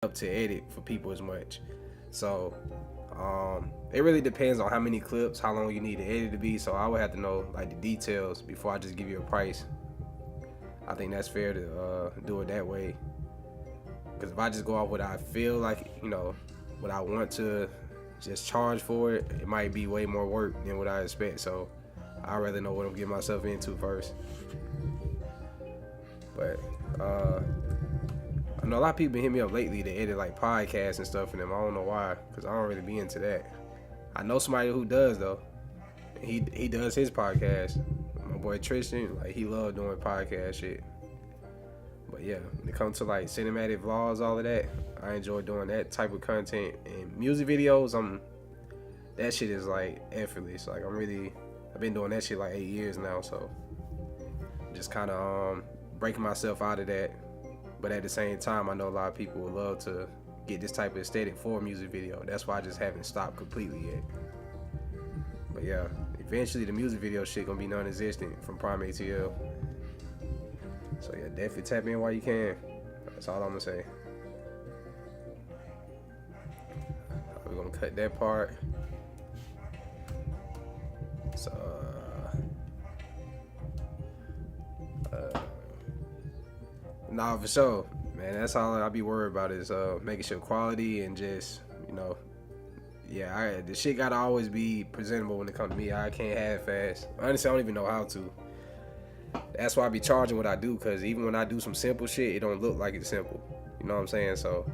up to edit for people as much. So it really depends on how many clips, how long you need the edit to be. So I would have to know like the details before I just give you a price. I think that's fair to do it that way. Because if I just go off what I feel like, what I want to just charge for it, it might be way more work than what I expect. So I'd rather know what I'm getting myself into first. But I know a lot of people been hitting me up lately to edit like podcasts and stuff for them. I don't know why, because I don't really be into that. I know somebody who does though. He does his podcast. My boy Tristan, like he love doing podcast shit. But yeah, when it comes to like cinematic vlogs, all of that, I enjoy doing that type of content. And music videos, that shit is like effortless. Like I've been doing that shit like 8 years now, so just kind of breaking myself out of that. But at the same time, I know a lot of people would love to get this type of aesthetic for a music video. That's why I just haven't stopped completely yet. But yeah, eventually the music video shit gonna be non-existent from PrimeAtl. So yeah, definitely tap in while you can. That's all I'm gonna say. We're gonna cut that part. So nah, for sure, man. That's all I be worried about is making sure quality and just the shit gotta always be presentable when it comes to me. I can't half-ass. Honestly, I don't even know how to. That's why I be charging what I do, because even when I do some simple shit, it don't look like it's simple. You know what I'm saying? So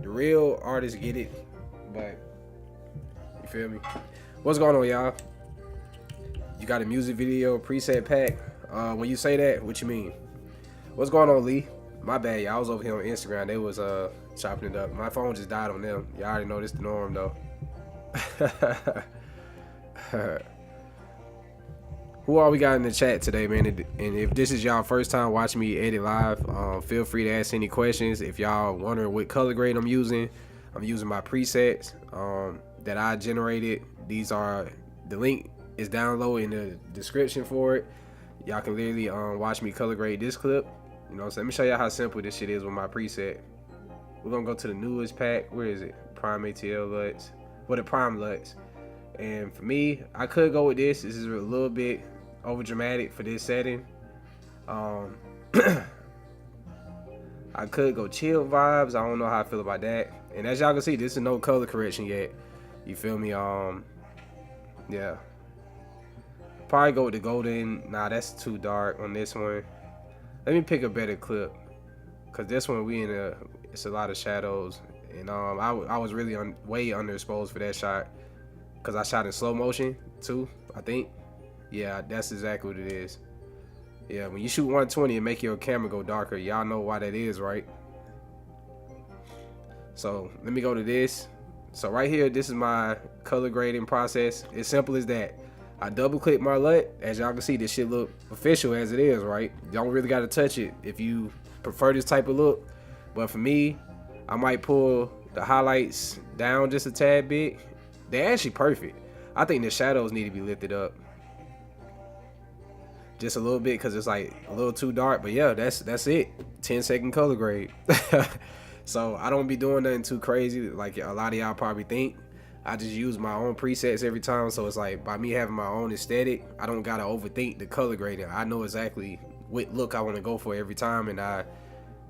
the real artists get it, but you feel me? What's going on, y'all? You got a music video preset pack? When you say that, what you mean? What's going on, Lee? My bad, y'all. I was over here on Instagram. They was chopping it up. My phone just died on them. Y'all already know this the norm though. Who all we got in the chat today, man? And if this is y'all first time watching me edit live, feel free to ask any questions. If y'all wondering what color grade I'm using my presets that I generated. The link is down low in the description for it. Y'all can literally watch me color grade this clip. You know what I'm saying? Let me show y'all how simple this shit is with my preset. We're gonna go to the newest pack. Where is it? PrimeAtl LUTs. The Prime LUTs. And for me, I could go with this. This is a little bit over dramatic for this setting. I could go chill vibes. I don't know how I feel about that. And as y'all can see, this is no color correction yet. You feel me? Yeah. Probably go with the golden. Nah, that's too dark on this one. Let me pick a better clip, cause this one it's a lot of shadows, and I was really way underexposed for that shot, cause I shot in slow motion too. I think, yeah, that's exactly what it is. Yeah, when you shoot 120 and make your camera go darker, y'all know why that is, right? So let me go to this. So right here, this is my color grading process. It's simple as that. I double click my LUT. As y'all can see, this shit look official as it is, right? You don't really gotta touch it if you prefer this type of look. But for me, I might pull the highlights down just a tad bit. They're actually perfect. I think the shadows need to be lifted up just a little bit, because it's like a little too dark. But yeah, that's it. 10-second color grade. So I don't be doing nothing too crazy like a lot of y'all probably think. I just use my own presets every time, so it's like by me having my own aesthetic, I don't gotta overthink the color grading. I know exactly what look I want to go for every time, and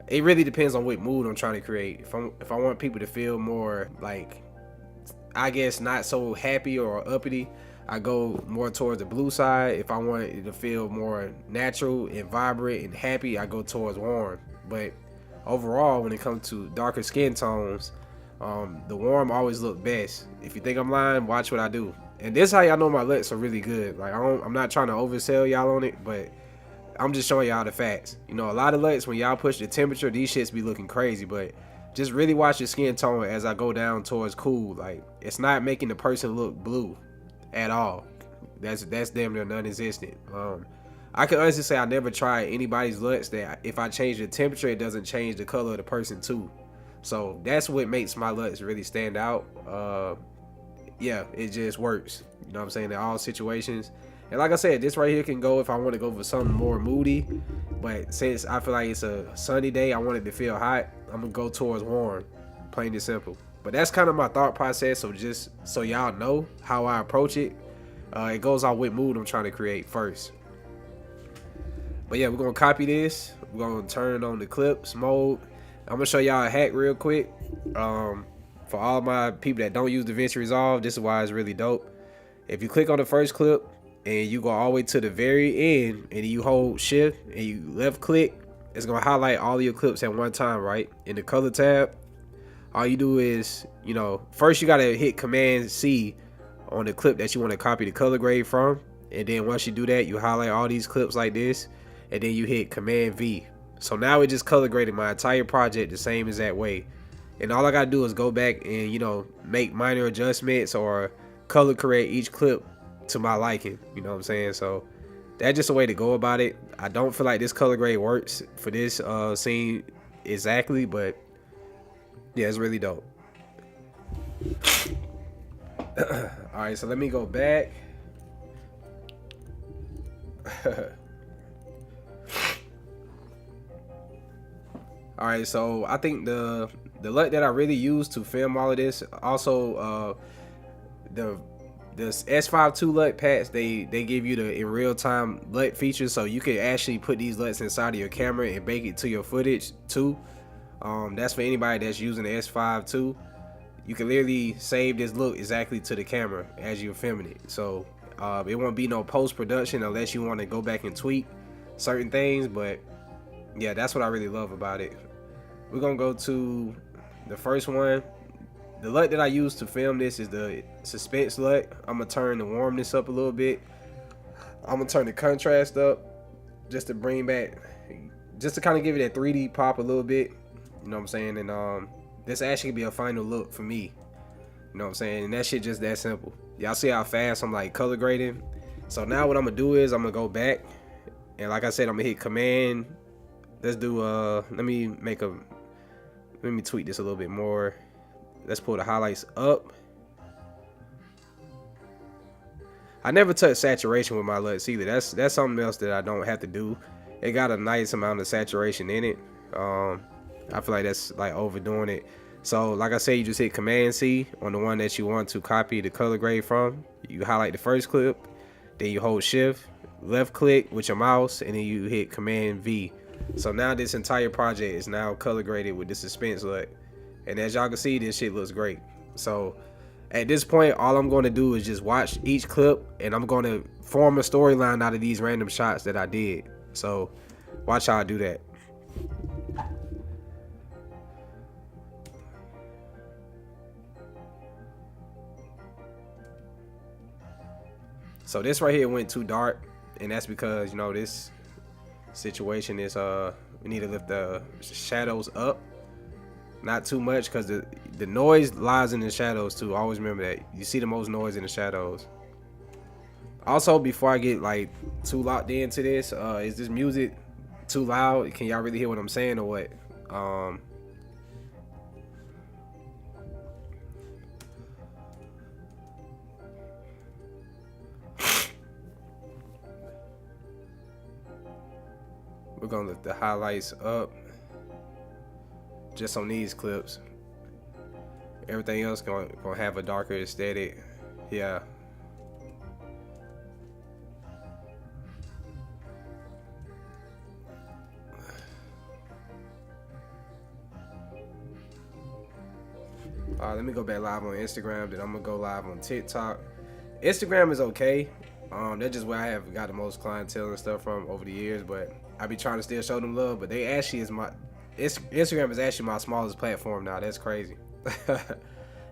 it really depends on what mood I'm trying to create. If I want people to feel more like, I guess, not so happy or uppity, I go more towards the blue side. If I want it to feel more natural and vibrant and happy, I go towards warm. But overall, when it comes to darker skin tones, the warm always look best. If you think I'm lying, watch what I do. And this is how y'all know my LUTs are really good. Like I'm not trying to oversell y'all on it, but I'm just showing y'all the facts. You know, a lot of LUTs, when y'all push the temperature, these shits be looking crazy, but just really watch your skin tone as I go down towards cool. Like, it's not making the person look blue at all. That's damn near non-existent. I can honestly say I never tried anybody's LUTs that if I change the temperature, it doesn't change the color of the person too. So that's what makes my LUTs really stand out. Yeah, it just works. You know what I'm saying? In all situations. And like I said, this right here can go if I want to go for something more moody. But since I feel like it's a sunny day, I want it to feel hot. I'm gonna go towards warm, plain and simple. But that's kind of my thought process. So just so y'all know how I approach it, it goes off what mood I'm trying to create first. But yeah, we're gonna copy this. We're gonna turn on the clips mode. I'm gonna show y'all a hack real quick. For all my people that don't use DaVinci Resolve, this is why it's really dope. If you click on the first clip and you go all the way to the very end and you hold shift and you left click, it's gonna highlight all of your clips at one time, right? In the color tab, all you do is, you know, first you gotta hit Command C on the clip that you want to copy the color grade from, and then once you do that, you highlight all these clips like this, and then you hit Command V. So now it just color graded my entire project the same exact way, and all I gotta do is go back and, you know, make minor adjustments or color correct each clip to my liking. You know what I'm saying? So that's just a way to go about it. I don't feel like this color grade works for this scene exactly, but yeah, it's really dope. All right, so let me go back. All right, so I think the LUT that I really use to film all of this, also the S5 II LUT packs, they give you the in real time LUT features, so you can actually put these LUTs inside of your camera and bake it to your footage too. That's for anybody that's using the S5 II. You can literally save this look exactly to the camera as you're filming it. So it won't be no post-production unless you want to go back and tweak certain things. But yeah, that's what I really love about it. We're gonna go to the first one. The LUT that I use to film this is the suspense LUT. I'm gonna turn the warmness up a little bit. I'm gonna turn the contrast up just to bring back, just to kind of give it that 3D pop a little bit. You know what I'm saying? And this actually be a final look for me. You know what I'm saying? And that shit just that simple. Y'all see how fast I'm like color grading? So now what I'm gonna do is I'm gonna go back, and like I said, I'm gonna hit Command. Let's do let me tweak this a little bit more. Let's pull the highlights up. I never touch saturation with my LUTs either. That's something else that I don't have to do. It got a nice amount of saturation in it. I feel like that's like overdoing it. So like I said, you just hit Command C on the one that you want to copy the color grade from. You highlight the first clip, then you hold shift, left click with your mouse, and then you hit Command V. So now this entire project is now color graded with the suspense LUT. And as y'all can see, this shit looks great. So at this point, all I'm going to do is just watch each clip, and I'm going to form a storyline out of these random shots that I did. So watch how I do that. So this right here went too dark, and that's because, you know, this situation is we need to lift the shadows up, not too much, because the noise lies in the shadows too. Always remember that. You see the most noise in the shadows. Also, before I get like too locked into this, is this music too loud? Can y'all really hear what I'm saying or what? We're gonna lift the highlights up just on these clips. Everything else gonna have a darker aesthetic. Yeah. Let me go back live on Instagram, then I'm gonna go live on TikTok. Instagram is okay. That's just where I have got the most clientele and stuff from over the years, but I be trying to still show them love. But they actually Instagram is actually my smallest platform now. That's crazy. It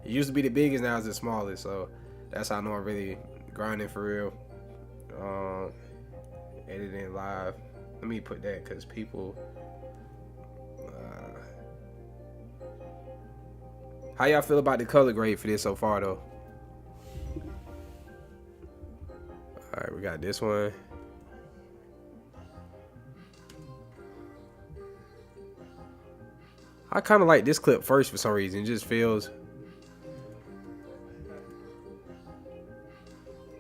used to be the biggest, now it's the smallest. So that's how I know I'm really grinding for real. Editing live. Let me put that because people. How y'all feel about the color grade for this so far though? Alright, we got this one. I kind of like this clip first for some reason. It just feels.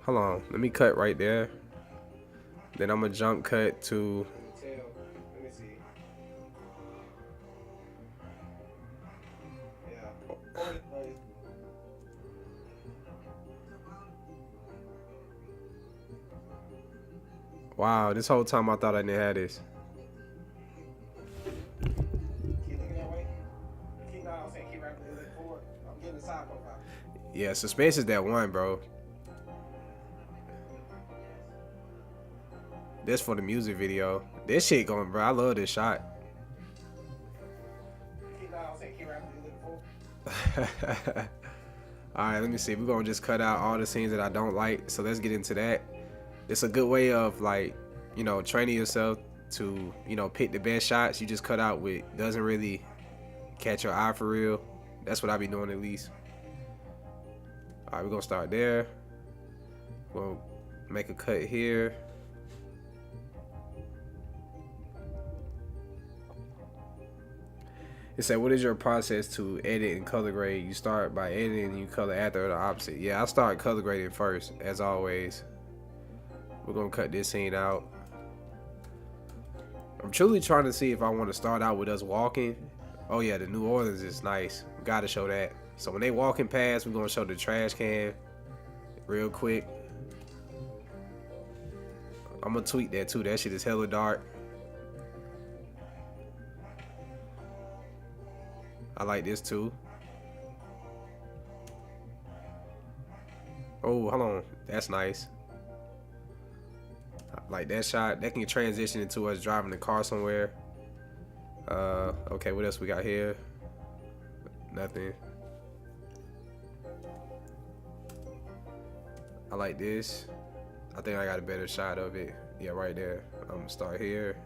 Hold on, let me cut right there. Then I'm gonna jump cut to. Wow, this whole time I thought I didn't have this. Yeah, suspense is that one, bro. This for the music video. This shit going, bro. I love this shot. Alright, let me see. We're gonna just cut out all the scenes that I don't like. So let's get into that. It's a good way of, like, you know, training yourself to, you know, pick the best shots. You just cut out what doesn't really catch your eye for real. That's what I be doing at least. Alright, we're gonna start there. We'll make a cut here. It said, what is your process to edit and color grade? You start by editing and you color after, or the opposite? Yeah, I start color grading first, as always. We're gonna cut this scene out. I'm truly trying to see if I want to start out with us walking. Oh yeah, the New Orleans is nice. We gotta show that. So when they walking past, we're gonna show the trash can real quick. I'm gonna tweak that too. That shit is hella dark. I like this too. Oh, hold on. That's nice. I like that shot. That can transition into us driving the car somewhere. Okay, what else we got here? Nothing. I like this. I think I got a better shot of it. Yeah, right there. I'm gonna start here.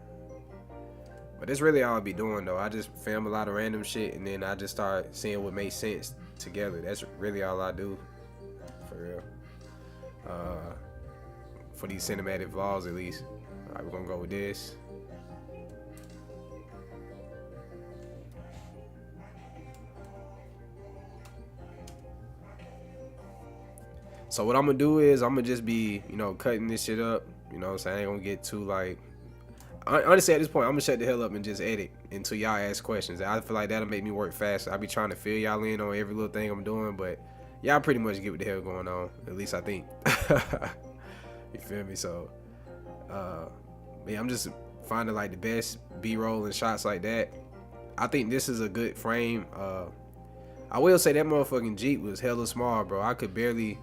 But that's really all I be doing though. I just film a lot of random shit and then I just start seeing what makes sense together. That's really all I do, for real. For these cinematic vlogs at least. All right, we're gonna go with this. So what I'm gonna do is I'm gonna just be, you know, cutting this shit up. You know what I'm saying? I ain't gonna get too like, honestly, at this point, I'm gonna shut the hell up and just edit until y'all ask questions. I feel like that'll make me work faster. I be trying to fill y'all in on every little thing I'm doing, but y'all pretty much get what the hell going on. At least I think. You feel me? So, yeah, I'm just finding like the best B-roll and shots like that. I think this is a good frame. I will say that motherfucking Jeep was hella small, bro. I could barely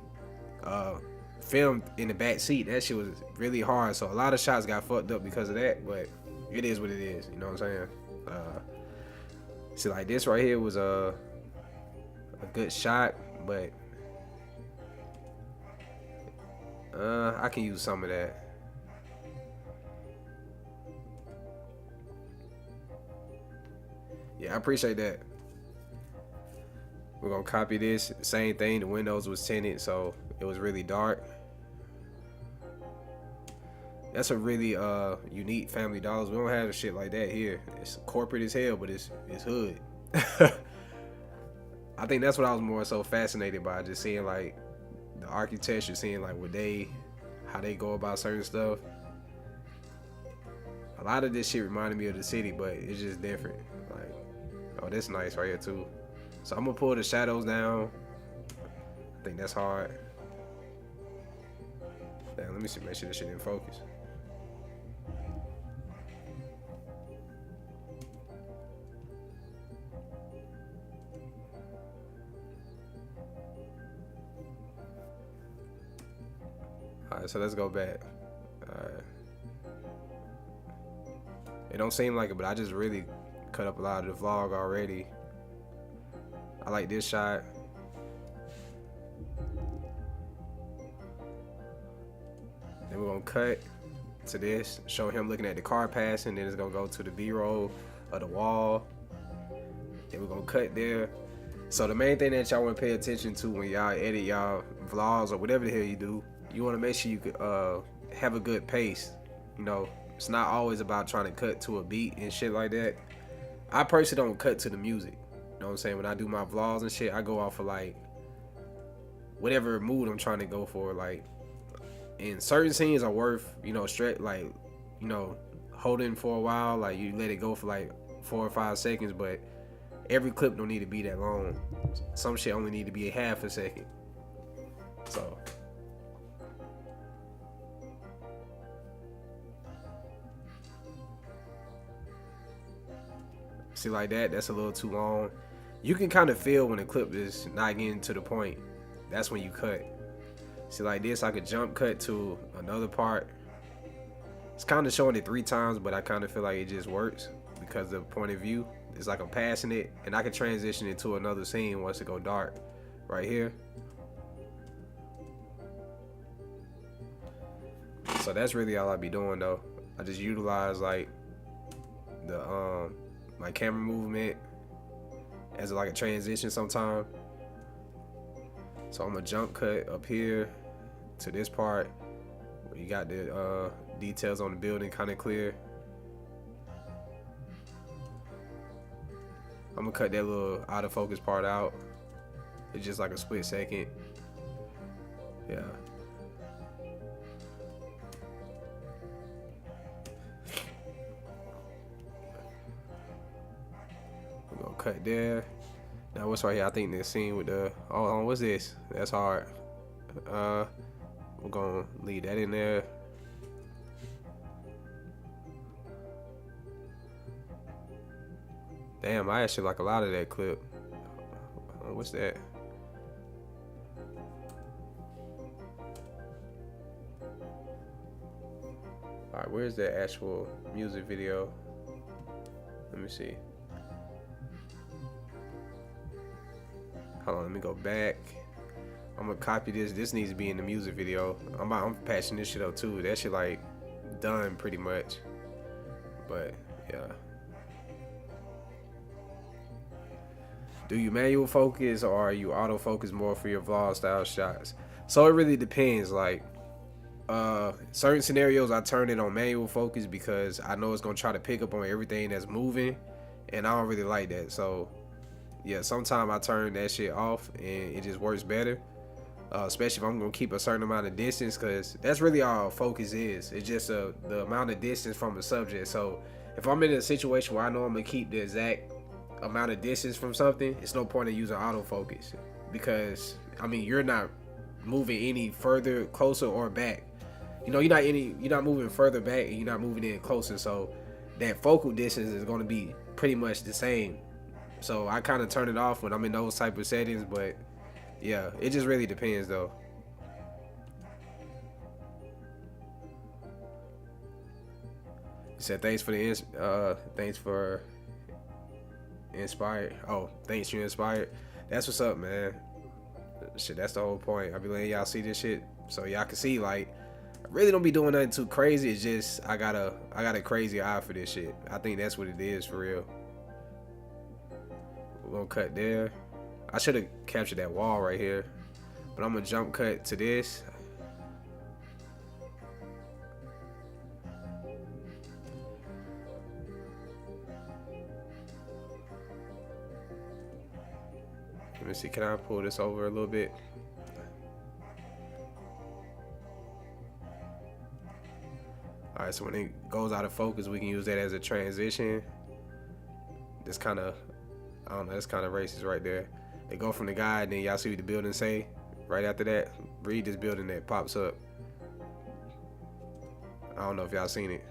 film in the back seat. That shit was really hard, so a lot of shots got fucked up because of that, but it is what it is, you know what I'm saying? See, like this right here was a good shot, but I can use some of that. Yeah, I appreciate that. We're gonna copy this, same thing. The windows was tinted, so it was really dark. That's a really unique Family Dollars. We don't have shit like that here. It's corporate as hell, but it's hood. I think that's what I was more so fascinated by, just seeing like the architecture, seeing like how they go about certain stuff. A lot of this shit reminded me of the city, but it's just different. Like, oh, that's nice right here too. So I'm gonna pull the shadows down. I think that's hard. Damn, let me see, make sure this shit in focus. Alright, so let's go back. Alright. It don't seem like it, but I just really cut up a lot of the vlog already. I like this shot. Then we're gonna cut to this, show him looking at the car passing, then it's gonna go to the B-roll of the wall. Then we're gonna cut there. So the main thing that y'all wanna pay attention to when y'all edit y'all vlogs or whatever the hell you do, you wanna make sure you have a good pace. You know, it's not always about trying to cut to a beat and shit like that. I personally don't cut to the music. You know what I'm saying? When I do my vlogs and shit, I go off of like whatever mood I'm trying to go for. Like, in certain scenes are worth, you know, like, you know, holding for a while. Like, you let it go for like 4 or 5 seconds, but every clip don't need to be that long. Some shit only need to be a half a second. So See, like that, that's a little too long. You can kind of feel when the clip is not getting to the point. That's when you cut. See, like this, I could jump cut to another part. It's kind of showing it 3 times, but I kind of feel like it just works because the point of view. It's like I'm passing it, and I can transition it to another scene once it go dark. Right here. So that's really all I be doing though. I just utilize like the my camera movement as like a transition sometime. So I'm gonna jump cut up here to this part where you got the details on the building kind of clear. I'm gonna cut that little out of focus part out. It's just like a split second. Yeah. We're gonna cut there. Now what's right here? I think this scene with the what's this? That's hard. We're gonna leave that in there. Damn, I actually like a lot of that clip. What's that? Alright, where's that actual music video? Let me see. Hold on, let me go back. I'm gonna copy this. This needs to be in the music video. I'm patching this shit up too. That shit like done pretty much. But yeah. Do you manual focus or are you autofocus more for your vlog style shots? So it really depends. Like certain scenarios I turn it on manual focus because I know it's gonna try to pick up on everything that's moving, and I don't really like that. So yeah, sometimes I turn that shit off and it just works better. Especially if I'm gonna keep a certain amount of distance, because that's really all focus is. It's just the amount of distance from the subject. So if I'm in a situation where I know I'm gonna keep the exact amount of distance from something, it's no point in using autofocus, because I mean you're not moving any further, closer, or back. You know, you're not moving further back and you're not moving in closer, so that focal distance is going to be pretty much the same. So I kind of turn it off when I'm in those type of settings, but yeah, it just really depends though. He said thanks for inspired. Oh, thanks, you inspired. That's what's up, man. Shit, that's the whole point. I be letting y'all see this shit so y'all can see, like, I really don't be doing nothing too crazy. It's just I got a crazy eye for this shit. I think that's what it is for real. We're gonna cut there. I should have captured that wall right here, but I'm gonna jump cut to this. Let me see, can I pull this over a little bit? Alright, so when it goes out of focus, we can use that as a transition. This kind of, I don't know, that's kind of racist right there. They go from the guy, and then y'all see what the building say. Right after that, read this building that pops up. I don't know if y'all seen it.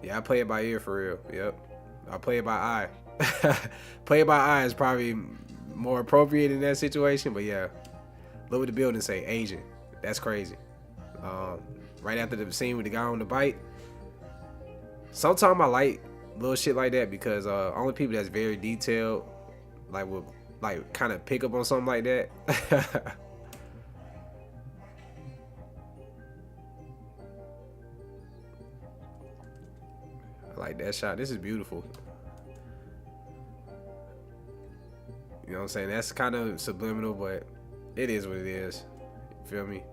Yeah, I play it by ear for real. Yep, I play it by eye. Play it by eye is probably more appropriate in that situation, but yeah. Look what the building say, Asian. That's crazy. Right after the scene with the guy on the bike. Sometimes I like little shit like that because only people that's very detailed like will like kind of pick up on something like that. I like that shot. This is beautiful. You know what I'm saying? That's kind of subliminal, but it is what it is. You feel me?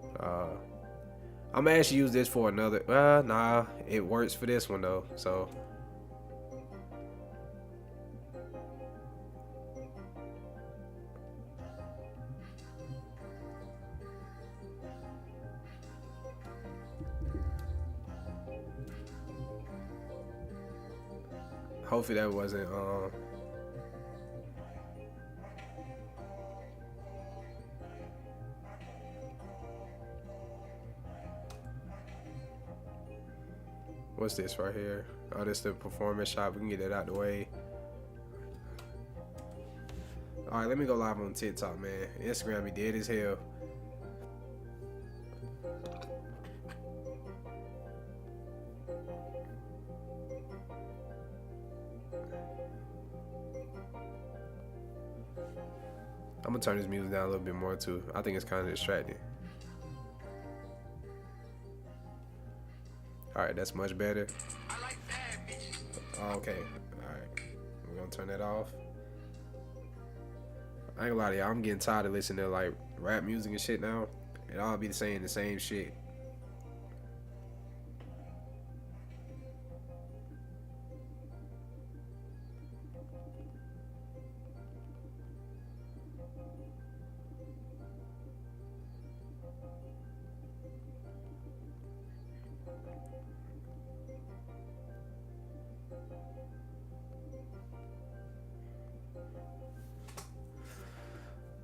I'm gonna actually use this for another. Nah, it works for this one though. So hopefully that wasn't What's this right here? Oh, this the performance shop. We can get that out the way. All right, let me go live on TikTok, man. Instagram be dead as hell. I'm gonna turn this music down a little bit more too. I think it's kind of distracting. All right, that's much better. Oh, okay, all right. We're gonna turn that off. I ain't gonna lie to y'all, I'm getting tired of listening to like rap music and shit now. It all be saying the same shit.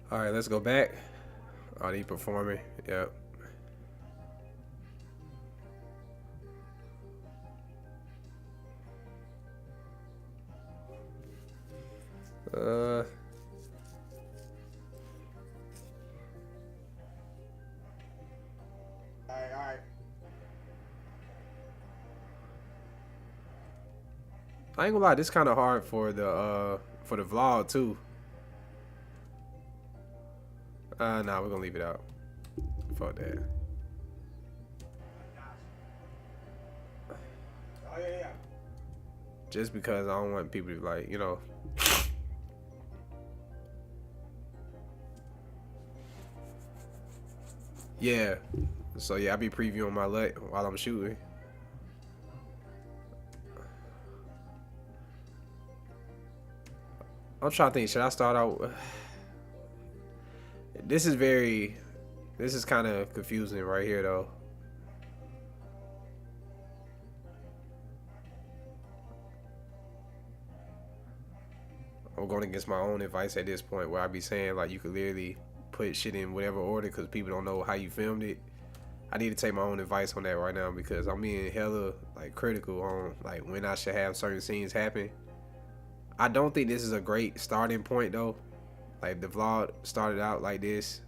All right, let's go back. Are they performing? Yep. Uh. Alright. I ain't gonna lie, this kind of hard for the vlog too. Nah, we're gonna leave it out. Fuck that. Oh yeah. Just because I don't want people to like, you know. Yeah. So yeah, I be previewing my LUT while I'm shooting. I'm trying to think, should I start out? This is kind of confusing right here though. I'm going against my own advice at this point where I be saying like you could literally put shit in whatever order because people don't know how you filmed it. I need to take my own advice on that right now because I'm being hella like critical on like when I should have certain scenes happen. I don't think this is a great starting point though. Like the vlog started out like this.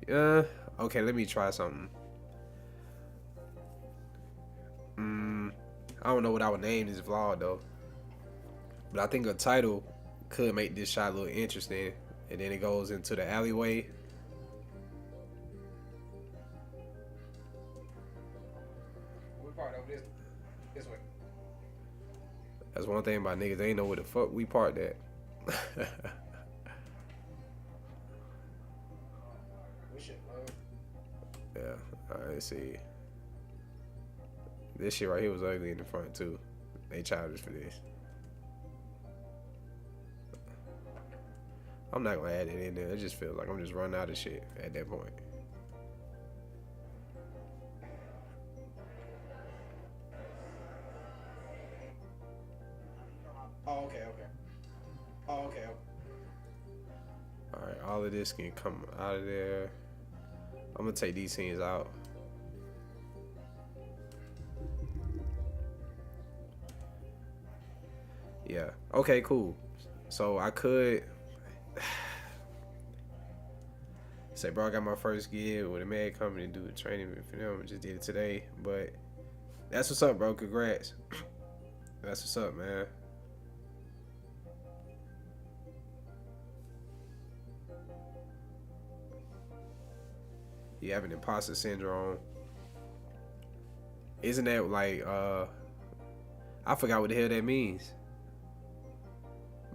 Okay, let me try something. I don't know what I would name this vlog though. But I think a title could make this shot a little interesting. And then it goes into the alleyway. We parked over this way. That's one thing about niggas, they ain't know where the fuck we parked at. Yeah, alright, let's see. This shit right here was ugly in the front too. They childish for this. I'm not gonna add it in there. It just feels like I'm just running out of shit at that point. Oh, okay. Alright, all of this can come out of there. I'm gonna take these scenes out. Yeah. Okay, cool. So I could say, bro, I got my first gig with a med company to do a training for them. I just did it today. But that's what's up, bro. Congrats. That's what's up, man. You have an imposter syndrome. Isn't that like I forgot what the hell that means.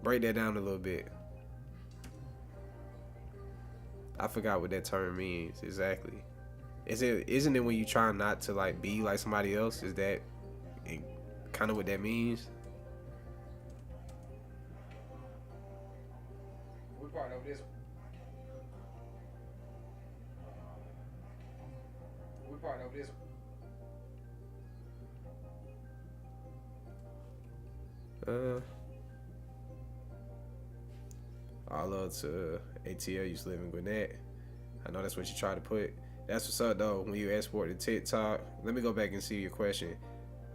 Break that down a little bit. I forgot what that term means exactly. Isn't it when you try not to like be like somebody else? Is that kind of what that means? We part over this. We part over this. I love to ATL used to live in Gwinnett. I know that's what you try to put. That's what's up though. When you export to TikTok, let me go back and see your question.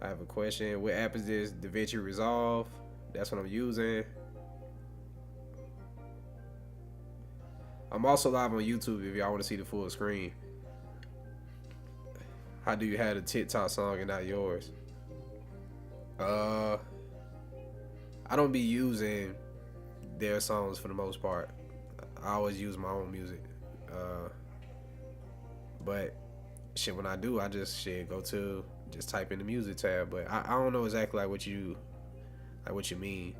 I have a question. What app is this? DaVinci Resolve. That's what I'm using. I'm also live on YouTube if y'all want to see the full screen. How do you have a TikTok song and not yours? I don't be using their songs for the most part. I always use my own music. But shit, when I do, I just just type in the music tab. But I don't know exactly like what you mean,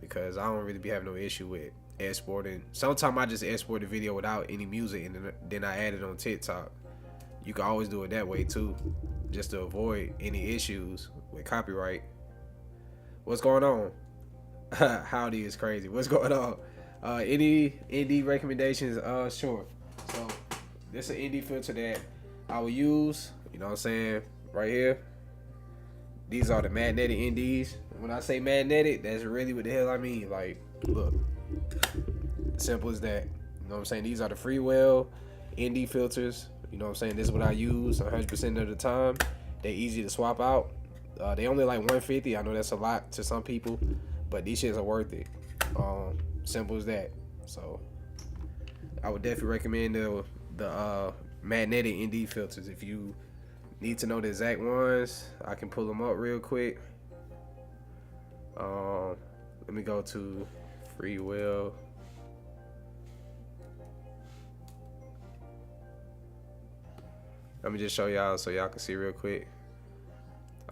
because I don't really be having no issue with exporting. Sometimes I just export the video without any music and then I add it on TikTok. You can always do it that way too, just to avoid any issues with copyright. What's going on? Howdy is crazy. What's going on? Any indie recommendations? Sure. So this is an indie filter that I will use. You know what I'm saying? Right here. These are the magnetic indies. When I say magnetic, that's really what the hell I mean. Like, look, simple as that. You know what I'm saying? These are the FreeWell indie filters. You know what I'm saying? This is what I use 100% of the time. They easy to swap out. They only like $150. I know that's a lot to some people, but these shits are worth it. Simple as that. So I would definitely recommend the magnetic indie filters. If you need to know the exact ones, I can pull them up real quick. Let me go to FreeWell. Let me just show y'all so y'all can see real quick.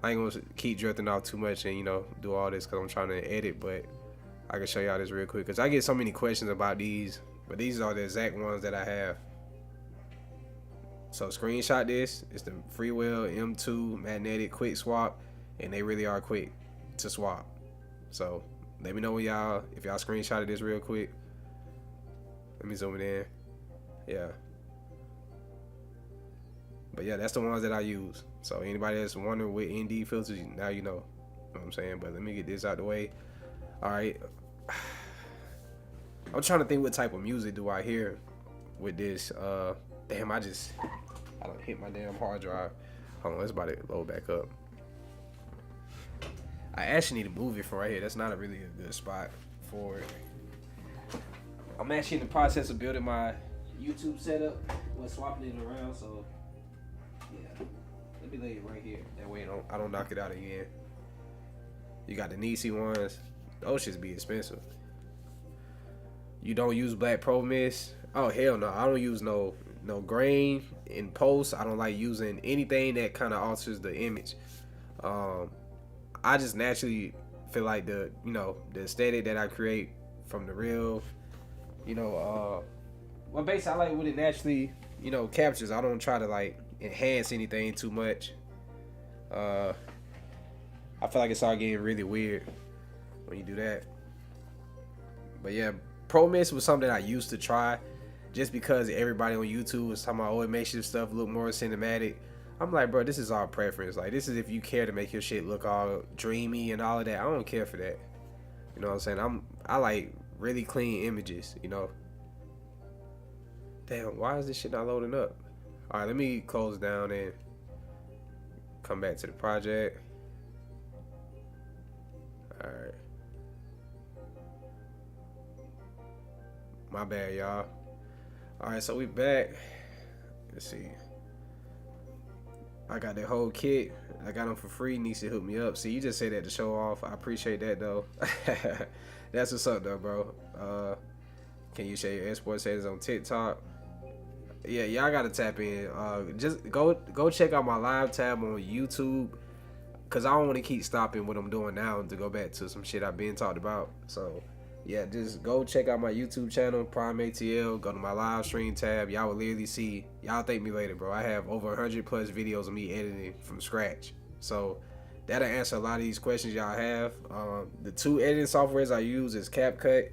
I ain't gonna keep drifting off too much and do all this because I'm trying to edit, but I can show y'all this real quick because I get so many questions about these, but these are the exact ones that I have. So screenshot this. It's the FreeWell M2 magnetic quick swap, and they really are quick to swap. So let me know if y'all screenshotted this real quick. Let me zoom it in. Yeah. But yeah, that's the ones that I use. So anybody that's wondering what indie filters, now you know. You know what I'm saying? But let me get this out the way. All right. I'm trying to think what type of music do I hear with this. Damn, I don't hit my damn hard drive. Hold on, it's about to load back up. I actually need to move it from right here. That's not really a good spot for it. I'm actually in the process of building my YouTube setup. We're swapping it around, so yeah. Let me lay it right here. That way I don't knock it out again. You got the Nisi ones. Those should be expensive. You don't use Black Pro Mist? Oh hell no. I don't use no grain in post. I don't like using anything that kind of alters the image. I just naturally feel like the aesthetic that I create from the real, well, basically I like what it naturally, captures. I don't try to like enhance anything too much. I feel like it's all getting really weird when you do that. But yeah, Pro Mist was something I used to try just because everybody on YouTube was talking about, oh, it makes your stuff look more cinematic. I'm like, bro, this is all preference. Like, this is if you care to make your shit look all dreamy and all of that. I don't care for that. You know what I'm saying? I like really clean images, Damn, why is this shit not loading up? All right, let me close down and come back to the project. All right. My bad, y'all. All right, so we back. Let's see. I got that whole kit. I got them for free. Nisi hooked me up. See, you just say that to show off. I appreciate that, though. That's what's up, though, bro. Can you share your export settings on TikTok? Yeah, y'all gotta tap in. Just go check out my live tab on YouTube, cause I don't want to keep stopping what I'm doing now to go back to some shit I've been talked about. So yeah, just go check out my YouTube channel, PrimeAtl. Go to my live stream tab. Y'all will literally see. Y'all thank me later, bro. I have over 100 plus videos of me editing from scratch. So that'll answer a lot of these questions y'all have. The two editing softwares I use is CapCut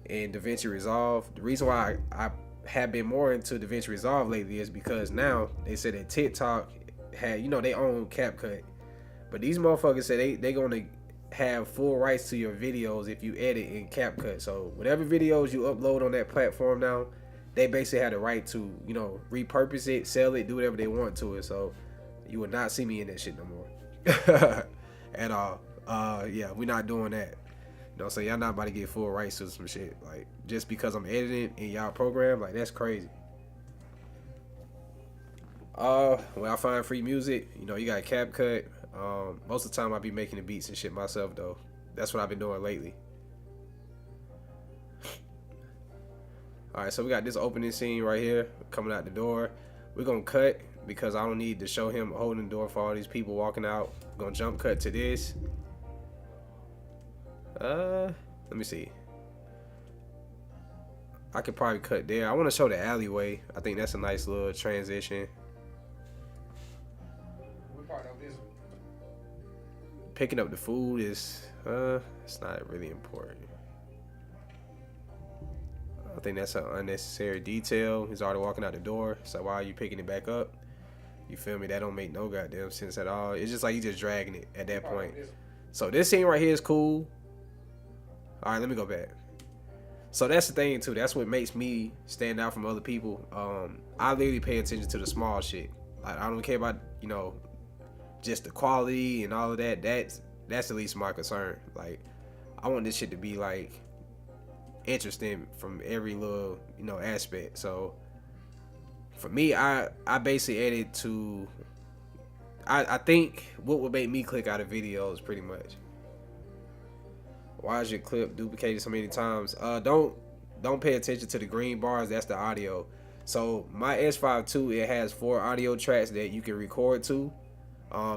and DaVinci Resolve. The reason why I have been more into DaVinci Resolve lately is because now they said that TikTok had, they own CapCut, but these motherfuckers said they gonna have full rights to your videos if you edit in CapCut. So whatever videos you upload on that platform now, they basically have the right to repurpose it, sell it, do whatever they want to it. So you will not see me in that shit no more. at all. Yeah, we not doing that. You know, so y'all not about to get full rights to some shit. Like just because I'm editing in y'all program, like that's crazy. When I find free music, you know, you got CapCut. Most of the time I be making the beats and shit myself though. That's what I've been doing lately. All right, so we got this opening scene right here coming out the door. We're gonna cut because I don't need to show him holding the door for all these people walking out. We're gonna jump cut to this. Let me see. I could probably cut there. I want to show the alleyway. I think that's a nice little transition. Picking up the food is, it's not really important. I think that's an unnecessary detail. He's already walking out the door, so why are you picking it back up? You feel me? That don't make no goddamn sense at all. It's just like you just dragging it at that point. So this scene right here is cool. All right, let me go back. So that's the thing too. That's what makes me stand out from other people. I literally pay attention to the small shit. Like I don't care about, you know, just the quality and all of that. That's the least of my concern. Like I want this shit to be like interesting from every little, you know, aspect. So for me, I basically added to I think what would make me click out of videos pretty much. Why is your clip duplicated so many times? Don't pay attention to the green bars. That's the audio. So my S5 II, it has 4 audio tracks that you can record to.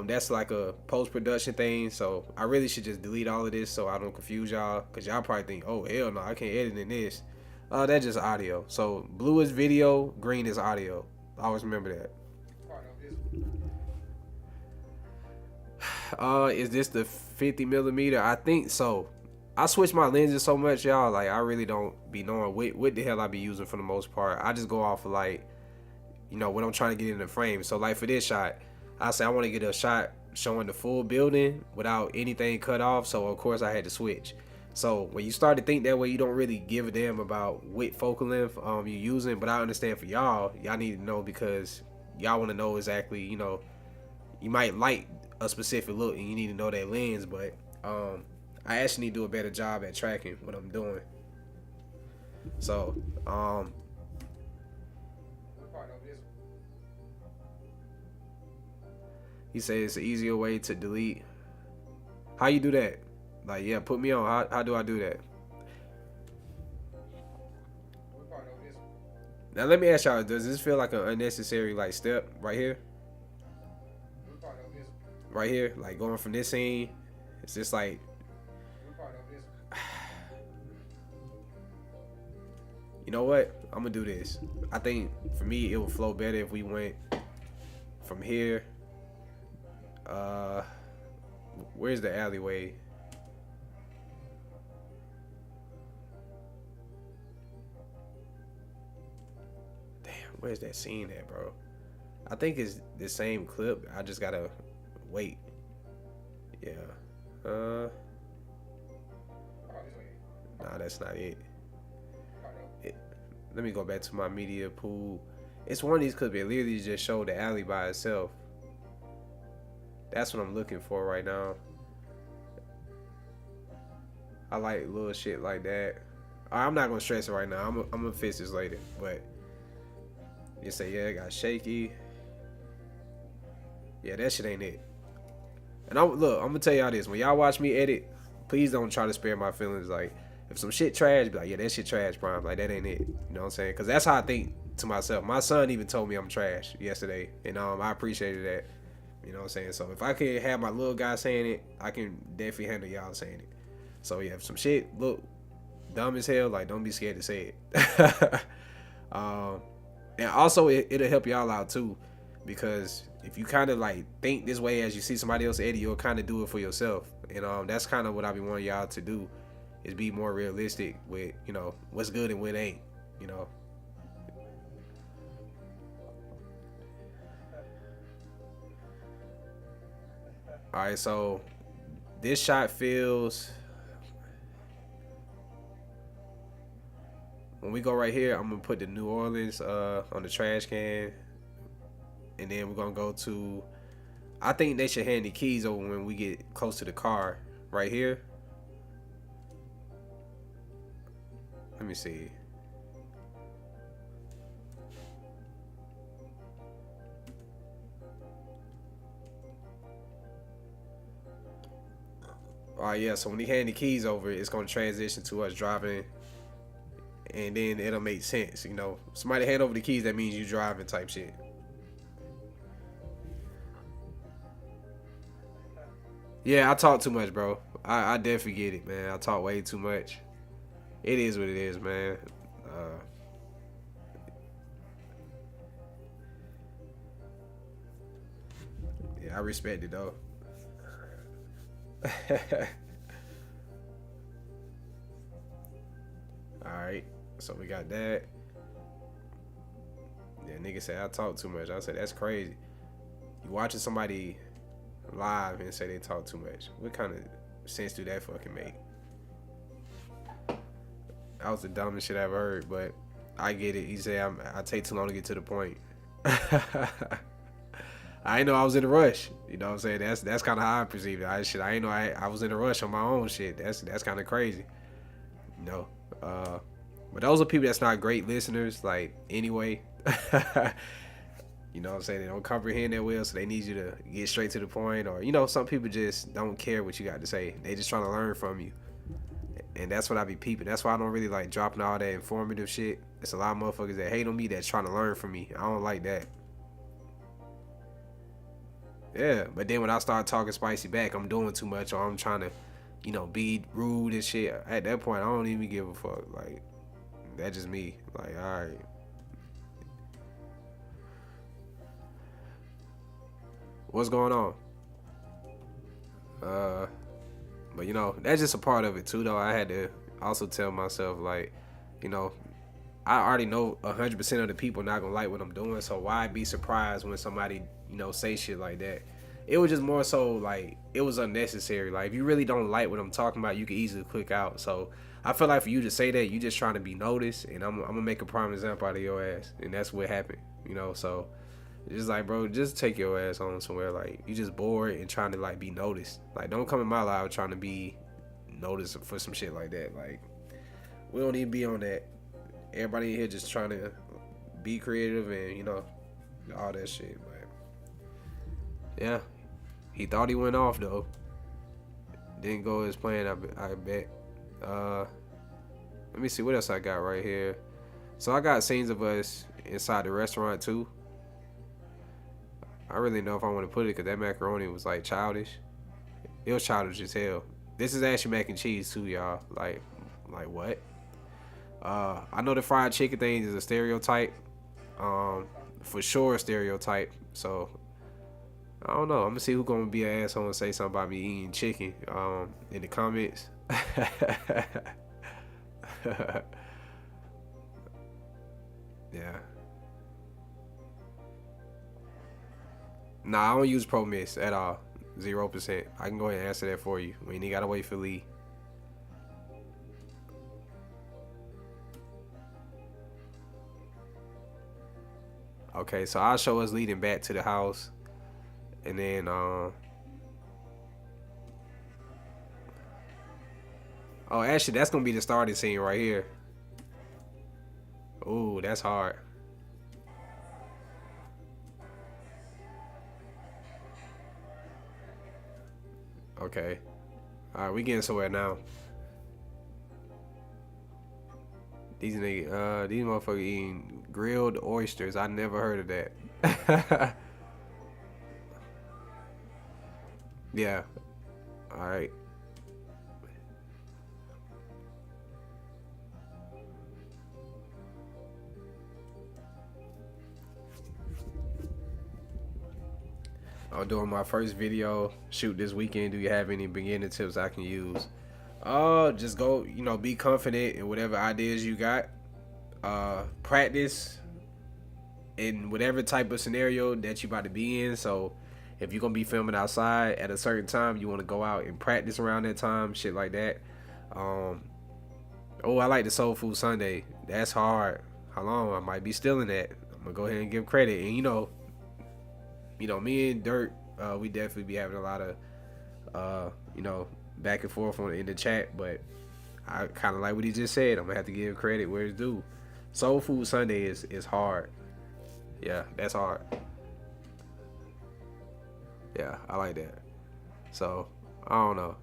That's like a post-production thing. So I really should just delete all of this so I don't confuse y'all. Cause y'all probably think, oh hell no, I can't edit in this. That's just audio. So blue is video, green is audio. Always remember that. Is this the 50 millimeter? I think so. I switch my lenses so much, y'all. Like I really don't be knowing what the hell I be using for the most part. I just go off of like, you know, what I'm trying to get in the frame. So like for this shot, I say I want to get a shot showing the full building without anything cut off. So of course I had to switch. So when you start to think that way, you don't really give a damn about what focal length you're using. But I understand for y'all need to know because y'all want to know exactly, you know, you might like a specific look and you need to know that lens. But I actually need to do a better job at tracking what I'm doing. So he says it's an easier way to delete. How you do that? Like, yeah, put me on. How do I do that? Now let me ask y'all, does this feel like an unnecessary like step right here? Right here, like going from this scene, it's just like you know what? I'm gonna do this. I think for me it would flow better if we went from here. Where's the alleyway? Damn, where's that scene at, bro? I think it's the same clip. I just gotta wait. Yeah. Nah, that's not it. Let me go back to my media pool. It's one of these clips that literally just showed the alley by itself. That's what I'm looking for right now. I like little shit like that. I'm not gonna stress it right now. I'm gonna fix this later. But you say, yeah, it got shaky. Yeah, that shit ain't it. And I'm gonna tell y'all this: when y'all watch me edit, please don't try to spare my feelings. Like, if some shit trash, be like, yeah, that shit trash, Prime. Like, that ain't it. You know what I'm saying? Because that's how I think to myself. My son even told me I'm trash yesterday, and I appreciated that. You know what I'm saying? So if I can have my little guy saying it, I can definitely handle y'all saying it. So yeah, if some shit look dumb as hell, like, don't be scared to say it. And also it'll help y'all out too, because if you kind of like think this way as you see somebody else edit, you'll kind of do it for yourself. And that's kind of what I be wanting y'all to do, is be more realistic with, you know, what's good and what ain't, you know. All right, so this shot feels, when we go right here, I'm gonna put the New Orleans on the trash can, and then we're gonna go to, I think they should hand the keys over when we get close to the car. Right here. Let me see. All right, yeah. So when he hand the keys over, it's gonna transition to us driving, and then it'll make sense. You know, somebody hand over the keys, that means you driving type shit. Yeah, I talk too much, bro. I definitely get it, man. I talk way too much. It is what it is, man. Uh, yeah, I respect it though. All right, so we got that. Yeah, nigga said I talk too much. I said that's crazy. You watching somebody live and say they talk too much. What kind of sense do that fucking make? That was the dumbest shit I ever heard, but I get it. He said I take too long to get to the point. I ain't know I was in a rush. You know what I'm saying? That's kind of how I perceive it. I ain't know I was in a rush on my own shit. That's kind of crazy. You know. But those are people that's not great listeners. Like anyway. You know what I'm saying? They don't comprehend that well, so they need you to get straight to the point. Or, you know, some people just don't care what you got to say. They just trying to learn from you. And that's what I be peeping. That's why I don't really like dropping all that informative shit. It's a lot of motherfuckers that hate on me that's trying to learn from me. I don't like that. Yeah, but then when I start talking spicy back, I'm doing too much or I'm trying to, you know, be rude and shit. At that point, I don't even give a fuck. Like, that's just me. Like, all right. What's going on? But you know, that's just a part of it too, though. I had to also tell myself, like, you know, I already know 100% of the people not gonna like what I'm doing, so why be surprised when somebody, you know, say shit like that? It was just more so like it was unnecessary. Like if you really don't like what I'm talking about, you can easily click out. So I feel like for you to say that, you just trying to be noticed, and I'm gonna make a prime example out of your ass, and that's what happened, you know. So it's just like, bro, just take your ass on somewhere. Like you just bored and trying to like be noticed. Like don't come in my life trying to be noticed for some shit like that. Like we don't even be on that. Everybody in here just trying to be creative and, you know, all that shit. But yeah, he thought he went off though. Didn't go as planned, I bet. Let me see what else I got right here. So I got scenes of us inside the restaurant too. I really know if I want to put it because that macaroni was like childish. It was childish as hell. This is actually mac and cheese too, y'all. Like what? I know the fried chicken thing is a stereotype. For sure a stereotype. So I don't know. I'm gonna see who's gonna be an asshole and say something about me eating chicken in the comments. Yeah. Nah, I don't use Pro Miss at all. 0%. I can go ahead and answer that for you. We ain't gotta wait for Lee. Okay, so I'll show us leading back to the house, and then oh, actually, that's gonna be the starting scene right here. Ooh, that's hard. Okay, all right, we getting somewhere now. These motherfuckers eating grilled oysters. I never heard of that. Yeah. All right. I'm doing my first video shoot this weekend. Do you have any beginner tips I can use? Just go, you know, be confident in whatever ideas you got. Practice in whatever type of scenario that you about to be in. So if you're gonna be filming outside at a certain time, you want to go out and practice around that time, shit like that. Um, oh, I like the Soul Food Sunday. That's hard. How long? I might be stealing that. I'm gonna go ahead and give credit. And you know, me and Dirt, We definitely be having a lot of you know, back and forth on in the chat, but I kind of like what he just said. I'm gonna have to give credit where it's due. Soul Food Sunday is hard. Yeah, that's hard. Yeah, I like that. So I don't know.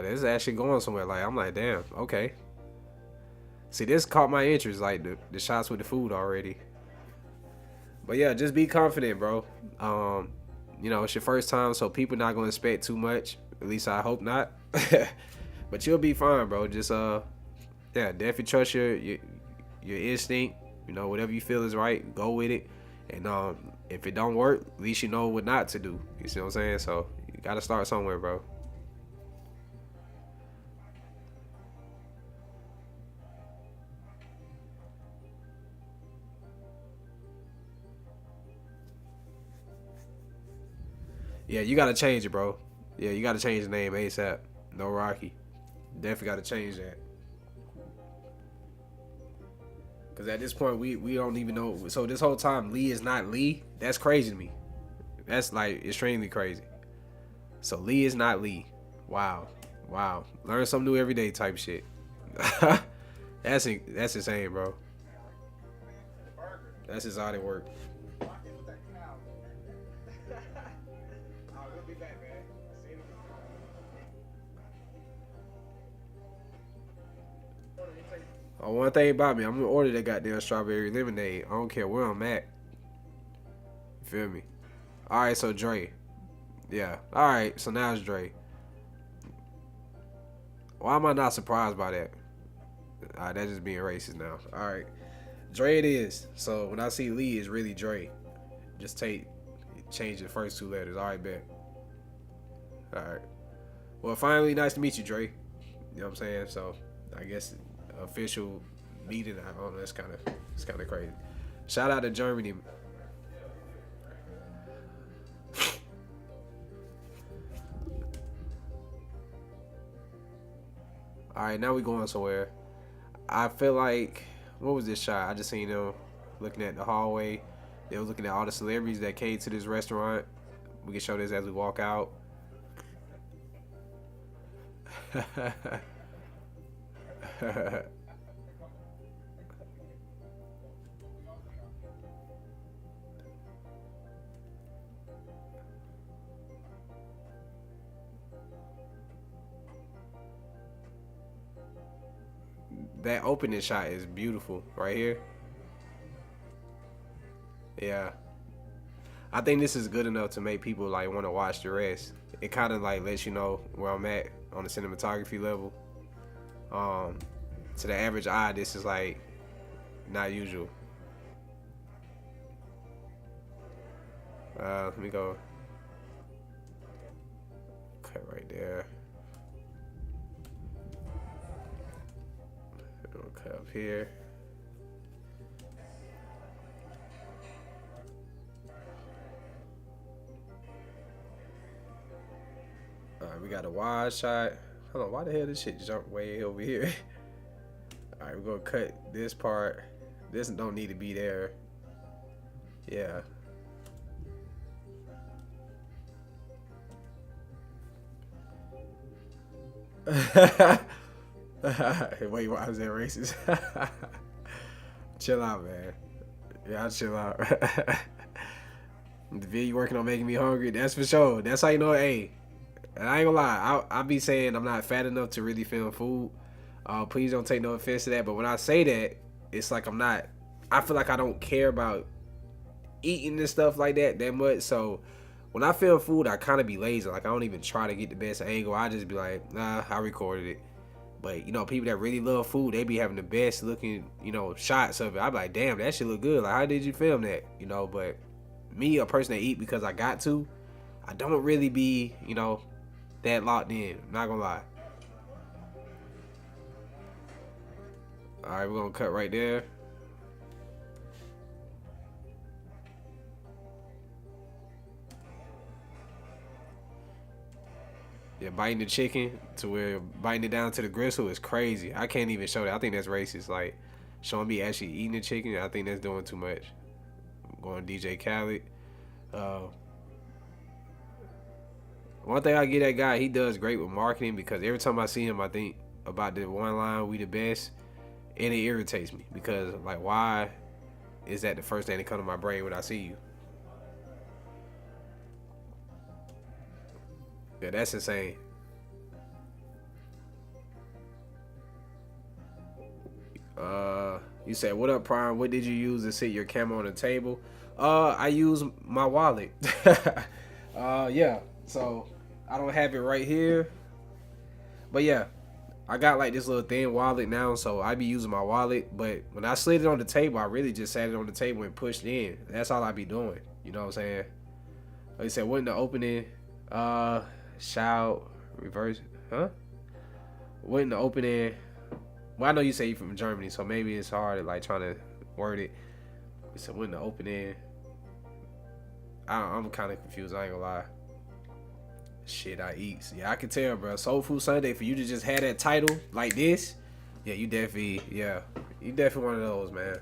This is actually going somewhere. Like I'm like, damn, okay. See, this caught my interest, like the shots with the food already. But yeah, just be confident, bro. Um, you know, it's your first time, so people not gonna expect too much. At least I hope not. But you'll be fine, bro. Just yeah, definitely trust your instinct. You know, whatever you feel is right, go with it. And if it don't work, at least you know what not to do. You see what I'm saying? So you gotta start somewhere, bro. Yeah, you gotta change it, bro. Yeah, you gotta change the name ASAP. No Rocky. Definitely gotta change that. Cause at this point we don't even know. So this whole time Lee is not Lee. That's crazy to me. That's like extremely crazy. So Lee is not Lee. Wow, wow. Learn something new every day type shit. That's insane, bro. That's just how they work. Oh, one thing about me, I'm gonna order that goddamn strawberry lemonade. I don't care where I'm at. You feel me? All right, so Dre. Yeah. All right, so now it's Dre. Why am I not surprised by that? All right, that's just being racist now. All right, Dre it is. So when I see Lee, it's really Dre. Just change the first two letters. All right, bet. All right. Well, finally, nice to meet you, Dre. You know what I'm saying? So I guess official meeting. I don't know. It's kind of crazy. Shout out to Germany. All right, now we going somewhere. I feel like what was this shot? I just seen them looking at the hallway. They were looking at all the celebrities that came to this restaurant. We can show this as we walk out. That opening shot is beautiful right here. Yeah, I think this is good enough to make people like want to watch the rest. It kind of like lets you know where I'm at on the cinematography level. Um, to the average eye, this is like not usual. Let me go cut right there. Cut up here. Alright, we got a wide shot. Hold on, why the hell this shit jump way over here? Alright, we're gonna cut this part. This don't need to be there. Yeah. Wait, why is that racist? Chill out, man. Yeah, I'll chill out. The video working on making me hungry. That's for sure. That's how you know. Hey, and I ain't gonna lie. I'll be saying I'm not fat enough to really film food. Please don't take no offense to that. But when I say that, it's like I'm not. I feel like I don't care about eating and stuff like that much. So when I film food, I kind of be lazy. Like I don't even try to get the best angle. I just be like, nah, I recorded it. But you know, people that really love food, they be having the best looking, you know, shots of it. I be like, damn, that shit look good. Like, how did you film that? You know, but me, a person that eat because I got to, I don't really be, you know, that locked in. I'm not gonna lie. All right, we're gonna cut right there. Yeah, biting the chicken to where biting it down to the gristle is crazy. I can't even show that. I think that's racist. Like showing me actually eating the chicken, I think that's doing too much. I'm going DJ Khaled. Uh, One thing I get that guy, he does great with marketing because every time I see him, I think about the one line "We the best," and it irritates me because like, why is that the first thing that comes to my brain when I see you? Yeah, that's insane. You said, "What up, Prime? What did you use to sit your camera on the table?" I use my wallet. Yeah. So I don't have it right here, but yeah, I got like this little thin wallet now, so I be using my wallet. But when I slid it on the table, I really just sat it on the table and pushed in. That's all I be doing. You know what I'm saying? Like I said, what in the opening? Shout, reverse, huh? What in the opening? Well, I know you say you from Germany, so maybe it's hard like trying to word it. So what in the opening? I'm kind of confused. I ain't gonna lie. Shit, I eat. Yeah, I can tell, bro. Soul Food Sunday, for you to just have that title like this, yeah, you definitely one of those, man.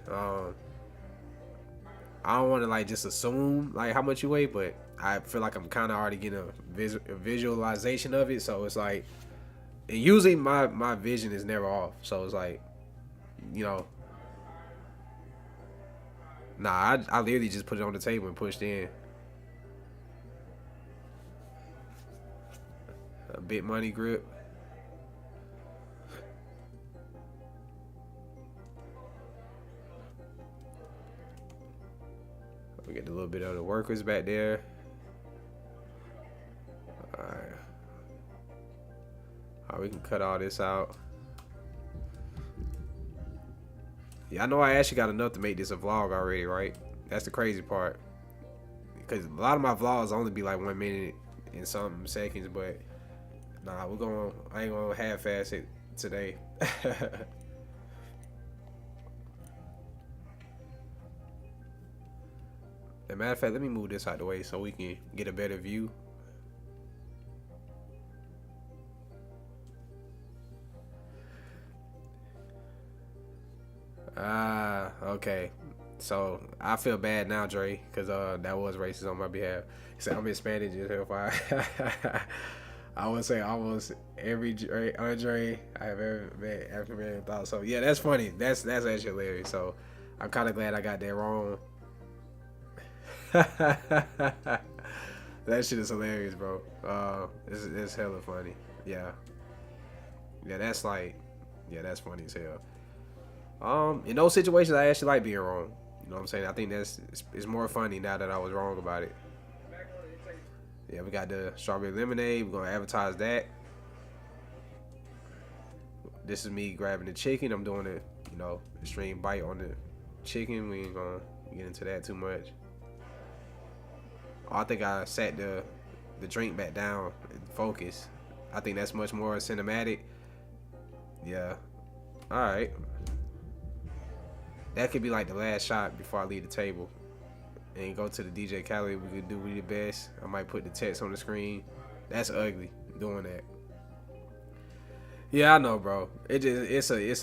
I don't want to like just assume like how much you weigh, but I feel like I'm kind of already getting a visualization of it. So it's like, and usually my vision is never off. So it's like, you know, nah, I literally just put it on the table and pushed in. A bit money grip. We get a little bit of the workers back there. Alright. Alright, we can cut all this out. Yeah, I know I actually got enough to make this a vlog already, right? That's the crazy part. Because a lot of my vlogs only be like 1 minute and something seconds, but nah, I ain't gonna half-ass it today. As a matter of fact, let me move this out the way so we can get a better view. Okay. So I feel bad now, Dre, because that was racist on my behalf. He said I'm Hispanic just if I would say almost every Andre I have ever met African American thought. So yeah, that's funny. That's actually hilarious. So I'm kind of glad I got that wrong. That shit is hilarious, bro. It's hella funny. Yeah, yeah, that's like, yeah, that's funny as hell. In those situations, I actually like being wrong. You know what I'm saying? I think it's more funny now that I was wrong about it. Yeah, we got the strawberry lemonade. We're gonna advertise that. This is me grabbing the chicken. I'm doing it, you know, extreme bite on the chicken. We ain't gonna get into that too much. I think I sat the drink back down and focus. I think that's much more cinematic. Yeah. All right. That could be like the last shot before I leave the table. And go to the DJ Khaled. We could do We the Best. I might put the text on the screen. That's ugly doing that. Yeah, I know, bro. It's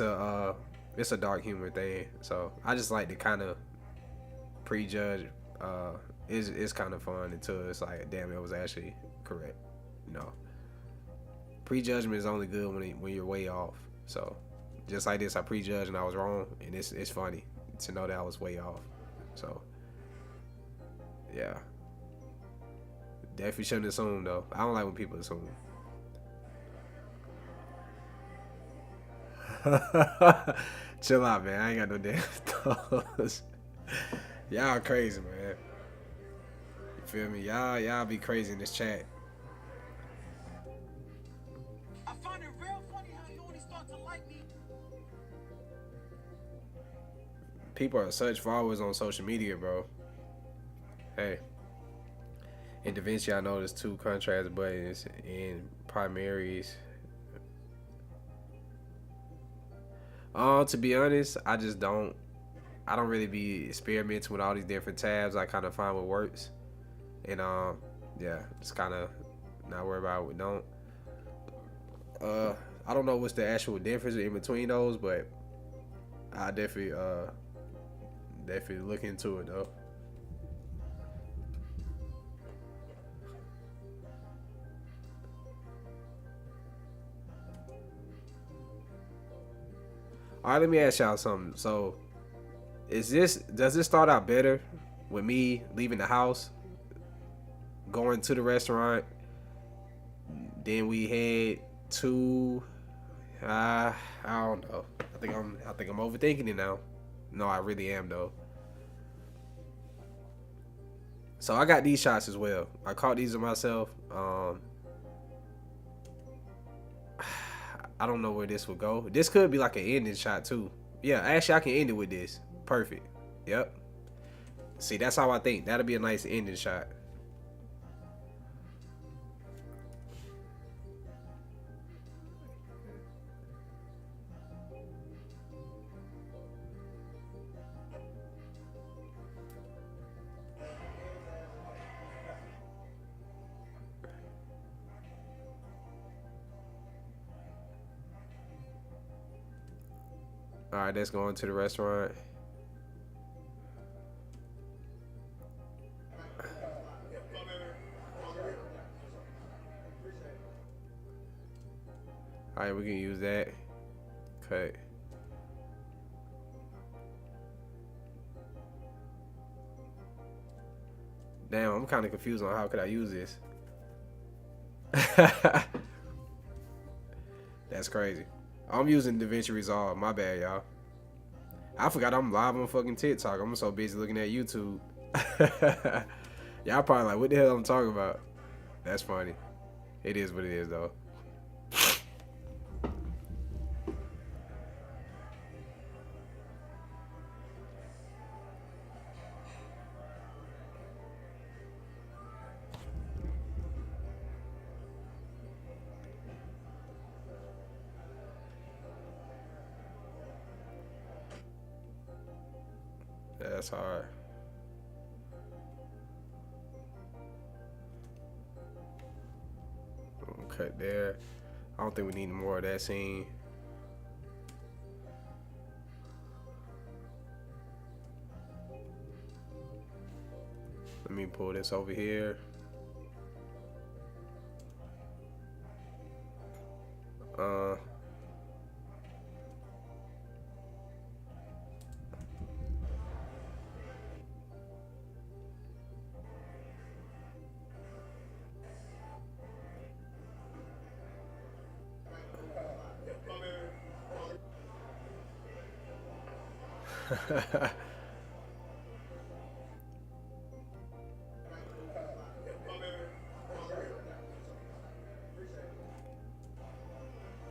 a dark humor thing. So I just like to kind of prejudge. It's kind of fun until it's like, damn, it was actually correct. You know, prejudgment is only good when you're way off. So just like this, I prejudged and I was wrong, and it's funny to know that I was way off. So yeah, definitely shouldn't assume though. I don't like when people assume. Chill out, man. I ain't got no damn thoughts. Y'all crazy, man. You feel me? Y'all be crazy in this chat. I find it real funny how you only start to like me. People are such followers on social media, bro. Hey. In DaVinci, I know there's 2 contrast buttons in primaries. To be honest, I don't really be experimenting with all these different tabs. I kind of find what works. And yeah, just kind of not worry about what don't. Uh, I don't know what's the actual difference in between those, but I definitely look into it though. All right, let me ask y'all something. So, does this start out better with me leaving the house, going to the restaurant, then we head to I don't know. I think I'm overthinking it now. No, I really am though. So I got these shots as well. I caught these of myself. I don't know where this will go. This could be like an ending shot too. Yeah, actually I can end it with this. Perfect. Yep. See, that's how I think. That'll be a nice ending shot. All right, let's go into the restaurant. All right, we can use that. Cut. Damn, I'm kind of confused on how could I use this. That's crazy. I'm using DaVinci Resolve. My bad, y'all. I forgot I'm live on fucking TikTok. I'm so busy looking at YouTube. Y'all probably like, what the hell I'm talking about? That's funny. It is what it is, though. That's hard. Cut there. I don't think we need more of that scene. Let me pull this over here. Uh,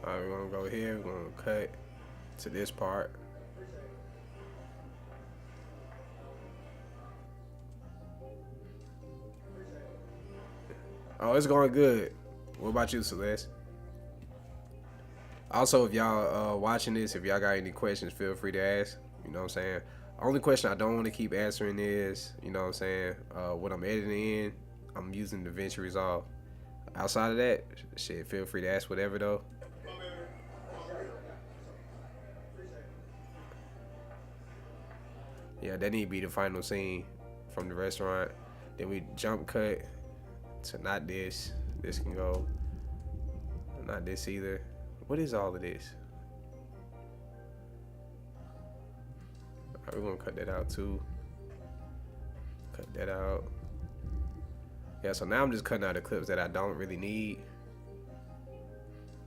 Alright, we're gonna go here. We're gonna cut to this part. Oh, it's going good. What about you, Celeste? Also, if y'all watching this, if y'all got any questions, feel free to ask. You know what I'm saying? Only question I don't want to keep answering is, you know what I'm saying, what I'm editing in, I'm using DaVinci Resolve. Outside of that, shit, feel free to ask whatever though. Yeah, that need to be the final scene from the restaurant. Then we jump cut to not this. This can go. Not this either. What is all of this? Alright, we're gonna cut that out too. Cut that out. Yeah, so now I'm just cutting out the clips that I don't really need.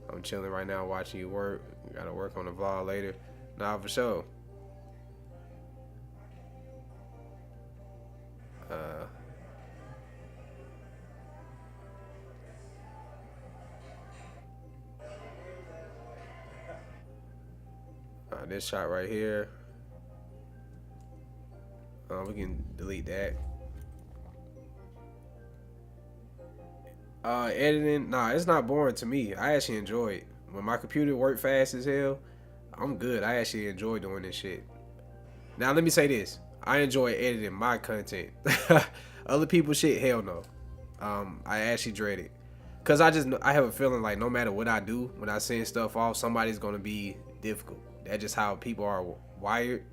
I'm chilling right now watching you work. Gotta work on the vlog later. Nah, for sure. This shot right here. We can delete that. Editing, nah, it's not boring to me. I actually enjoy it. When my computer work fast as hell, I'm good. I actually enjoy doing this shit. Now let me say this: I enjoy editing my content. Other people's shit, hell no. I actually dread it, Cause I have a feeling like no matter what I do, when I send stuff off, somebody's gonna be difficult. That's just how people are wired.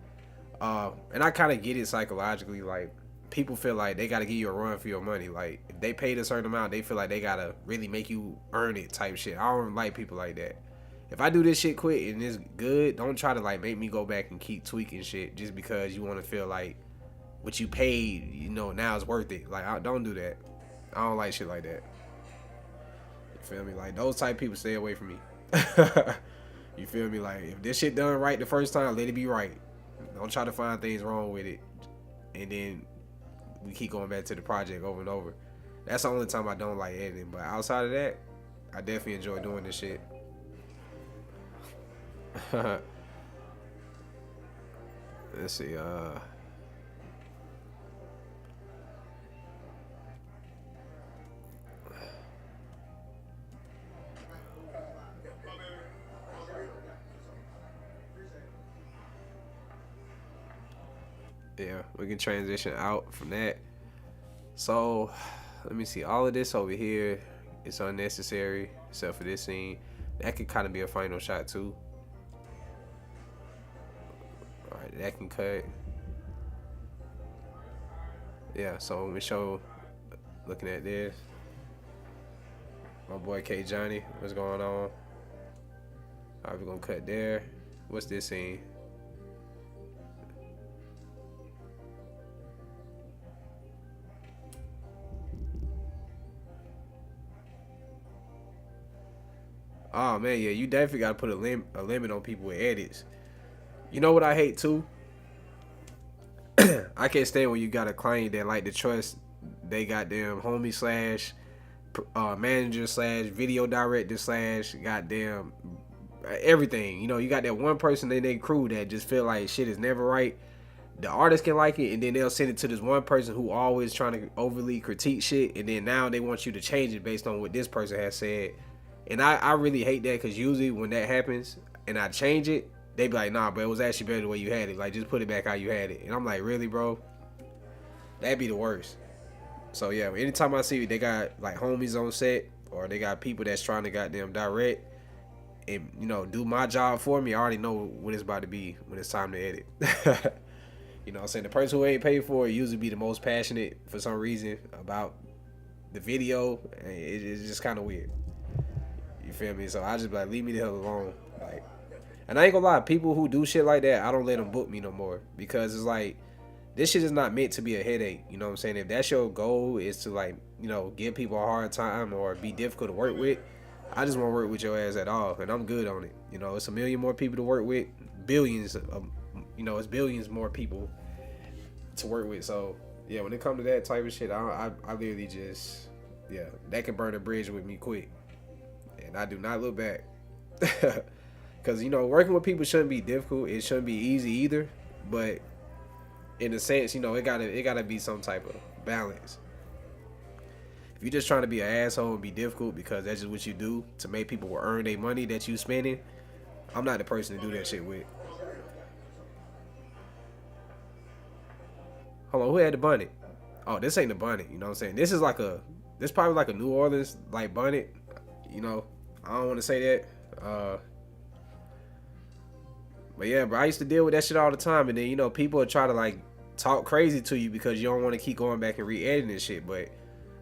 And I kind of get it psychologically. Like people feel like they gotta give you a run for your money. Like if they paid a certain amount, they feel like they gotta really make you earn it type shit. I don't like people like that. If I do this shit quick and it's good, don't try to like make me go back and keep tweaking shit just because you want to feel like what you paid, now it's worth it. Like don't do that. I don't like shit like that. You feel me? Like those type of people, stay away from me. You feel me? Like if this shit done right the first time, let it be right. Don't try to find things wrong with it, and then we keep going back to the project over and over. That's the only time I don't like editing. But outside of that, I definitely enjoy doing this shit. Let's see. Yeah, we can transition out from that. So, let me see. All of this over here is unnecessary, except for this scene. That could kind of be a final shot too. All right, that can cut. Yeah, so let me show. Looking at this, my boy K Johnny, what's going on? All right, we're gonna cut there. What's this scene? Oh man, yeah, you definitely gotta put a limit on people with edits. You know what I hate too? I can't stand when you got a client that like to trust they goddamn homie slash manager slash video director slash goddamn everything. You got that one person in their crew that just feel like shit is never right. The artist can like it, and then they'll send it to this one person who always trying to overly critique shit, and then now they want you to change it based on what this person has said. And I really hate that, because usually when that happens and I change it, they be like, nah, bro, it was actually better the way you had it. Like, just put it back how you had it. And I'm like, really, bro? That'd be the worst. So, yeah, anytime I see they got, like, homies on set, or they got people that's trying to goddamn direct and, do my job for me, I already know what it's about to be when it's time to edit. You know what I'm saying? The person who ain't paid for it usually be the most passionate for some reason about the video. It's just kind of weird. You feel me? So I just be like, leave me the hell alone. Like, and I ain't gonna lie, people who do shit like that, I don't let them book me no more, because it's like, this shit is not meant to be a headache. You know what I'm saying? If that's your goal, is to like, give people a hard time or be difficult to work with, I just won't work with your ass at all, and I'm good on it. It's a million more people to work with, billions of, it's billions more people to work with. So yeah, when it comes to that type of shit, I literally just, yeah, that can burn a bridge with me quick. And I do not look back. Because, working with people shouldn't be difficult. It shouldn't be easy either. But in a sense, it gotta be some type of balance. If you're just trying to be an asshole and be difficult because that's just what you do to make people earn their money that you spending, I'm not the person to do that shit with. Hold on, who had the bonnet? Oh, this ain't the bonnet. You know what I'm saying? This probably like a New Orleans like bonnet. I don't want to say that. But yeah, bro, I used to deal with that shit all the time. And then, people would try to like talk crazy to you because you don't want to keep going back and re-editing this shit. But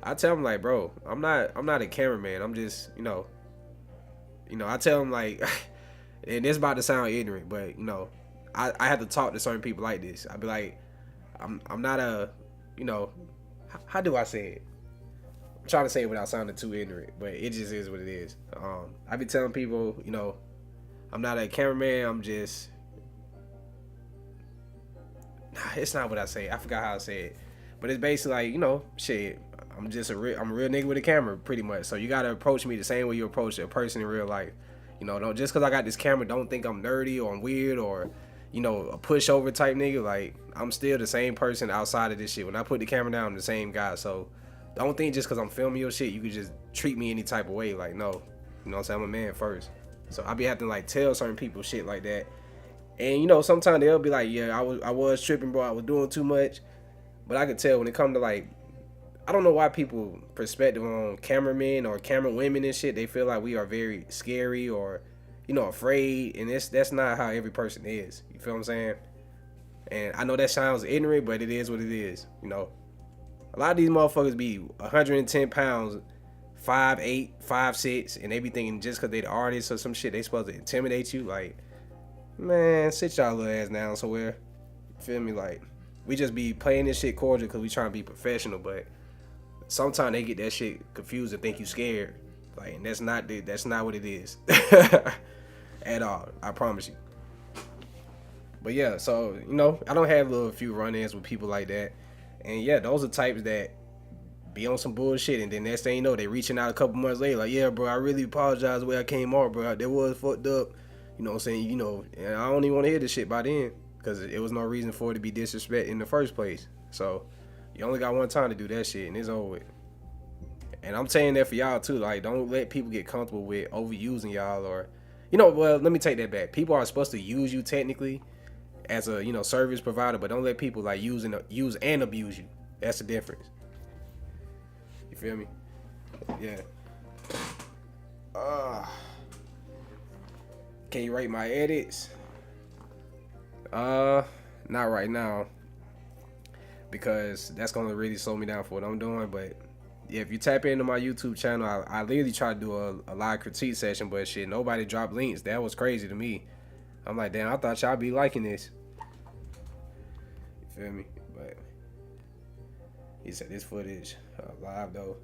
I tell them like, bro, I'm not a cameraman. I'm just, I tell them like, and it's about to sound ignorant, but I have to talk to certain people like this. I'd be like, I'm not a, how do I say it? I'm trying to say it without sounding too ignorant, but it just is what it is. I be telling people, I'm not a cameraman. I'm just, it's not what I say. I forgot how I say it, but it's basically like, shit. I'm a real nigga with a camera, pretty much. So you gotta approach me the same way you approach a person in real life. Don't just because I got this camera, don't think I'm nerdy or I'm weird or, a pushover type nigga. Like, I'm still the same person outside of this shit. When I put the camera down, I'm the same guy. So don't think just because I'm filming your shit, you could just treat me any type of way. Like, no. You know what I'm saying? I'm a man first. So I be having to, like, tell certain people shit like that. And, sometimes they'll be like, yeah, I was tripping, bro. I was doing too much. But I could tell when it come to, like, I don't know why people perspective on cameramen or camera women and shit. They feel like we are very scary or, afraid, and that's not how every person is. You feel what I'm saying? And I know that sounds ignorant, but it is what it is. A lot of these motherfuckers be 110 pounds, 5'8", 5'6", and they be thinking just because they the artist or some shit, they supposed to intimidate you. Like, man, sit y'all little ass down somewhere. Feel me? Like, we just be playing this shit cordial because we trying to be professional, but sometimes they get that shit confused and think you scared. Like, and that's not what it is at all. I promise you. But yeah, so I don't have a few run-ins with people like that, and yeah, those are types that be on some bullshit, and then next thing you know, they reaching out a couple months later, like, yeah, bro, I really apologize the way I came off, bro. That was fucked up. You know what I'm saying? And I don't even want to hear this shit by then, because it was no reason for it to be disrespect in the first place. So you only got one time to do that shit, and it's over with. And I'm saying that for y'all too. Like, don't let people get comfortable with overusing y'all, or, well, let me take that back. People are supposed to use you technically as a service provider, but don't let people like use and abuse you. That's the difference. You feel me? Yeah. Can you rate my edits? Not right now, because that's gonna really slow me down for what I'm doing. But yeah, if you tap into my YouTube channel, I literally tried to do a live critique session, but shit, nobody dropped links. That was crazy to me. I'm like, damn, I thought y'all be liking this. You feel me? But he said this footage live though.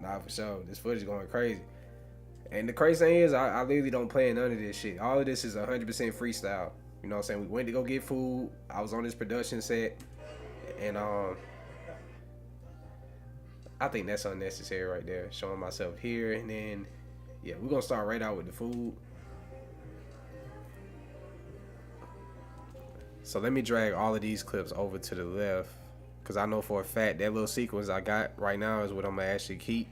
Nah, for sure. This footage going crazy. And the crazy thing is, I literally don't plan none of this shit. All of this is 100% freestyle. You know what I'm saying? We went to go get food. I was on this production set, and I think that's unnecessary right there. Showing myself here, and then yeah, we're gonna start right out with the food. So let me drag all of these clips over to the left, because I know for a fact that little sequence I got right now is what I'm gonna actually keep.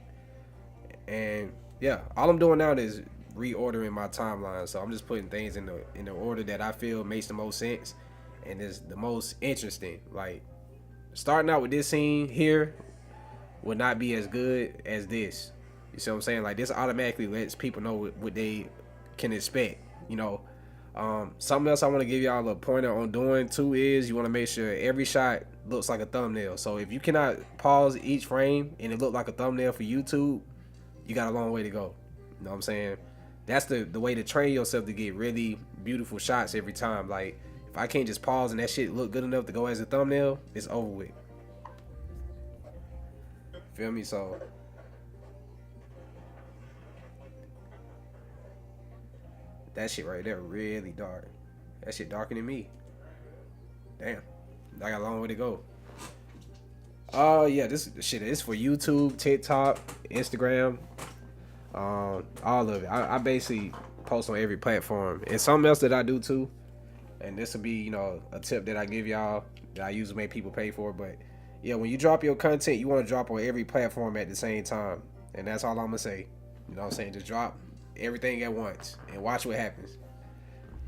And yeah, all I'm doing now is reordering my timeline. So I'm just putting things in the order that I feel makes the most sense and is the most interesting. Like, starting out with this scene here would not be as good as this. You see what I'm saying? Like, this automatically lets people know what they can expect. Something else I want to give y'all a pointer on doing too is you want to make sure every shot looks like a thumbnail. So if you cannot pause each frame and it look like a thumbnail for YouTube, you got a long way to go. You know what I'm saying? That's the way to train yourself to get really beautiful shots every time. Like, if I can't just pause and that shit look good enough to go as a thumbnail, it's over with. Feel me? So that shit right there really dark. That shit darker than me. Damn. I got a long way to go. Oh yeah, this shit is for YouTube, TikTok, Instagram, all of it. I basically post on every platform. And something else that I do too, and this will be, a tip that I give y'all that I usually make people pay for. But yeah, when you drop your content, you want to drop on every platform at the same time. And that's all I'm gonna say. You know what I'm saying? Just drop everything at once and watch what happens.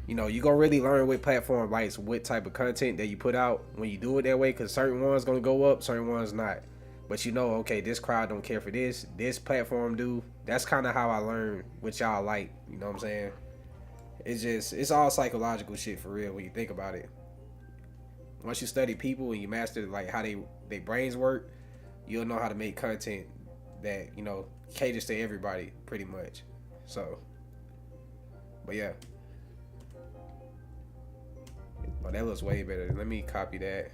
You gonna really learn what platform likes what type of content that you put out when you do it that way, because certain ones gonna go up, certain ones not. But okay, this crowd don't care for this platform do. That's kind of how I learned what y'all like. You know what I'm saying? It's all psychological shit for real when you think about it. Once you study people and you master like how they brains work, you'll know how to make content that caters to everybody pretty much. So, but yeah. Oh, that looks way better. Let me copy that.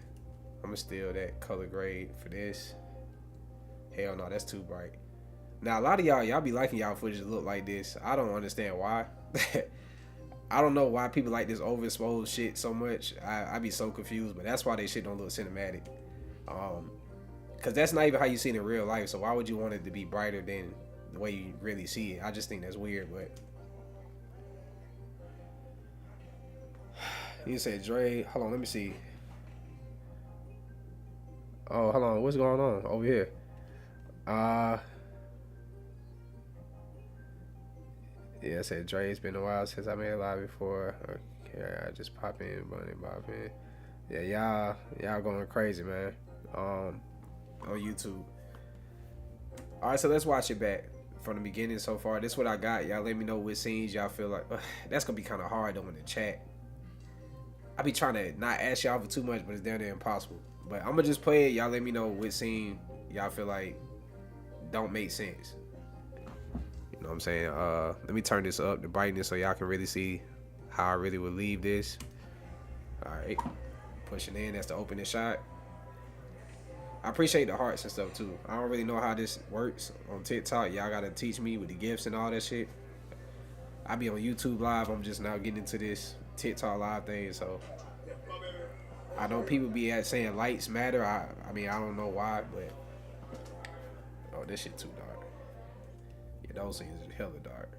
I'm gonna steal that color grade for this. Hell no, that's too bright. Now, a lot of y'all be liking y'all footage to look like this. I don't understand why. I don't know why people like this overexposed shit so much. I be so confused, but that's why they shit don't look cinematic. Cause that's not even how you see it in real life. So why would you want it to be brighter than the way you really see it? I just think that's weird, but. You said Dre. Hold on, let me see. Oh, hold on. What's going on over here? Yeah, I said Dre. It's been a while since I made a live before. Okay, I just pop in, bunny, pop in. Yeah, y'all going crazy, man. on YouTube. All right, so let's watch it back from the beginning so far. This is what I got. Y'all let me know what scenes y'all feel like. That's gonna be kind of hard though in the chat. I be trying to not ask y'all for too much, but it's down there impossible. But I'm gonna just play it. Y'all let me know what scene y'all feel like don't make sense. You know what I'm saying? Let me turn this up, the brightness, so y'all can really see how I really would leave this. All right, pushing in. That's the opening shot. I appreciate the hearts and stuff too. I don't really know how this works on TikTok. Y'all gotta teach me with the gifts and all that shit. I be on YouTube live. I'm just now getting into this TikTok live thing, so I know people be saying lights matter. I mean I don't know why, but oh, this shit too dark. Yeah, those things are hella dark.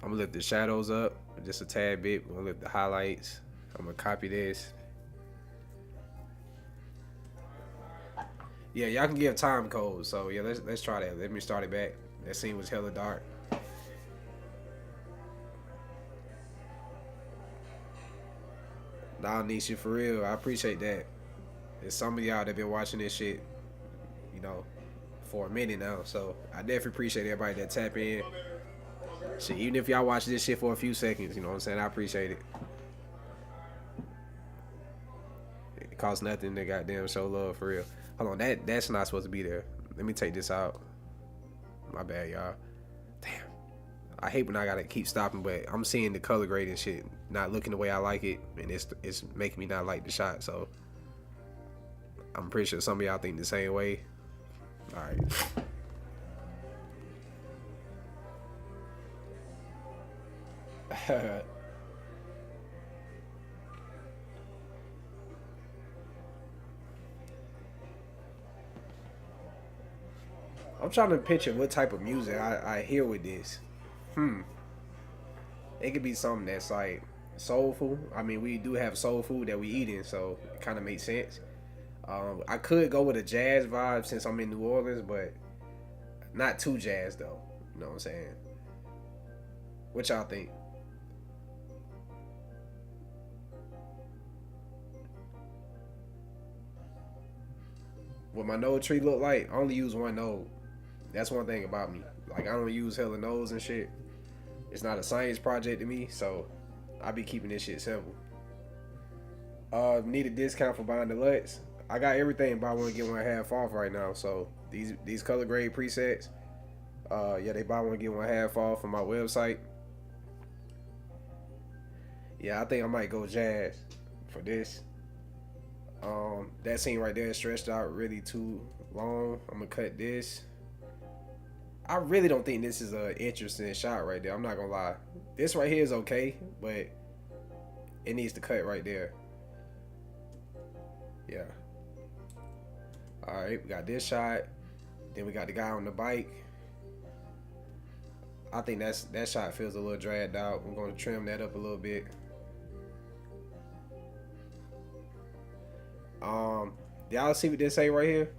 I'm gonna lift the shadows up just a tad bit. I'm gonna lift the highlights. I'm gonna copy this. Yeah, y'all can give time codes. So yeah, let's try that. Let me start it back. That scene was hella dark. Nah, Nisha, for real, I appreciate that. There's some of y'all that been watching this shit, you know, for a minute now. So I definitely appreciate everybody that tap in. Shit, even if y'all watch this shit for a few seconds, you know what I'm saying? I appreciate it. It costs nothing to goddamn show love, for real. Hold on, that's not supposed to be there. Let me take this out. My bad, y'all. Damn. I hate when I gotta keep stopping, but I'm seeing the color grade and shit not looking the way I like it, and it's making me not like the shot. So I'm pretty sure some of y'all think the same way. All right. I'm trying to picture what type of music I hear with this. It could be something that's like soulful. I mean, we do have soul food that we eating, so it kind of makes sense. I could go with a jazz vibe since I'm in New Orleans, but not too jazz though. You know what I'm saying? What y'all think? What my node tree look like? I only use one node. That's one thing about me. Like I don't use hella nodes and shit. It's not a science project to me, so I be keeping this shit simple. Need a discount for buying the LUTs. I got everything buy one get one half off right now. So these color grade presets, yeah, they buy one get one half off on my website. Yeah, I think I might go jazz for this. That scene right there is stretched out really too long. I'm gonna cut this. I really don't think this is an interesting shot right there. I'm not gonna lie. This right here is okay, but it needs to cut right there. Yeah. All right, we got this shot. Then we got the guy on the bike. I think that shot feels a little dragged out. I'm gonna trim that up a little bit. Y'all see what this say right here?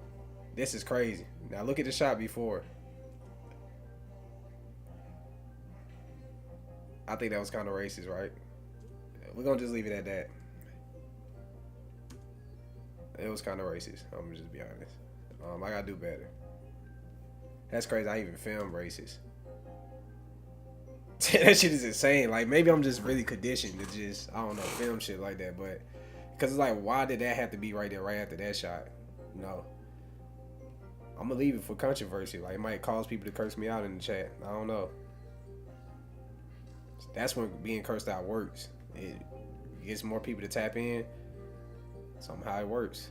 This is crazy. Now look at the shot before. I think that was kind of racist, right? We're gonna just leave it at that. It was kind of racist. I'm gonna just be honest. I gotta do better. That's crazy. I even filmed racist. That shit is insane. Like maybe I'm just really conditioned to just I don't know film shit like that, but because it's like why did that have to be right there right after that shot? No. I'm gonna leave it for controversy. Like it might cause people to curse me out in the chat. I don't know. That's when being cursed out works. It gets more people to tap in. Somehow it works.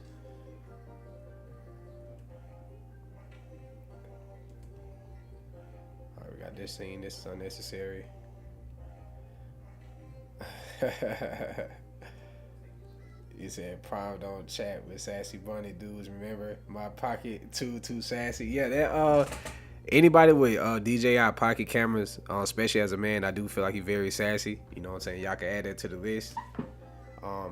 Alright, we got this scene. This is unnecessary. You said Prime don't chat with sassy bunny dudes. Remember my pocket too sassy. Yeah, that anybody with DJI pocket cameras, especially as a man, I do feel like he's very sassy. You know what I'm saying? Y'all can add that to the list.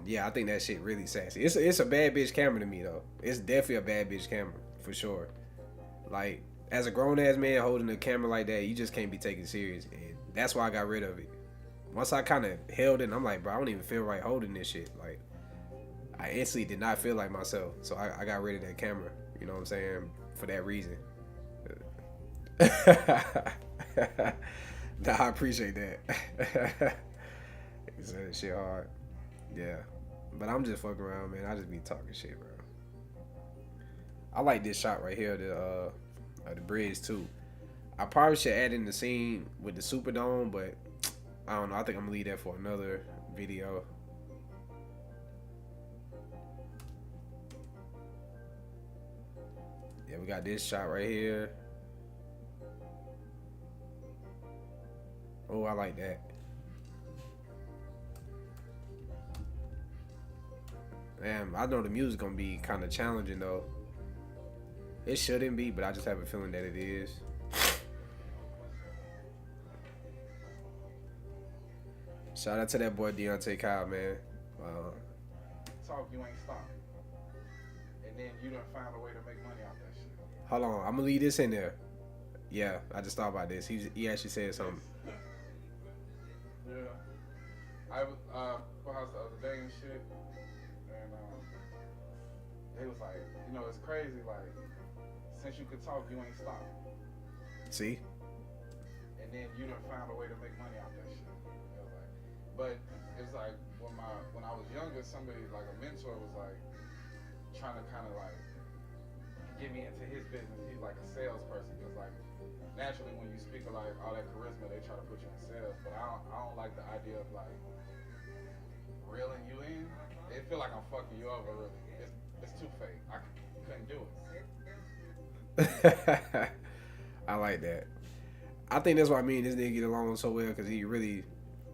Yeah, I think that shit really sassy. It's a bad bitch camera to me though. It's definitely a bad bitch camera for sure. Like as a grown ass man holding a camera like that, you just can't be taken serious, and that's why I got rid of it. Once I kind of held it, I'm like, bro, I don't even feel right holding this shit. Like I instantly did not feel like myself. So I got rid of that camera. You know what I'm saying? For that reason. Nah, I appreciate that. You said that shit hard. Yeah. But I'm just fucking around, man. I just be talking shit, bro. I like this shot right here, the bridge too. I probably should add in the scene with the Superdome, but I don't know. I think I'm gonna leave that for another video. Yeah, we got this shot right here. Oh, I like that. Man, I know the music's gonna be kind of challenging though. It shouldn't be, but I just have a feeling that it is. Shout out to that boy Deontay Kyle, man. Talk, you ain't stop. And then you done found a way to make money off that shit. Hold on, I'm gonna leave this in there. Yeah, I just thought about this. He actually said something. Yeah. I was house the other day and shit, and they was like, you know, it's crazy. Like, since you could talk, you ain't stop. See? And then you done found a way to make money off that shit. It was like, but it's like when I was younger, somebody like a mentor was like trying to kind of like get me into his business. He's like a salesperson because like naturally when you speak of like all that charisma, they try to put you in sales. But I don't like the idea of like reeling you in. It feel like I'm fucking you over. Really, it's too fake. I couldn't do it. I like that. I think that's why me and this nigga get along so well because he really,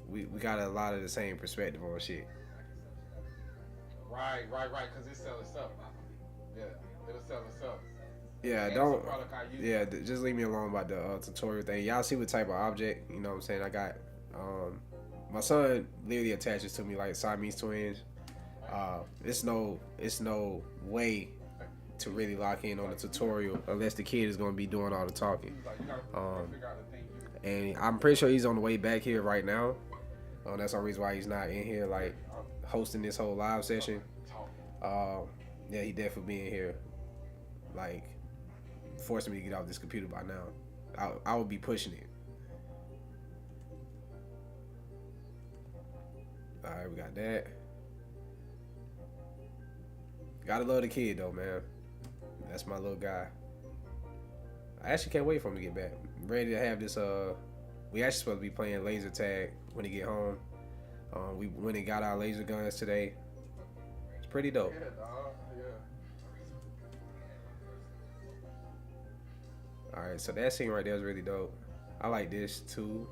we got a lot of the same perspective on shit. Right. Because it sells itself. Yeah, it'll sell itself. Yeah, don't. Yeah, just leave me alone about the tutorial thing. Y'all see what type of object? You know what I'm saying? I got. My son literally attaches to me like Siamese twins. It's no way to really lock in on the tutorial unless the kid is gonna be doing all the talking. And I'm pretty sure he's on the way back here right now. That's the reason why he's not in here like hosting this whole live session. Yeah, he definitely being here, like forcing me to get off this computer by now. I would be pushing it. All right, we got that. Gotta love the kid though, man. That's my little guy. I actually can't wait for him to get back. I'm ready to have this. We actually supposed to be playing laser tag when he get home. We went and got our laser guns today. It's pretty dope. Yeah, dog. Yeah. All right, so that scene right there is really dope. I like this too.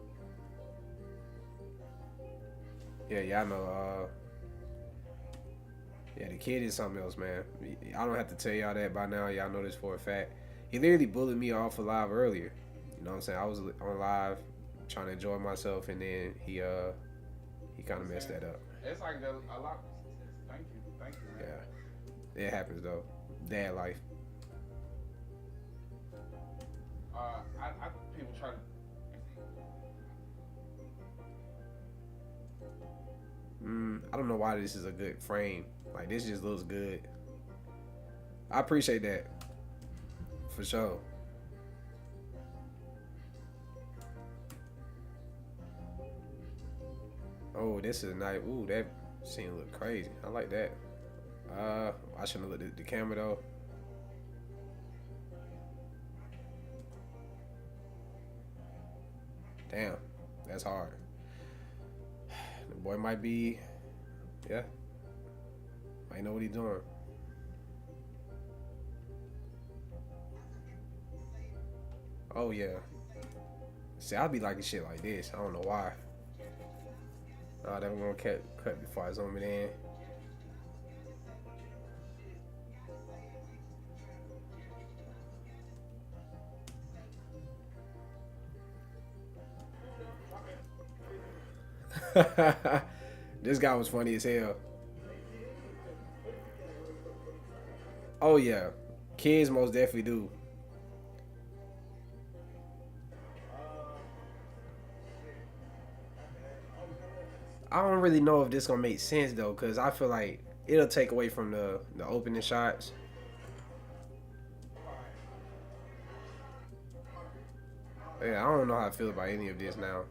Yeah, y'all know. Yeah, the kid is something else, man. I don't have to tell y'all that by now. Y'all know this for a fact. He literally bullied me off of live earlier. You know what I'm saying? I was on live trying to enjoy myself, and then he kind of messed that up. It's like a lot. Thank you, man. Yeah, it happens though. Dad life. I people try to. I don't know why this is a good frame. Like this just looks good. I appreciate that. For sure. Oh, this is nice. Ooh, that scene look crazy. I like that. I shouldn't have looked at the camera though. Damn, that's hard. The boy might be, yeah. Might know what he's doing. Oh yeah. See, I'll be liking shit like this. I don't know why. Then we're gonna cut before I zoom it in. This guy was funny as hell. Oh yeah, kids most definitely do. I don't really know if this gonna make sense though, cause I feel like it'll take away from the opening shots. Yeah, I don't know how I feel about any of this now.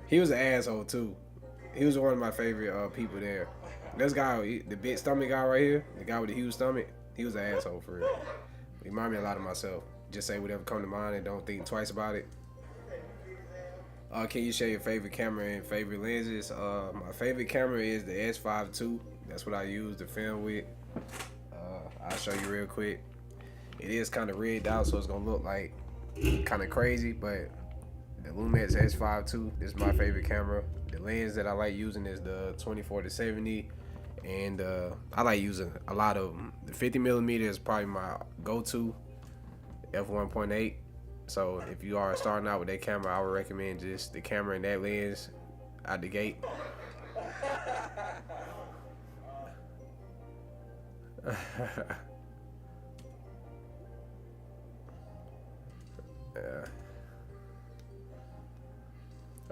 He was an asshole too. He was one of my favorite people there. This guy, the big stomach guy right here, the guy with the huge stomach, he was an asshole for real. He reminded me a lot of myself. Just say whatever come to mind and don't think twice about it. Can you share your favorite camera and favorite lenses? My favorite camera is the S5 II. That's what I use to film with. I'll show you real quick. It is kind of rigged out, so it's gonna look like kind of crazy, but the Lumix S5 II, this is my favorite camera. The lens that I like using is the 24-70, and I like using a lot of them. The 50mm is probably my go-to, f1.8. So if you are starting out with that camera, I would recommend just the camera and that lens out the gate. Yeah.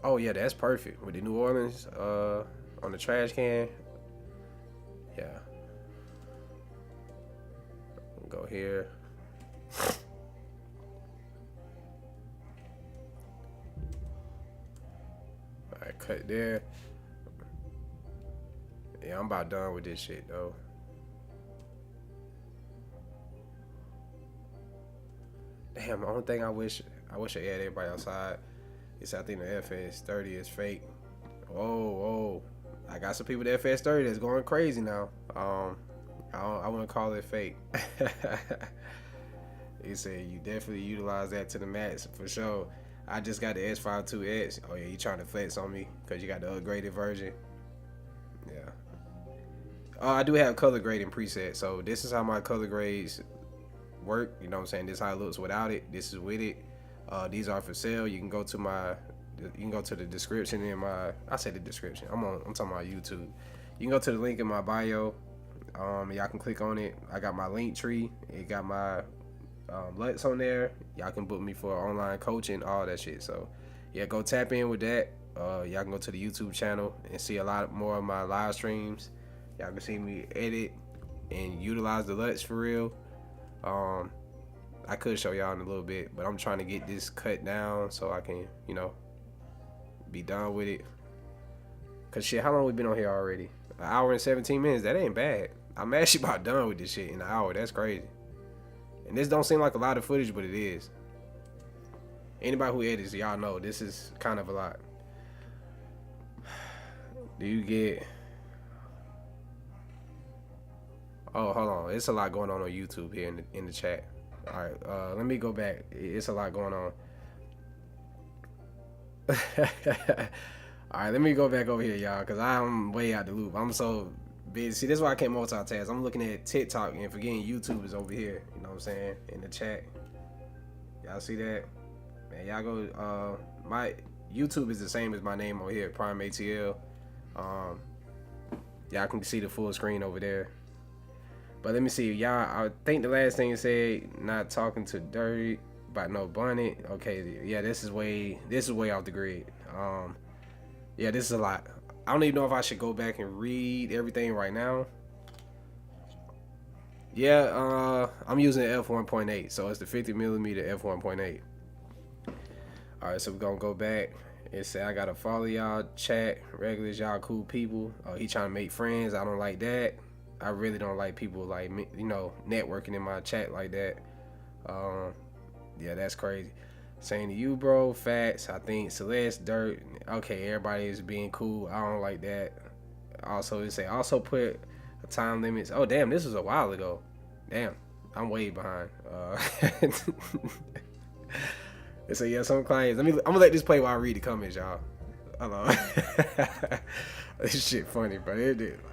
Oh yeah, that's perfect with the New Orleans on the trash can. Yeah. Go here. Alright, cut there. Yeah, I'm about done with this shit though. Damn, the only thing I wish I had everybody outside is I think the FS30 is fake. Whoa. I got some people with the FS30 that's going crazy now. I wouldn't call it fake. He said you definitely utilize that to the max for sure. I just got the S5 IIX. Oh yeah, you trying to flex on me because you got the upgraded version. Yeah. I do have color grading presets, so this is how my color grades work. You know what I'm saying? This is how it looks without it. This is with it. These are for sale. You can go to the description in my. I say the description. I'm talking about YouTube. You can go to the link in my bio. Y'all can click on it. I got my link tree. It got my LUTs on there. Y'all can book me for online coaching, all that shit. So yeah, go tap in with that. Y'all can go to the YouTube channel and see a lot more of my live streams. Y'all can see me edit and utilize the LUTs for real. I could show y'all in a little bit, but I'm trying to get this cut down so I can, be done with it. Cause shit, how long we been on here already? An hour and 17 minutes. That ain't bad. I'm actually about done with this shit in an hour. That's crazy. And this don't seem like a lot of footage, but it is. Anybody who edits, y'all know this is kind of a lot. Do you get? Oh, hold on. It's a lot going on YouTube here in the chat. All right, let me go back. It's a lot going on. All right, let me go back over here, y'all, because I'm way out the loop. I'm so busy. See, this is why I can't multitask. I'm looking at TikTok and forgetting YouTube is over here. You know what I'm saying? In the chat. Y'all see that? Man, y'all go. My YouTube is the same as my name over here, PrimeAtl. Y'all can see the full screen over there. But let me see, y'all. I think the last thing you said, not talking to Dirty about no bonnet. Okay, yeah, this is way off the grid. Yeah, this is a lot. I don't even know if I should go back and read everything right now. Yeah, I'm using f1.8, so it's the 50mm f1.8. All right, so we're gonna go back and say I gotta follow y'all, chat, regulars, y'all cool people. He trying to make friends. I don't like that. I really don't like people like me, networking in my chat like that. Yeah, that's crazy. Saying to you, bro, facts. I think Celeste, Dirt. Okay, everybody is being cool. I don't like that. Also, they say also put a time limits. Oh, damn, this was a while ago. Damn, I'm way behind. They say yeah, some clients. I'm gonna let this play while I read the comments, y'all. Hello. This shit funny, bro. It did like.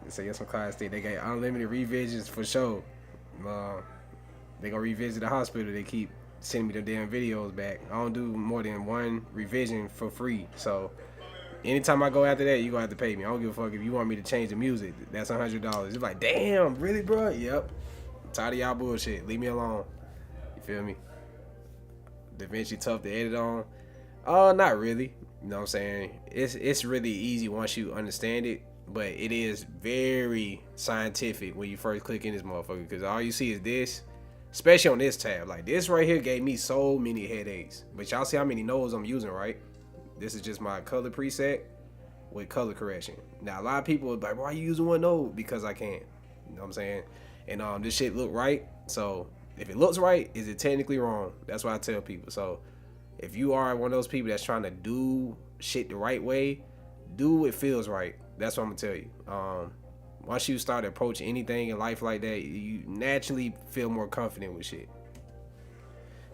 They say yeah, some clients think they got unlimited revisions for sure. They gonna revisit the hospital. They keep sending me the damn videos back. I don't do more than one revision for free. So anytime I go after that, you gonna have to pay me. I don't give a fuck if you want me to change the music. That's $100. It's like, damn, really, bro? Yep. I'm tired of y'all bullshit. Leave me alone. You feel me? DaVinci tough to edit on. Not really. You know what I'm saying? It's really easy once you understand it, but it is very scientific when you first click in this motherfucker, because all you see is this, especially on this tab. Like this right here gave me so many headaches. But y'all see how many nodes I'm using, right? This is just my color preset with color correction. Now a lot of people are like, why are you using one node? Because I can. You know what I'm saying? And this shit look right. So if it looks right, is it technically wrong? That's what I tell people. So if you are one of those people that's trying to do shit the right way, do what feels right. That's what I'm gonna tell you. Once you start approaching anything in life like that, you naturally feel more confident with shit.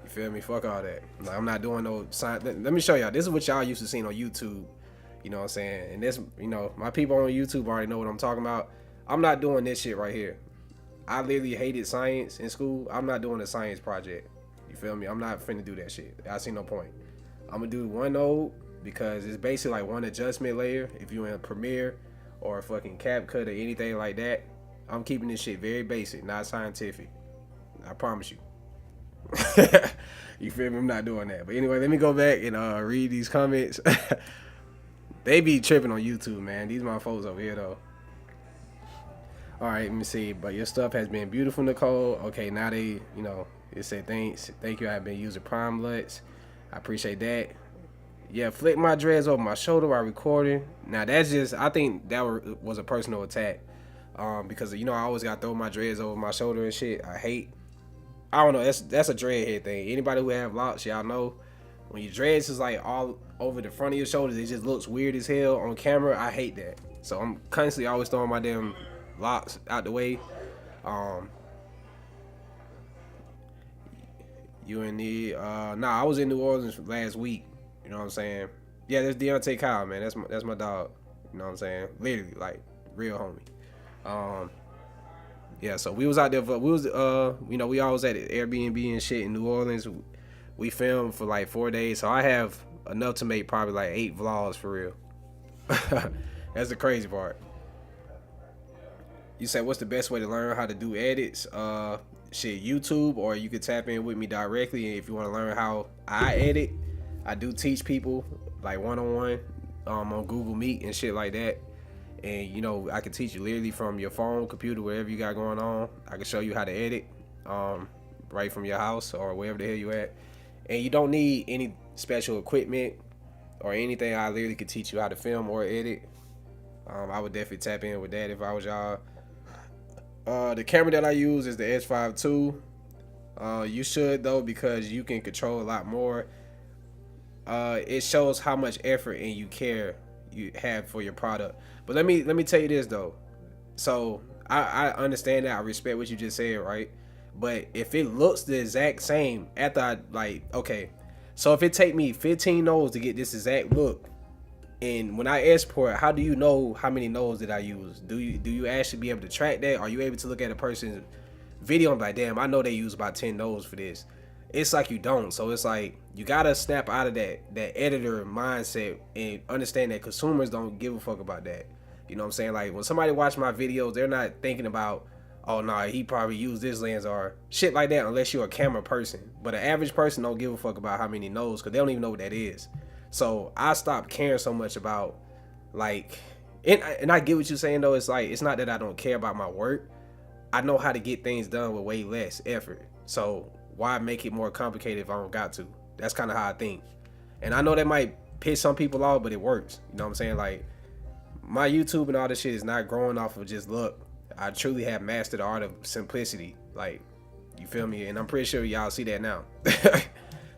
You feel me? Fuck all that. Like, I'm not doing no sign. Let me show y'all. This is what y'all used to see on YouTube. You know what I'm saying? And this, you know, my people on YouTube already know what I'm talking about. I'm not doing this shit right here. I literally hated science in school. I'm not doing a science project. You feel me? I'm not finna do that shit. I see no point. I'm gonna do one node because it's basically like one adjustment layer. If you're in Premiere or fucking CapCut or anything like that, I'm keeping this shit very basic, not scientific. I promise you. You feel me? I'm not doing that. But anyway, let me go back and read these comments. They be tripping on YouTube, man. These my folks over here though. All right, let me see. But your stuff has been beautiful, Nicole. Okay, now they, you know, it said thank you. I've been using PrimeAtl. I appreciate that. Yeah, flick my dreads over my shoulder while recording. Now that's just, I think that was a personal attack. Because you know I always gotta throw my dreads over my shoulder and shit. I don't know. That's a dreadhead thing. Anybody who have locks, y'all know when your dreads is like all over the front of your shoulders, it just looks weird as hell on camera. I hate that. So I'm constantly always throwing my damn locks out the way. You in the I was in New Orleans last week. You know what I'm saying? Yeah, that's Deontay Kyle, man. That's my dog. You know what I'm saying? Literally, like real homie. Yeah, so we was out there for, you know, we always at Airbnb and shit in New Orleans. We filmed for like 4 days, so I have enough to make probably like 8 vlogs for real. That's the crazy part. You said, what's the best way to learn how to do edits? Shit, YouTube, or you could tap in with me directly if you want to learn how I edit. I do teach people like one-on-one on Google Meet and shit like that. And you know, I can teach you literally from your phone, computer, whatever you got going on. I can show you how to edit right from your house or wherever the hell you at. And you don't need any special equipment or anything. I literally could teach you how to film or edit. I would definitely tap in with that if I was y'all. The camera that I use is the S5 II. You should though, because you can control a lot more. It shows how much effort and you care you have for your product. But let me tell you this though. So I understand that. I respect what you just said, right? But if it looks the exact same after I okay, so if it take me 15 nodes to get this exact look, and when I export, how do you know how many nodes did I use? Do you actually be able to track that? Are you able to look at a person's video and be like, damn, I know they use about 10 nodes for this? It's like you don't. So it's like you gotta snap out of that editor mindset and understand that consumers don't give a fuck about that. You know what I'm saying? Like when somebody watch my videos, they're not thinking about, oh nah, he probably used this lens or shit like that, unless you're a camera person. But an average person don't give a fuck about how many nodes, because they don't even know what that is. So I stopped caring so much about like, and I get what you're saying though. It's like, it's not that I don't care about my work. I know how to get things done with way less effort. So why make it more complicated if I don't got to? That's kind of how I think. And I know that might piss some people off, but it works. You know what I'm saying? Like my YouTube and all this shit is not growing off of just luck. I truly have mastered the art of simplicity. Like, you feel me? And I'm pretty sure y'all see that now.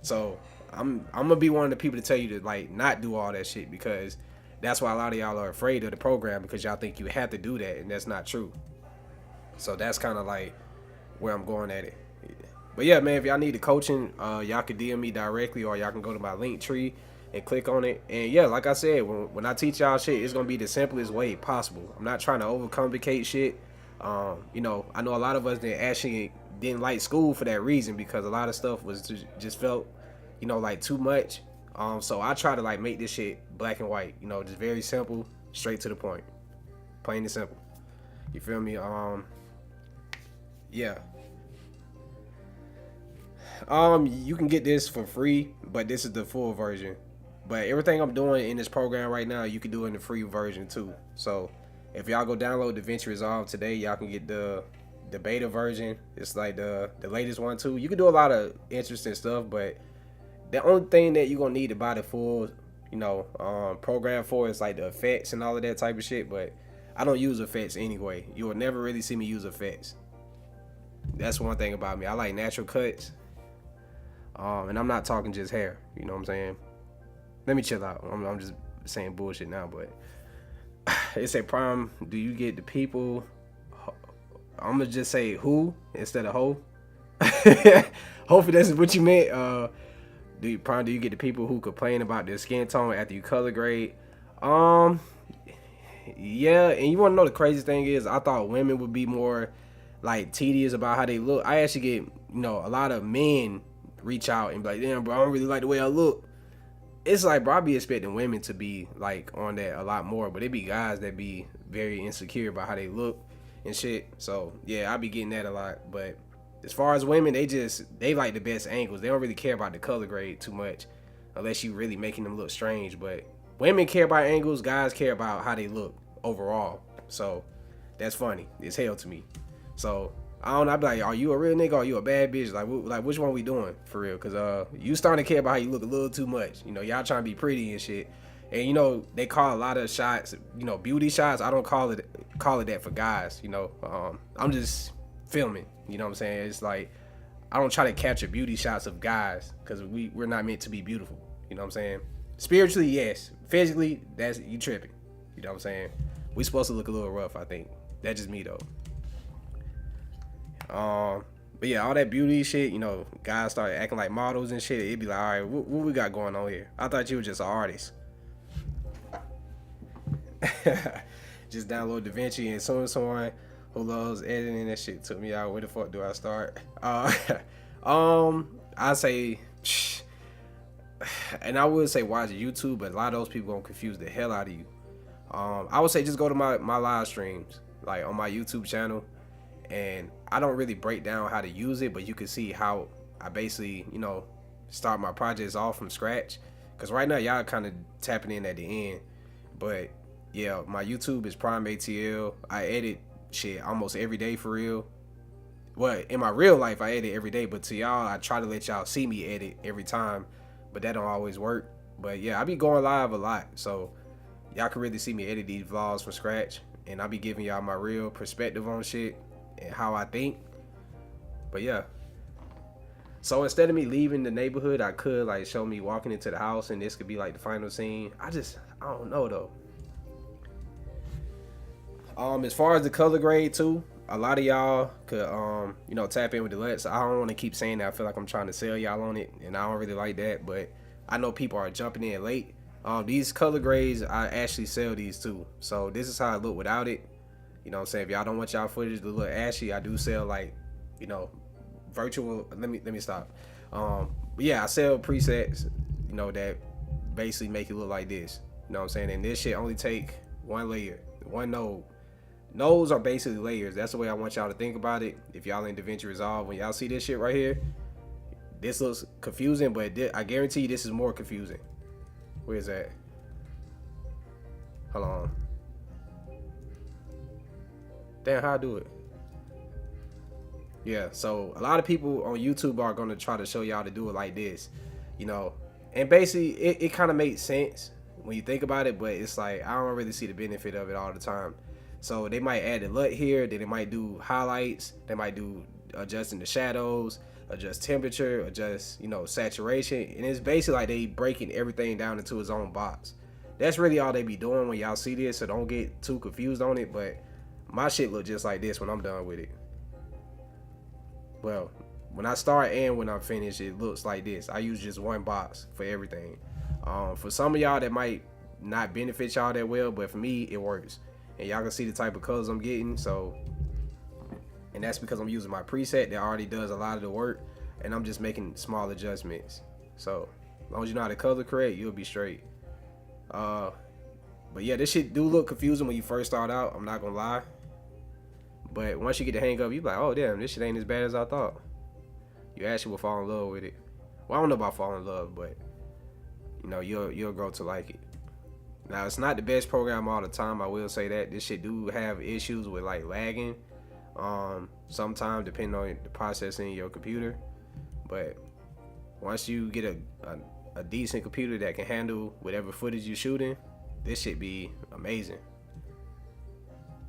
So I'm gonna be one of the people to tell you to like not do all that shit, because that's why a lot of y'all are afraid of the program, because y'all think you have to do that, and that's not true. So that's kind of like where I'm going at it. But yeah, man, if y'all need the coaching, y'all can DM me directly, or y'all can go to my link tree and click on it. And yeah, like I said, when I teach y'all shit, it's gonna be the simplest way possible. I'm not trying to overcomplicate shit. You know, I know a lot of us that actually didn't like school for that reason, because a lot of stuff was just felt, you know, like too much. So I try to like make this shit black and white, you know, just very simple, straight to the point, plain and simple. You feel me? Yeah. You can get this for free, but this is the full version. But everything I'm doing in this program right now, you can do in the free version too. So if y'all go download DaVinci Resolve today, y'all can get the beta version. It's like the latest one too. You can do a lot of interesting stuff, but the only thing that you're gonna need to buy the full, program for is like the effects and all of that type of shit. But I don't use effects anyway. You will never really see me use effects. That's one thing about me. I like natural cuts. And I'm not talking just hair. You know what I'm saying? Let me chill out. I'm just saying bullshit now, but it said Prime, do you get the people? I'm gonna just say who instead of ho. Hopefully that's what you meant. Do you get the people who complain about their skin tone after you color grade? Yeah, and you want to know the crazy thing is, I thought women would be more like tedious about how they look. I actually get a lot of men reach out and be like, damn, bro, I don't really like the way I look. It's like, bro, I be expecting women to be like on that a lot more, but it be guys that be very insecure about how they look and shit. So yeah, I be getting that a lot. But as far as women, they like the best angles. They don't really care about the color grade too much, unless you really making them look strange. But women care about angles, guys care about how they look overall. So that's funny. It's hell to me. So I don't know. I be like, are you a real nigga or are you a bad bitch? Like which one we doing for real? Cause you starting to care about how you look a little too much. Y'all trying to be pretty and shit. And they call a lot of shots, beauty shots. I don't call it that for guys. I'm just filming. You know what I'm saying? It's like I don't try to capture beauty shots of guys because we're not meant to be beautiful. You know what I'm saying? Spiritually, yes. Physically, that's you tripping. You know what I'm saying? We supposed to look a little rough, I think. That's just me though. But yeah, all that beauty shit, guys started acting like models and shit. It'd be like, all right, what we got going on here? I thought you were just an artist. Just download DaVinci, and someone who loves editing that shit took me out. Where the fuck do I start? I say, and I would say watch YouTube, but a lot of those people gonna confuse the hell out of you. I would say just go to my live streams, like on my YouTube channel, and I don't really break down how to use it, but you can see how I basically, start my projects off from scratch. Cause right now y'all kind of tapping in at the end, but yeah, my YouTube is PrimeAtl. I edit shit almost every day for real. Well, in my real life, I edit every day, but to y'all, I try to let y'all see me edit every time, but that don't always work. But yeah, I be going live a lot, so y'all can really see me edit these vlogs from scratch, and I be giving y'all my real perspective on shit and how I think. But yeah, so instead of me leaving the neighborhood, I could like show me walking into the house, and this could be like the final scene. I don't know though. As far as the color grade too, a lot of y'all could tap in with the LUTs. I don't want to keep saying that. I feel like I'm trying to sell y'all on it, and I don't really like that, but I know people are jumping in late. These color grades, I actually sell these too. So this is how I look without it. You know what I'm saying? If y'all don't want y'all footage to look ashy, I do sell like, virtual. Let me stop. But yeah, I sell presets, that basically make it look like this. You know what I'm saying? And this shit only take one layer, one node. Nodes are basically layers. That's the way I want y'all to think about it. If y'all in DaVinci Resolve, when y'all see this shit right here, this looks confusing, but I guarantee you this is more confusing. Where is that? Hold on. Damn, how I do it? Yeah, so a lot of people on YouTube are going to try to show y'all to do it like this, and basically it kind of makes sense when you think about it, but it's like I don't really see the benefit of it all the time. So they might add a LUT here, then they might do highlights, they might do adjusting the shadows, adjust temperature, adjust, saturation, and it's basically like they breaking everything down into its own box. That's really all they be doing when y'all see this, so don't get too confused on it, but my shit look just like this when I'm done with it. Well, when I start and when I'm finished, it looks like this. I use just one box for everything. For some of y'all that might not benefit y'all that well, but for me, it works. And y'all can see the type of colors I'm getting, and that's because I'm using my preset that already does a lot of the work, and I'm just making small adjustments. So as long as you know how to color correct, you'll be straight. But yeah, this shit do look confusing when you first start out, I'm not gonna lie. But once you get the hang of it, you be like, oh damn, this shit ain't as bad as I thought. You actually will fall in love with it. Well, I don't know about fall in love, but you'll grow to like it. Now it's not the best program all the time. I will say that this shit do have issues with like lagging. Sometimes depending on the processing in your computer, but once you get a decent computer that can handle whatever footage you're shooting, this shit be amazing.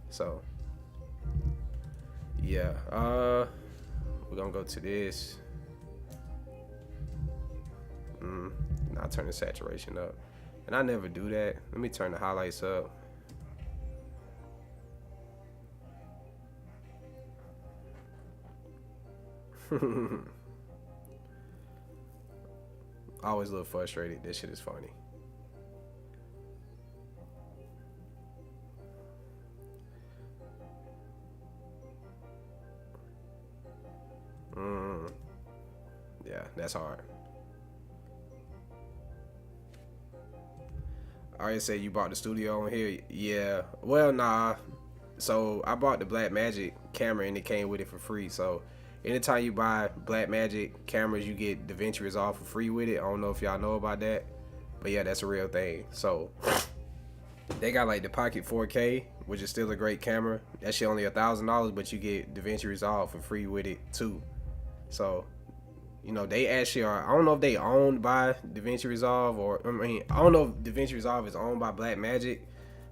So yeah, we're gonna go to this. I'll turn the saturation up, and I never do that. Let me turn the highlights up. I always look frustrated. This shit is funny. Yeah, that's hard. I already said you bought the studio on here. Yeah. Well, nah. So I bought the Blackmagic camera and it came with it for free. So anytime you buy Blackmagic cameras, you get DaVinci Resolve for free with it. I don't know if y'all know about that, but yeah, that's a real thing. So they got like the Pocket 4K, which is still a great camera. That shit only $1,000, but you get DaVinci Resolve for free with it too. So they actually are. I don't know if they owned by DaVinci Resolve, or I don't know if DaVinci Resolve is owned by Blackmagic,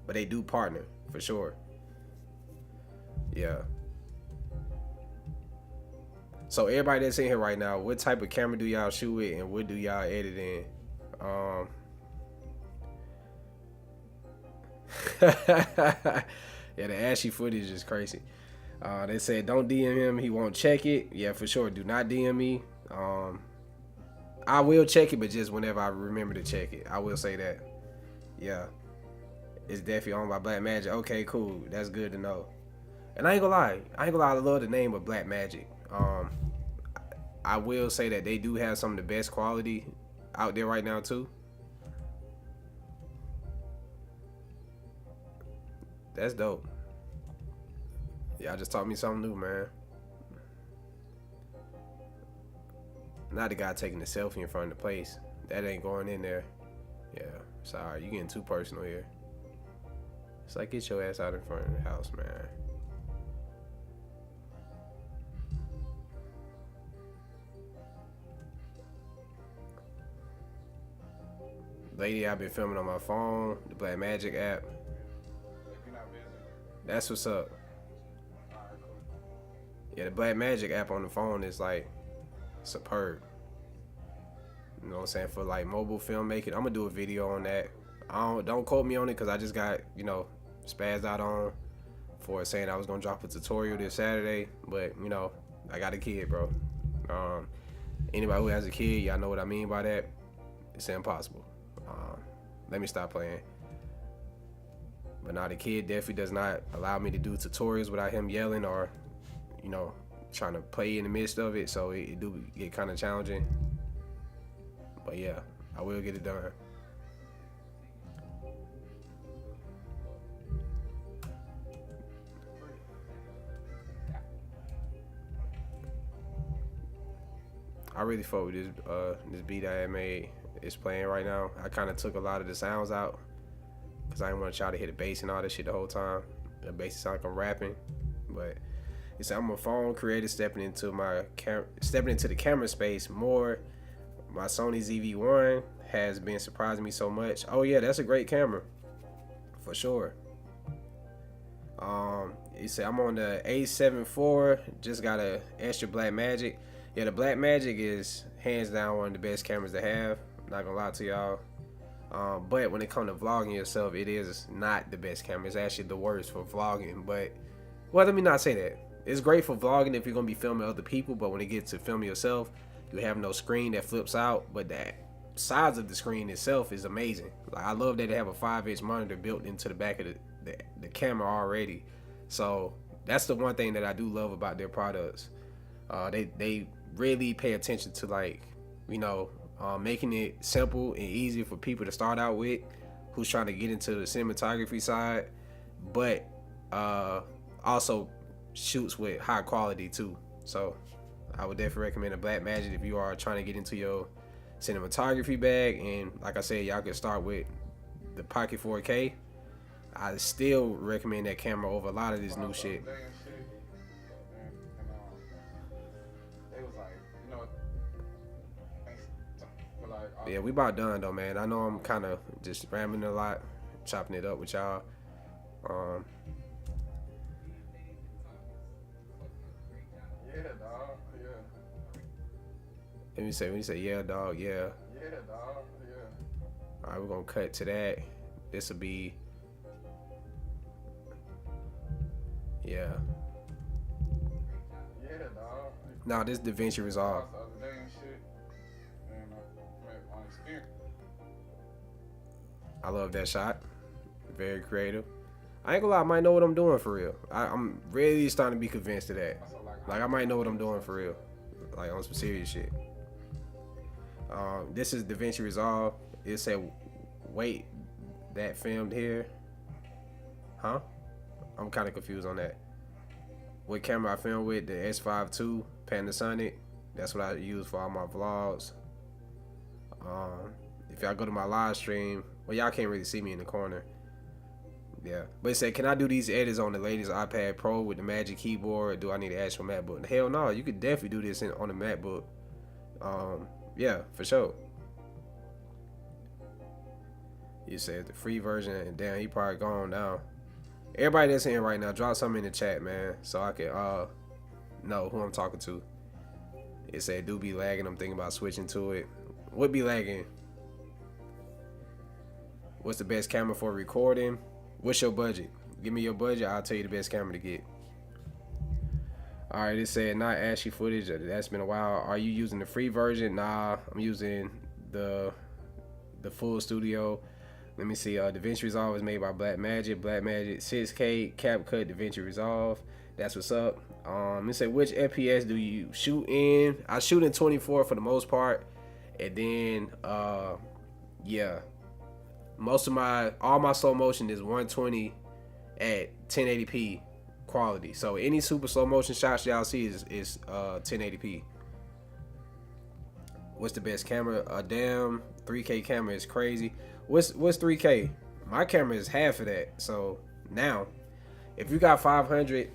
but they do partner for sure. Yeah. So everybody that's in here right now, what type of camera do y'all shoot with, and what do y'all edit in? Yeah, the ashy footage is crazy. They said don't DM him, he won't check it. Yeah, for sure. Do not DM me. I will check it, but just whenever I remember to check it. I will say that. Yeah, it's definitely owned by Blackmagic. Okay, cool. That's good to know. And I ain't gonna lie. I love the name of Blackmagic. I will say that they do have some of the best quality out there right now too. That's dope. Y'all just taught me something new, man. Not the guy taking the selfie in front of the place. That ain't going in there. Yeah, sorry, you getting too personal here. It's like, get your ass out in front of the house, man. Lady, I've been filming on my phone, the Blackmagic app. That's what's up. Yeah, the Blackmagic app on the phone is like superb. You know what I'm saying? For like mobile filmmaking, I'm gonna do a video on that. Don't quote me on it because I just got spazzed out on for saying I was gonna drop a tutorial this Saturday, but I got a kid, bro. Anybody who has a kid, y'all know what I mean by that. It's impossible. Let me stop playing. But now the kid definitely does not allow me to do tutorials without him yelling or trying to play in the midst of it, so it do get kind of challenging. But yeah, I will get it done. I really fuck with this beat I had made. It's playing right now. I kind of took a lot of the sounds out because I didn't want to try to hit the bass and all that shit the whole time. The bass sound like I'm rapping, but it's I'm a phone creator stepping into the camera space more. My Sony ZV-1 has been surprising me so much. Oh yeah, that's a great camera for sure. You say I'm on the A7 IV. Just got a extra Blackmagic. Yeah, the Blackmagic is hands down one of the best cameras to have. Not gonna lie to y'all. But when it comes to vlogging yourself, it is not the best camera. It's actually the worst for vlogging. But well, let me not say that. It's great for vlogging if you're gonna be filming other people. But when it gets to filming yourself, you have no screen that flips out. But the size of the screen itself is amazing. Like, I love that they have a 5-inch monitor built into the back of the camera already. So that's the one thing that I do love about their products. They really pay attention to making it simple and easy for people to start out with who's trying to get into the cinematography side, but also shoots with high quality too. So I would definitely recommend a Blackmagic if you are trying to get into your cinematography bag, and like I said, y'all can start with the Pocket 4K. I still recommend that camera over a lot of this new shit. They was like, you know, but like, Yeah, we about done though, man. I know I'm kind of just rambling a lot, chopping it up with y'all. Um, yeah, dog, yeah, Let me say, when you say yeah, dog, yeah. yeah, dog, yeah. All right, we're gonna cut to that. This will be, yeah. Yeah, dog. Now this DaVinci Resolve. The other day and shit, and on experience. I love that shot. Very creative. I ain't gonna lie, I might know what I'm doing for real. I'm really starting to be convinced of that. Like I might know what I'm doing for real. Like on some serious shit. This is DaVinci Resolve. It said, wait, that filmed here? Huh? I'm kind of confused on that. What camera I filmed with? The S5 II Panasonic. That's what I use for all my vlogs. If y'all go to my live stream, well, y'all can't really see me in the corner. Yeah, but it said, can I do these edits on the latest iPad Pro with the Magic Keyboard, or do I need an actual MacBook? Hell no, you could definitely do this on the MacBook. Yeah, for sure. You said the free version, and damn, he probably gone now. Everybody that's in right now, drop something in the chat, man, so I can know who I'm talking to. It said do be lagging. I'm thinking about switching to it. What be lagging? What's the best camera for recording? What's your budget? Give me your budget, I'll tell you the best camera to get. Alright, it said not ashy footage. That's been a while. Are you using the free version? Nah, I'm using the full studio. Let me see. DaVinci Resolve is made by Blackmagic. Blackmagic 6K CapCut DaVinci Resolve. That's what's up. It said, which FPS do you shoot in? I shoot in 24 for the most part, and then yeah, all my slow motion is 120 at 1080p quality. So any super slow motion shots y'all see is 1080p. What's the best camera? A damn 3K camera is crazy. What's 3K? My camera is half of that. So now, if you got 500,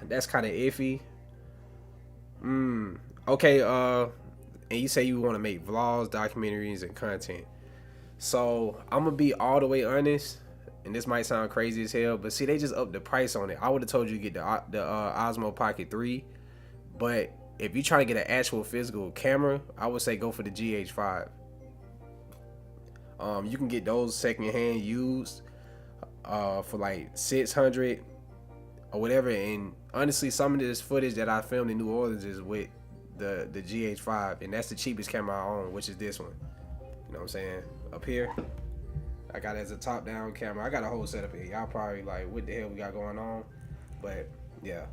that's kind of iffy. Okay. And you say you want to make vlogs, documentaries, and content. So I'm gonna be all the way honest, and this might sound crazy as hell, but see, they just upped the price on it. I would have told you to get the Osmo Pocket 3, but if you're trying to get an actual physical camera, I would say go for the GH5. You can get those secondhand used for like 600 or whatever. And honestly, some of this footage that I filmed in New Orleans is with the GH5, and that's the cheapest camera I own, which is this one. You know what I'm saying? Up here, I got it as a top-down camera. I got a whole setup here. Y'all probably like, what the hell we got going on? But yeah,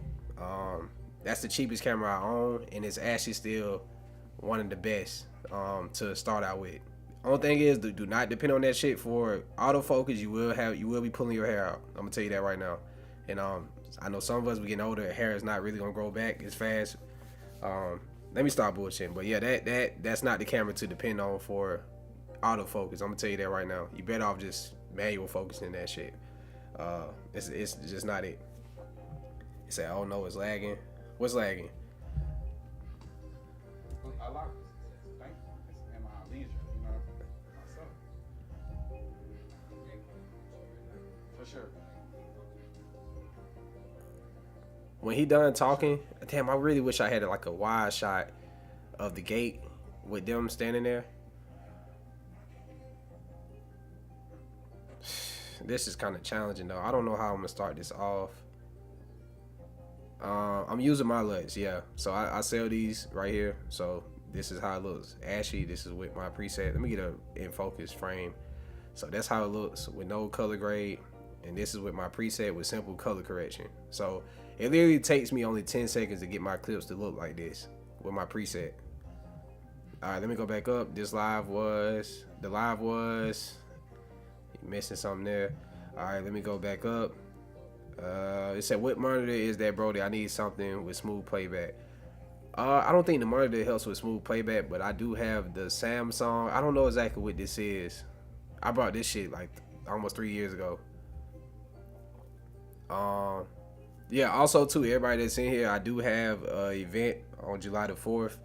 that's the cheapest camera I own, and it's actually still one of the best to start out with. Only thing is, do not depend on that shit for autofocus. You will be pulling your hair out. I'm gonna tell you that right now. And I know some of us, we getting older, hair is not really gonna grow back as fast. Let me stop bullshitting. But yeah, that's not the camera to depend on for autofocus. I'm gonna tell you that right now. You better off just manual focusing that shit. It's just not it. You say, oh no, it's lagging. What's lagging? I like this. It's in my leisure, you know, myself. For sure. When he done talking, damn, I really wish I had like a wide shot of the gate with them standing there. This is kind of challenging though. I don't know how I'm gonna start this off. I'm using my LUTs, yeah. So I sell these right here. So this is how it looks. Ashy, this is with my preset. Let me get a in focus frame. So that's how it looks with no color grade. And this is with my preset with simple color correction. So it literally takes me only 10 seconds to get my clips to look like this with my preset. All right, let me go back up. The live was missing something there. All right, let me go back up. It said, what monitor is that, Brody? I need something with smooth playback. I don't think the monitor helps with smooth playback, but I do have the Samsung. I don't know exactly what this is. I brought this shit like almost 3 years ago. Um, yeah. Also, too, everybody that's in here, I do have a event on July the 4th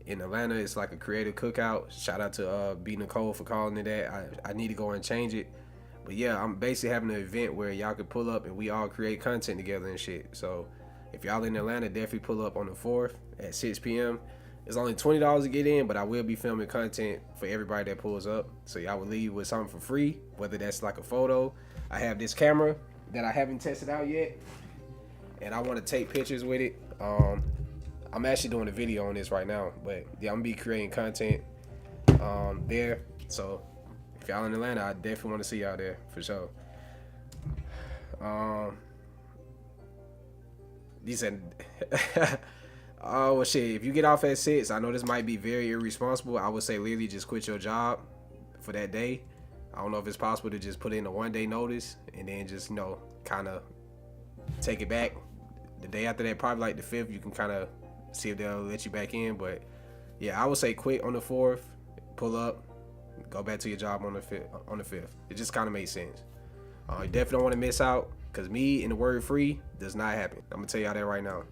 in Atlanta. It's like a creative cookout. Shout out to B Nicole for calling it that. I need to go and change it. But yeah, I'm basically having an event where y'all can pull up and we all create content together and shit. So if y'all in Atlanta, definitely pull up on the 4th at 6 p.m. It's only $20 to get in, but I will be filming content for everybody that pulls up. So y'all will leave with something for free, whether that's like a photo. I have this camera that I haven't tested out yet, and I want to take pictures with it. I'm actually doing a video on this right now, but yeah, I'm gonna be creating content there. So if y'all in Atlanta, I definitely want to see y'all there for sure. He said, oh well, shit. If you get off at 6, I know this might be very irresponsible. I would say literally just quit your job for that day. I don't know if it's possible to just put in a 1-day notice and then just, kind of take it back. The day after that, probably like the 5th, you can kind of see if they'll let you back in. But yeah, I would say quit on the 4th, pull up, go back to your job on the 5th. It just kind of makes sense. You definitely don't want to miss out, because me and the word free does not happen. I'm gonna tell y'all that right now.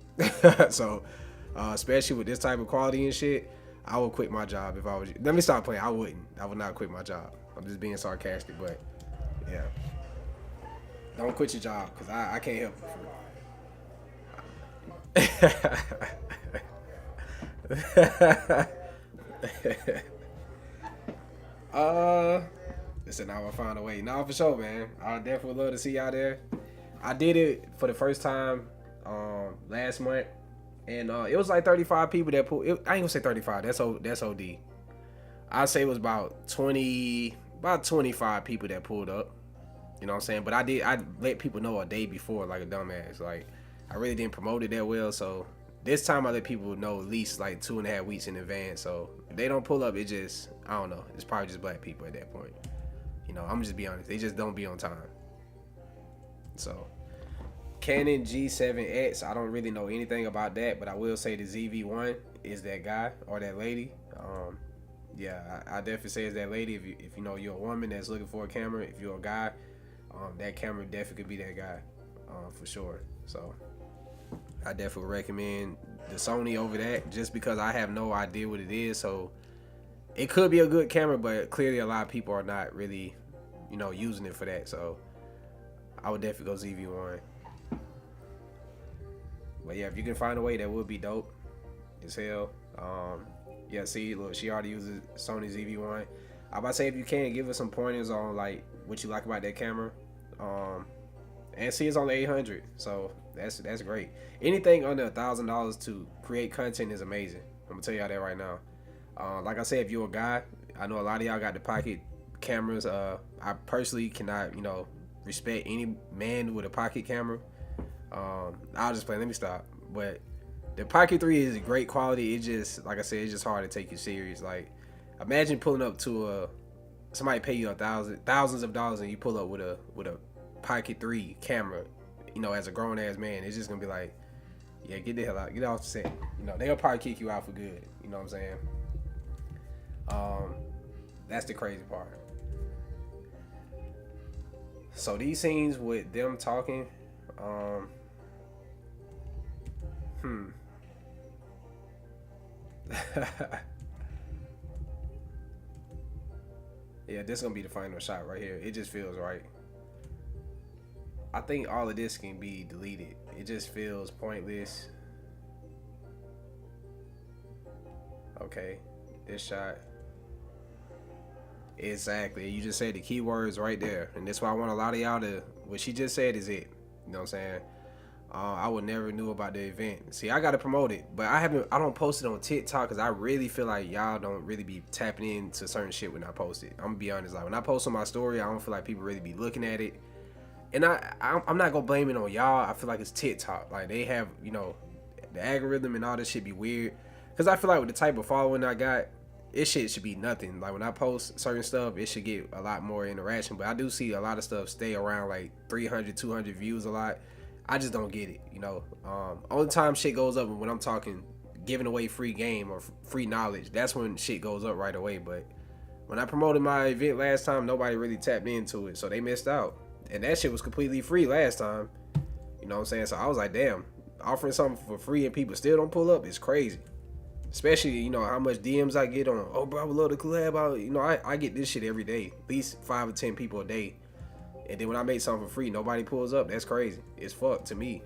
So especially with this type of quality and shit, I would quit my job if I was you. Let me stop playing. I would not quit my job. I'm just being sarcastic, but yeah, don't quit your job, because I can't help it. Listen, now I find a way. Nah, for sure, man. I definitely love to see y'all there. I did it for the first time last month, and it was like 35 people that pulled. I ain't gonna say 35. That's OD. I'd say it was about 25 people that pulled up. You know what I'm saying? But I let people know a day before, like a dumbass. Like, I really didn't promote it that well, so this time I let people know at least like 2.5 weeks in advance. So if they don't pull up, it just, I don't know. It's probably just black people at that point. I'm just be honest. They just don't be on time. So Canon G7X, I don't really know anything about that, but I will say the ZV-1 is that guy or that lady. Yeah, I definitely say it's that lady. If you're a woman that's looking for a camera, if you're a guy, that camera definitely could be that guy, for sure. So I definitely recommend the Sony over that, just because I have no idea what it is. So it could be a good camera, but clearly a lot of people are not really, using it for that. So I would definitely go ZV-1. But yeah, if you can find a way, that would be dope as hell. Yeah, see, look, she already uses Sony ZV-1. I'm about to say, if you can, give us some pointers on like what you like about that camera. And see, it's only 800, so that's great. Anything under $1,000 to create content is amazing. I'm gonna tell y'all that right now. Like I said, if you're a guy, I know a lot of y'all got the pocket cameras. I personally cannot, respect any man with a pocket camera. I'll just play. Let me stop. But the Pocket 3 is great quality. It just, like I said, it's just hard to take you serious. Like, imagine pulling up to somebody pay you thousands of dollars, and you pull up with a Pocket 3 camera. As a grown ass man, it's just gonna be like, yeah, get the hell out, get off the set. They'll probably kick you out for good. You know what I'm saying? That's the crazy part. So these scenes with them talking, yeah, this is gonna be the final shot right here. It just feels right. I think all of this can be deleted. It just feels pointless. Okay, this shot. Exactly. You just said the keywords right there. And that's why I want a lot of y'all to, what she just said is it. You know what I'm saying? I would never knew about the event. See, I gotta promote it, but I don't post it on TikTok, because I really feel like y'all don't really be tapping into certain shit when I post it. I'm gonna be honest. Like, when I post on my story, I don't feel like people really be looking at it. And I'm not gonna blame it on y'all. I feel like it's TikTok. Like, they have, the algorithm and all this shit be weird. Because I feel like with the type of following I got, it shit should be nothing. Like, when I post certain stuff, it should get a lot more interaction. But I do see a lot of stuff stay around like 300, 200 views a lot. I just don't get it. Only time shit goes up when I'm talking giving away free game or free knowledge, that's when shit goes up right away. But when I promoted my event last time, nobody really tapped into it, so they missed out. And that shit was completely free last time. You know what I'm saying? So I was like, damn, offering something for free and people still don't pull up is crazy. Especially, you know, how much DMs I get on, oh, bro, I would love to collab. You know, I get this shit every day. At least 5 or 10 people a day. And then when I make something for free, nobody pulls up. That's crazy. It's fucked to me.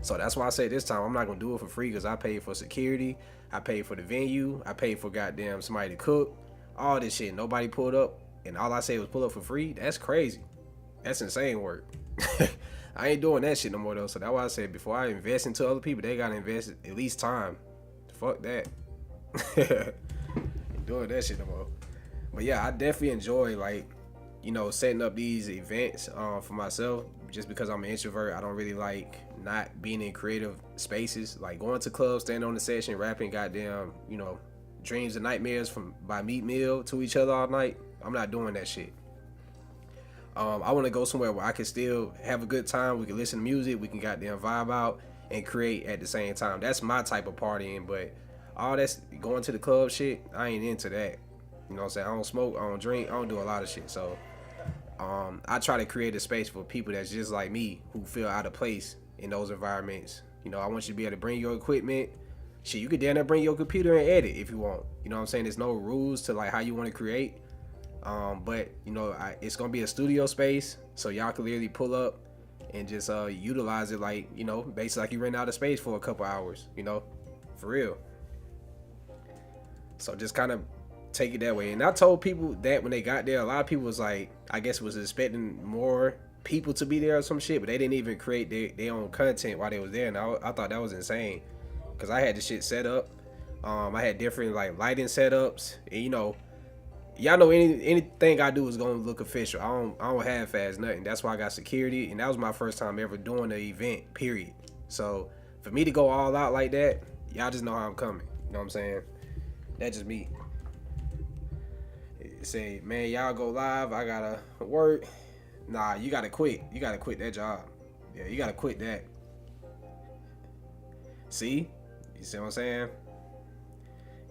So that's why I say this time, I'm not going to do it for free because I paid for security. I paid for the venue. I paid for goddamn somebody to cook. All this shit. Nobody pulled up. And all I say was pull up for free. That's crazy. That's insane work. I ain't doing that shit no more though. So that's why I said before I invest into other people, they got to invest at least time. Fuck that. Ain't doing that shit no more. But yeah, I definitely enjoy, like, you know, setting up these events for myself. Just because I'm an introvert, I don't really like not being in creative spaces. Like going to clubs, standing on the session, rapping goddamn, you know, dreams and nightmares by Meat Mill to each other all night. I'm not doing that shit. I want to go somewhere where I can still have a good time. We can listen to music. We can goddamn vibe out and create at the same time. That's my type of partying. But all that's going to the club shit, I ain't into that. You know what I'm saying? I don't smoke, I don't drink, I don't do a lot of shit. So I try to create a space for people that's just like me who feel out of place in those environments. You know, I want you to be able to bring your equipment. Shit, you could damn near bring your computer and edit if you want. You know what I'm saying? There's no rules to like how you want to create. But you know, it's gonna be a studio space, so y'all can literally pull up and just utilize it, like, you know, basically like you rent out of space for a couple hours, you know, for real. So just kind of take it that way. And I told people that when they got there, a lot of people was like, I guess was expecting more people to be there or some shit, but they didn't even create their own content while they was there. And I thought that was insane, because I had the shit set up. I had different like lighting setups, and you know, y'all know anything I do is gonna look official. I don't half-ass nothing. That's why I got security, and that was my first time ever doing an event, period. So for me to go all out like that, y'all just know how I'm coming. You know what I'm saying? That's just me. Say, man, y'all go live, I gotta work. Nah, you gotta quit. You gotta quit that job. Yeah, you gotta quit that. See? You see what I'm saying?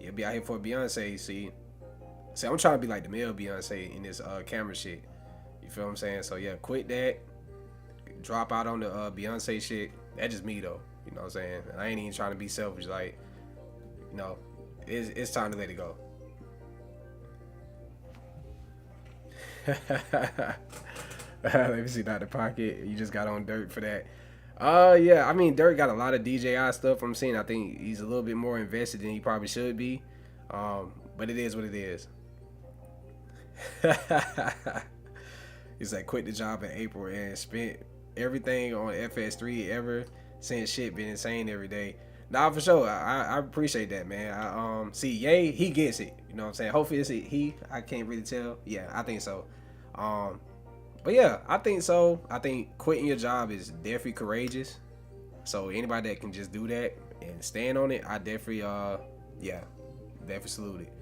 You'll be out here for Beyonce, see? See, I'm trying to be like the male Beyonce in this camera shit. You feel what I'm saying? So yeah, quit that. Drop out on the Beyonce shit. That's just me though. You know what I'm saying? And I ain't even trying to be selfish. Like, you know, it's time to let it go. Let me see, Dr. Pocket. You just got on Dirt for that. Yeah, I mean, Dirt got a lot of DJI stuff I'm seeing. I think he's a little bit more invested than he probably should be. But it is what it is. He's like, quit the job in April and spent everything on FS3 ever since. Shit been insane every day. Nah, for sure. I appreciate that, man. See, Ye, he gets it. You know what I'm saying? Hopefully it's he. I can't really tell. Yeah, I think so. But yeah, I think so. I think quitting your job is definitely courageous. So anybody that can just do that and stand on it, I definitely definitely salute it.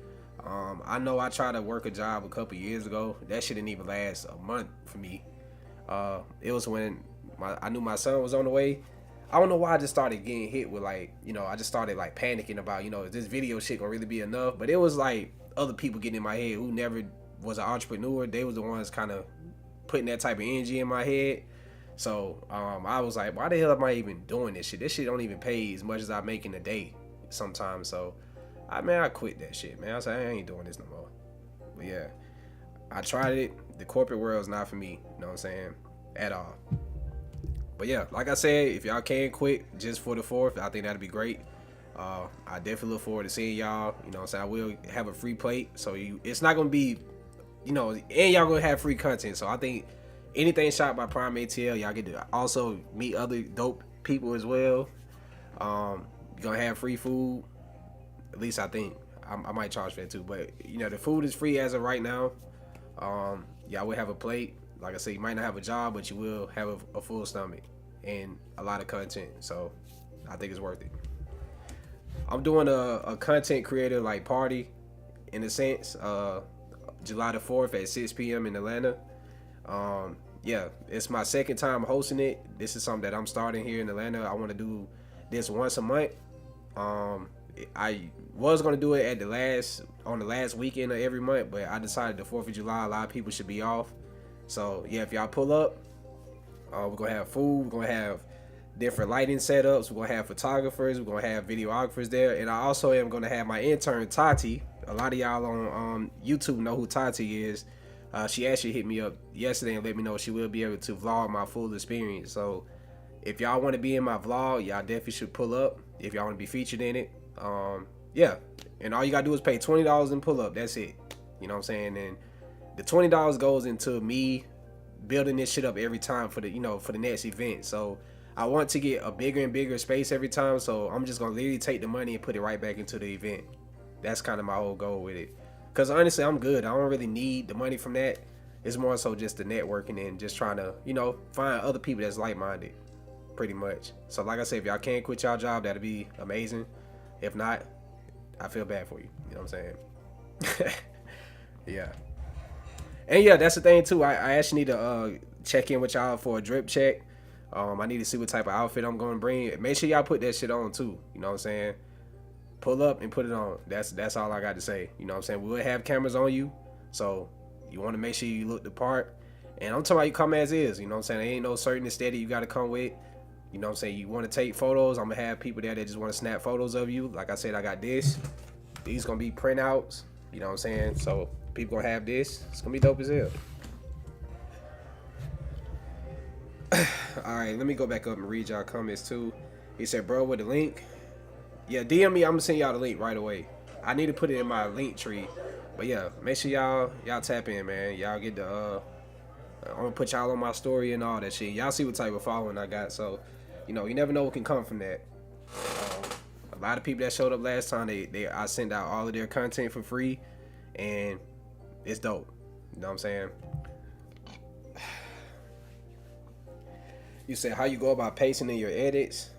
I know I tried to work a job a couple years ago. That shit didn't even last a month for me. It was when I knew my son was on the way. I don't know why I just started getting hit with, like, you know, I just started like panicking about, you know, is this video shit gonna really be enough? But it was like other people getting in my head who never was an entrepreneur. They was the ones kind of putting that type of energy in my head. So I was like, why the hell am I even doing this shit? This shit don't even pay as much as I make in a day sometimes. So I quit that shit, man. I was like, I ain't doing this no more. But yeah, I tried it. The corporate world's not for me. You know what I'm saying? At all. But yeah, like I said, if y'all can quit just for the 4th, I think that'd be great. I definitely look forward to seeing y'all. You know what I'm saying? I will have a free plate. So it's not going to be, you know, and y'all going to have free content. So I think anything shot by PrimeAtl, y'all get to also meet other dope people as well. You're going to have free food. At least I think. I might charge for that too. But, you know, the food is free as of right now. Y'all will have a plate. Like I said, you might not have a job, but you will have a full stomach and a lot of content. So I think it's worth it. I'm doing a content creator like party in a sense. July the 4th at 6 p.m. in Atlanta. Yeah, it's my second time hosting it. This is something that I'm starting here in Atlanta. I want to do this once a month. Um, I was gonna do it at the last weekend of every month, but I decided the 4th of July a lot of people should be off. So yeah, if y'all pull up, we're gonna have food. We're gonna have different lighting setups. We're gonna have photographers. We're gonna have videographers there, and I also am gonna have my intern Tati. A lot of y'all on YouTube know who Tati is. She actually hit me up yesterday and let me know she will be able to vlog my full experience. So if y'all want to be in my vlog, y'all definitely should pull up. If y'all want to be featured in it, yeah. And all you gotta do is pay $20 and pull up. That's it. You know what I'm saying? And the $20 goes into me building this shit up every time for the next event. So I want to get a bigger and bigger space every time. So I'm just gonna literally take the money and put it right back into the event. That's kind of my whole goal with it. Cause honestly, I'm good. I don't really need the money from that. It's more so just the networking and just trying to, find other people that's like-minded, pretty much. So like I said, if y'all can quit y'all job, that'd be amazing. If not, I feel bad for you. You know what I'm saying? Yeah. And yeah, that's the thing too. I actually need to check in with y'all for a drip check. I need to see what type of outfit I'm gonna bring. Make sure y'all put that shit on too. You know what I'm saying? Pull up and put it on. That's all I got to say. You know what I'm saying? We'll have cameras on you, so you want to make sure you look the part. And I'm talking about you come as is. You know what I'm saying? There ain't no certain aesthetic you got to come with. You know what I'm saying? You want to take photos, I'm gonna have people there that just want to snap photos of you. Like I said, I got this. These gonna be printouts. You know what I'm saying? So people gonna have this. It's gonna be dope as hell. All right, let me go back up and read y'all comments too. He said, "Bro, with the link." Yeah, DM me. I'm gonna send y'all the link right away. I need to put it in my link tree. But yeah, make sure y'all tap in, man. Y'all get the I'm gonna put y'all on my story and all that shit. Y'all see what type of following I got. So, you never know what can come from that. A lot of people that showed up last time, I sent out all of their content for free, and it's dope. You know what I'm saying? You said how you go about pacing in your edits.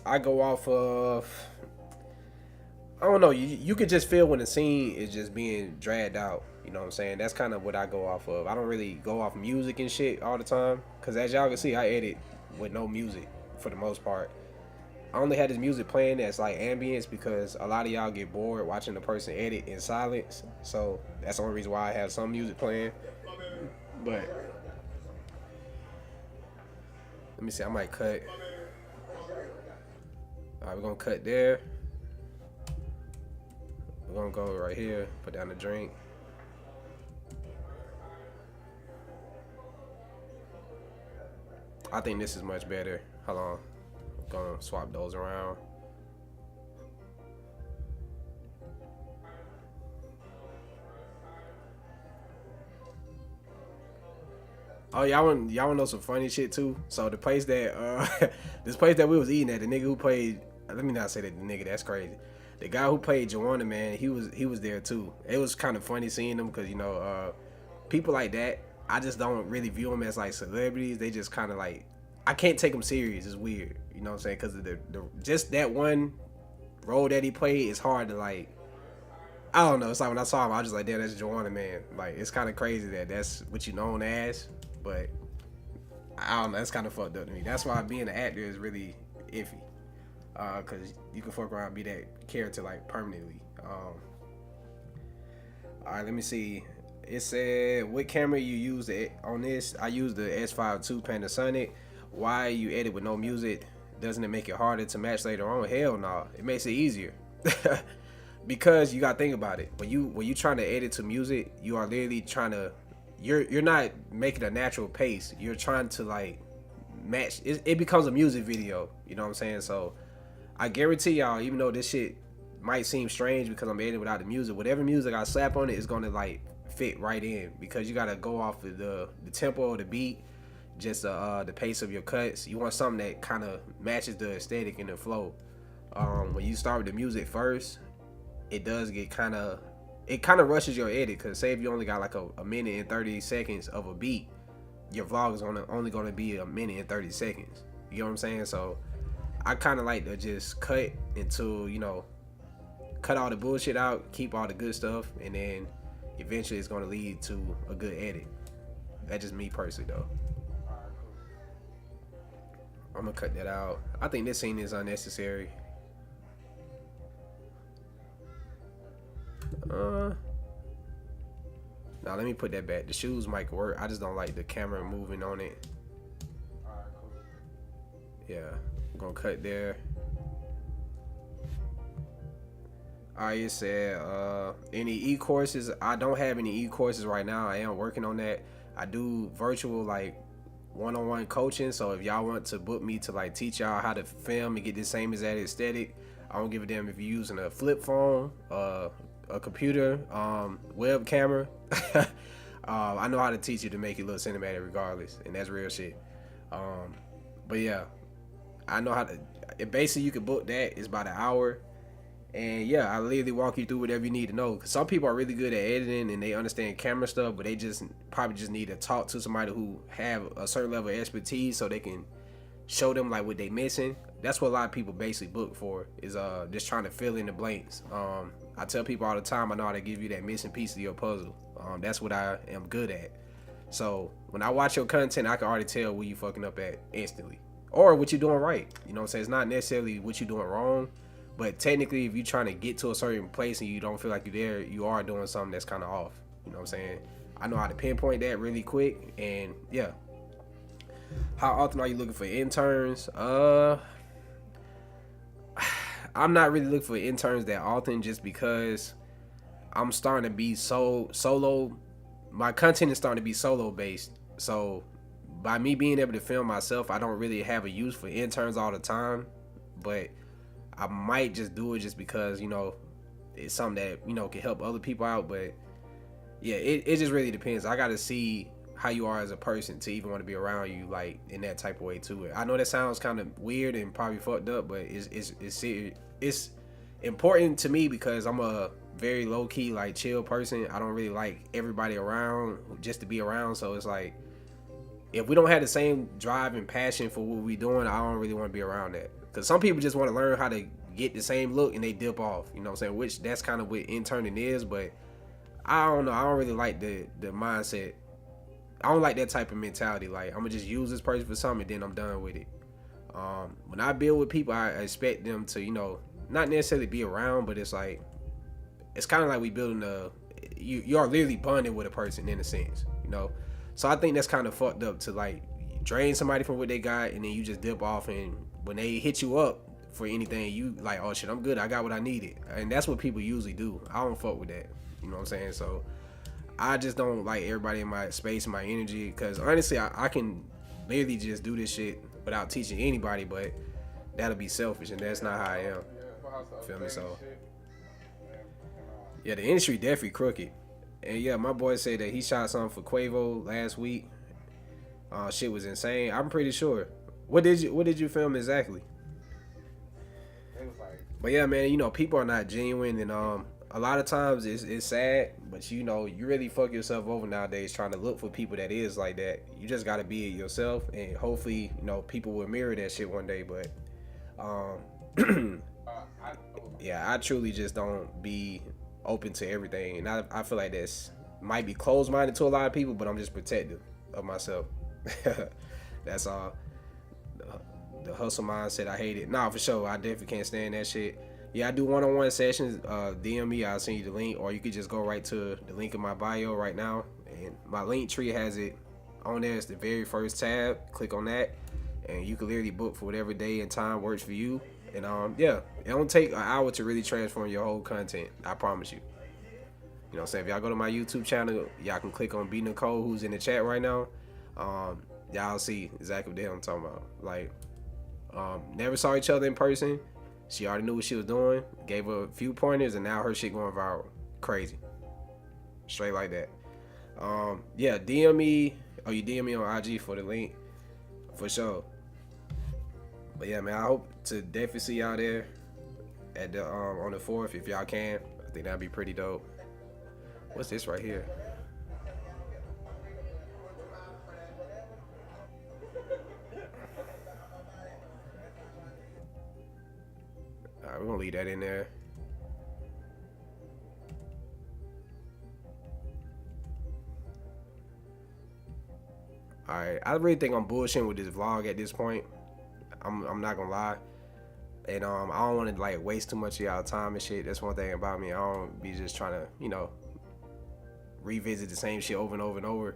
I go off of, I don't know, you could just feel when the scene is just being dragged out. You know what I'm saying? That's kind of what I go off of. I don't really go off music and shit all the time, because as y'all can see, I edit with no music for the most part. I only had this music playing that's like ambience because a lot of y'all get bored watching the person edit in silence. So that's the only reason why I have some music playing. But let me see, I might cut. Alright, we're gonna cut there. We're gonna go right here, put down the drink. I think this is much better. Hold on. I'm gonna swap those around. Oh, y'all want to know some funny shit too? So the place that this place that we was eating at, the nigga who played, let me not say that the nigga, that's crazy. The guy who played Joanna, man, he was there too. It was kind of funny seeing him because people like that, I just don't really view them as like celebrities. They just kind of like, I can't take them serious. It's weird, you know what I'm saying? Because the just that one role that he played is hard to like. I don't know. It's like when I saw him, I was just like, damn, that's Joanna, man. Like, it's kind of crazy that that's what you known as. But I don't know. That's kind of fucked up to me. That's why being an actor is really iffy. Because you can fuck around and be that character like permanently. All right, let me see. It said, what camera you use on this? I use the S5 II Panasonic. Why you edit with no music? Doesn't it make it harder to match later on? Hell no. It makes it easier. Because you gotta think about it. When you trying to edit to music, you are literally trying to, you're not making a natural pace. You're trying to like match. It becomes a music video. You know what I'm saying? So I guarantee y'all, even though this shit might seem strange because I'm editing without the music, whatever music I slap on it is gonna like fit right in, because you gotta go off of the tempo of the beat, just the pace of your cuts. You want something that kind of matches the aesthetic and the flow. When you start with the music first, it does get kind of rushes your edit, because say if you only got like a minute and 30 seconds of a beat, your vlog is only gonna be a minute and 30 seconds. You know what I'm saying? So I kind of like to just cut until, cut all the bullshit out, keep all the good stuff, and then eventually it's gonna lead to a good edit. That's just me personally though. I'm gonna cut that out. I think this scene is unnecessary. Now let me put that back. The shoes might work. I just don't like the camera moving on it. Alright, cool. Yeah, I'm gonna cut there. Alright, it said any e-courses. I don't have any e-courses right now. I am working on that. I do virtual like one-on-one coaching. So if y'all want to book me to like teach y'all how to film and get the same exact aesthetic, I don't give a damn if you're using a flip phone, a computer, web camera. I know how to teach you to make it look cinematic regardless, and that's real shit. But yeah, I know how to. Basically, you can book that. It's about an hour. And yeah, I literally walk you through whatever you need to know. Cause some people are really good at editing and they understand camera stuff, but they just probably just need to talk to somebody who have a certain level of expertise so they can show them like what they missing. That's what a lot of people basically book for, is just trying to fill in the blanks. I tell people all the time, I know how to give you that missing piece of your puzzle. That's what I am good at. So when I watch your content, I can already tell where you fucking up at instantly, or what you're doing right. You know what I'm saying? It's not necessarily what you're doing wrong. But technically, if you're trying to get to a certain place and you don't feel like you're there, you are doing something that's kind of off. You know what I'm saying? I know how to pinpoint that really quick. And yeah. How often are you looking for interns? I'm not really looking for interns that often, just because I'm starting to be solo. My content is starting to be solo based. So by me being able to film myself, I don't really have a use for interns all the time. But I might just do it just because, you know, it's something that, you know, can help other people out. But yeah, it just really depends. I got to see how you are as a person to even want to be around you, like in that type of way too. I know that sounds kind of weird and probably fucked up, but it's important to me because I'm a very low key, like chill person. I don't really like everybody around just to be around. So it's like, if we don't have the same drive and passion for what we're doing, I don't really want to be around that. Because some people just want to learn how to get the same look and they dip off. You know what I'm saying? Which that's kind of what interning is. But I don't know. I don't really like the mindset. I don't like that type of mentality. Like, I'm going to just use this person for something and then I'm done with it. When I build with people, I expect them to, you know, not necessarily be around, but it's like, it's kind of like we building you are literally bonding with a person in a sense, you know? So I think that's kind of fucked up to like drain somebody from what they got and then you just dip off, and when they hit you up for anything, you like, oh shit, I'm good, I got what I needed. And that's what people usually do. I don't fuck with that. You know what I'm saying? So I just don't like everybody in my space and my energy, because honestly, I can literally just do this shit without teaching anybody, but that'll be selfish, and that's not how I am. Feel me? So yeah, the industry definitely crooked. And yeah, my boy said that he shot something for Quavo last week. Shit was insane. I'm pretty sure. What did you film exactly? But yeah, man, you know, people are not genuine, and a lot of times it's sad, but you know, you really fuck yourself over nowadays trying to look for people that is like that. You just gotta be it yourself, and hopefully, you know, people will mirror that shit one day. But yeah, I truly just don't be open to everything, and I feel like that's might be closed-minded to a lot of people, but I'm just protective of myself. That's all. The hustle mindset, I hate it. Nah, for sure, I definitely can't stand that shit. Yeah, I do one-on-one sessions. DM me, I'll send you the link, or you could just go right to the link in my bio right now, and my link tree has it on there. It's the very first tab. Click on that, and you can literally book for whatever day and time works for you. And yeah, it don't take an hour to really transform your whole content. I promise you. You know what I'm saying? If y'all go to my YouTube channel, y'all can click on B Nicole, who's in the chat right now. Y'all see exactly what the hell I'm talking about. Like, never saw each other in person. She already knew what she was doing. Gave her a few pointers, and now her shit going viral. Crazy. Straight like that. Yeah, DM me. Oh, you DM me on IG for the link. For sure. But yeah, man, I hope to definitely see y'all there at the on the 4th if y'all can. I think that'd be pretty dope. What's this right here? Alright, we're gonna leave that in there. Alright, I really think I'm bullshitting with this vlog at this point. I'm not gonna lie. And I don't want to like waste too much of y'all time and shit. That's one thing about me. I don't be just trying to, revisit the same shit over and over and over.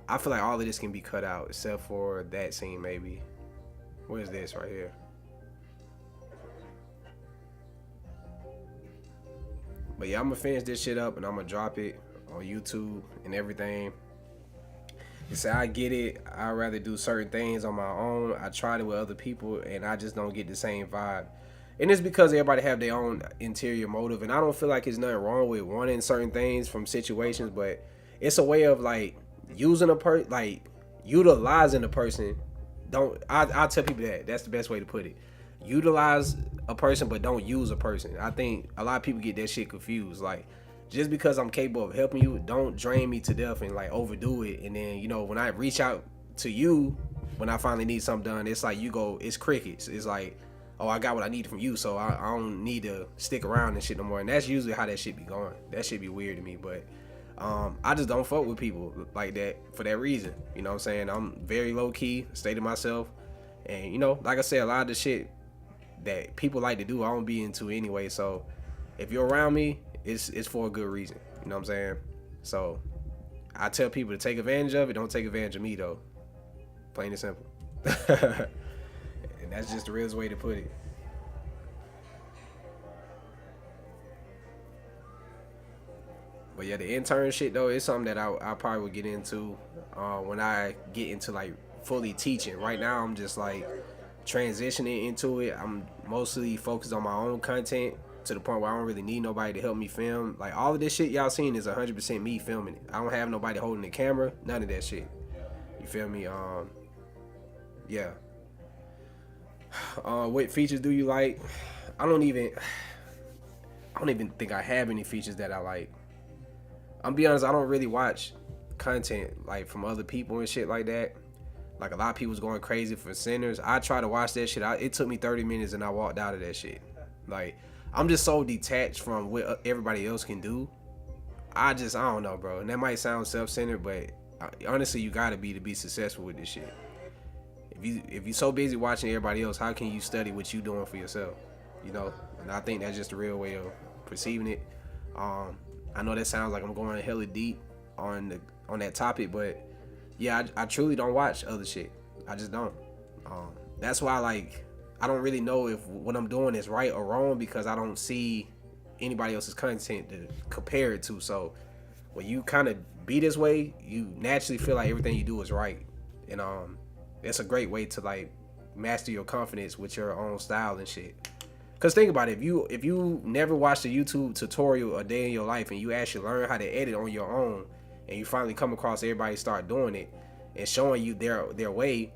I feel like all of this can be cut out except for that scene maybe. What is this right here? But yeah, I'm gonna finish this shit up and I'm gonna drop it on YouTube and everything. You say I get it. I'd rather do certain things on my own. I tried it with other people and I just don't get the same vibe. And it's because everybody have their own interior motive, and I don't feel like there's nothing wrong with wanting certain things from situations, but it's a way of like using like utilizing a person. I'll tell people that's the best way to put it. Utilize a person, but don't use a person. I think a lot of people get that shit confused. Like, just because I'm capable of helping you, don't drain me to death and like overdo it. And then when I reach out to you, when I finally need something done, it's like it's crickets. It's like, oh, I got what I need from you, so I don't need to stick around and shit no more. And that's usually how that shit be going. That shit be weird to me, but I just don't fuck with people like that for that reason. You know what I'm saying? I'm very low key, stay to myself, and like I said, a lot of the shit that people like to do, I don't be into anyway. So if you're around me, it's for a good reason. You know what I'm saying? So I tell people to take advantage of it. Don't take advantage of me though. Plain and simple. And that's just the realest way to put it. But yeah, the intern shit though is something that I probably would get into when I get into like fully teaching. Right now I'm just like transitioning into it. I'm mostly focused on my own content to the point where I don't really need nobody to help me film. Like all of this shit y'all seen is 100% me filming it. I don't have nobody holding the camera, none of that shit. You feel me? Yeah. What features do you like? I don't even think I have any features that I like. I'm be honest, I don't really watch content like from other people and shit like that. Like a lot of people's going crazy for centers. I try to watch that shit. It took me 30 minutes and I walked out of that shit. Like I'm just so detached from what everybody else can do. I don't know, bro. And that might sound self-centered, but honestly, you gotta be to be successful with this shit. If you're so busy watching everybody else, how can you study what you doing for yourself? And I think that's just the real way of perceiving it. I know that sounds like I'm going hella deep on that topic, but yeah, I truly don't watch other shit. I just don't. That's why I don't really know if what I'm doing is right or wrong because I don't see anybody else's content to compare it to. So when you kind of be this way, you naturally feel like everything you do is right, and it's a great way to like master your confidence with your own style and shit. Cause think about it, if you never watched a YouTube tutorial a day in your life and you actually learn how to edit on your own, and you finally come across everybody start doing it and showing you their way,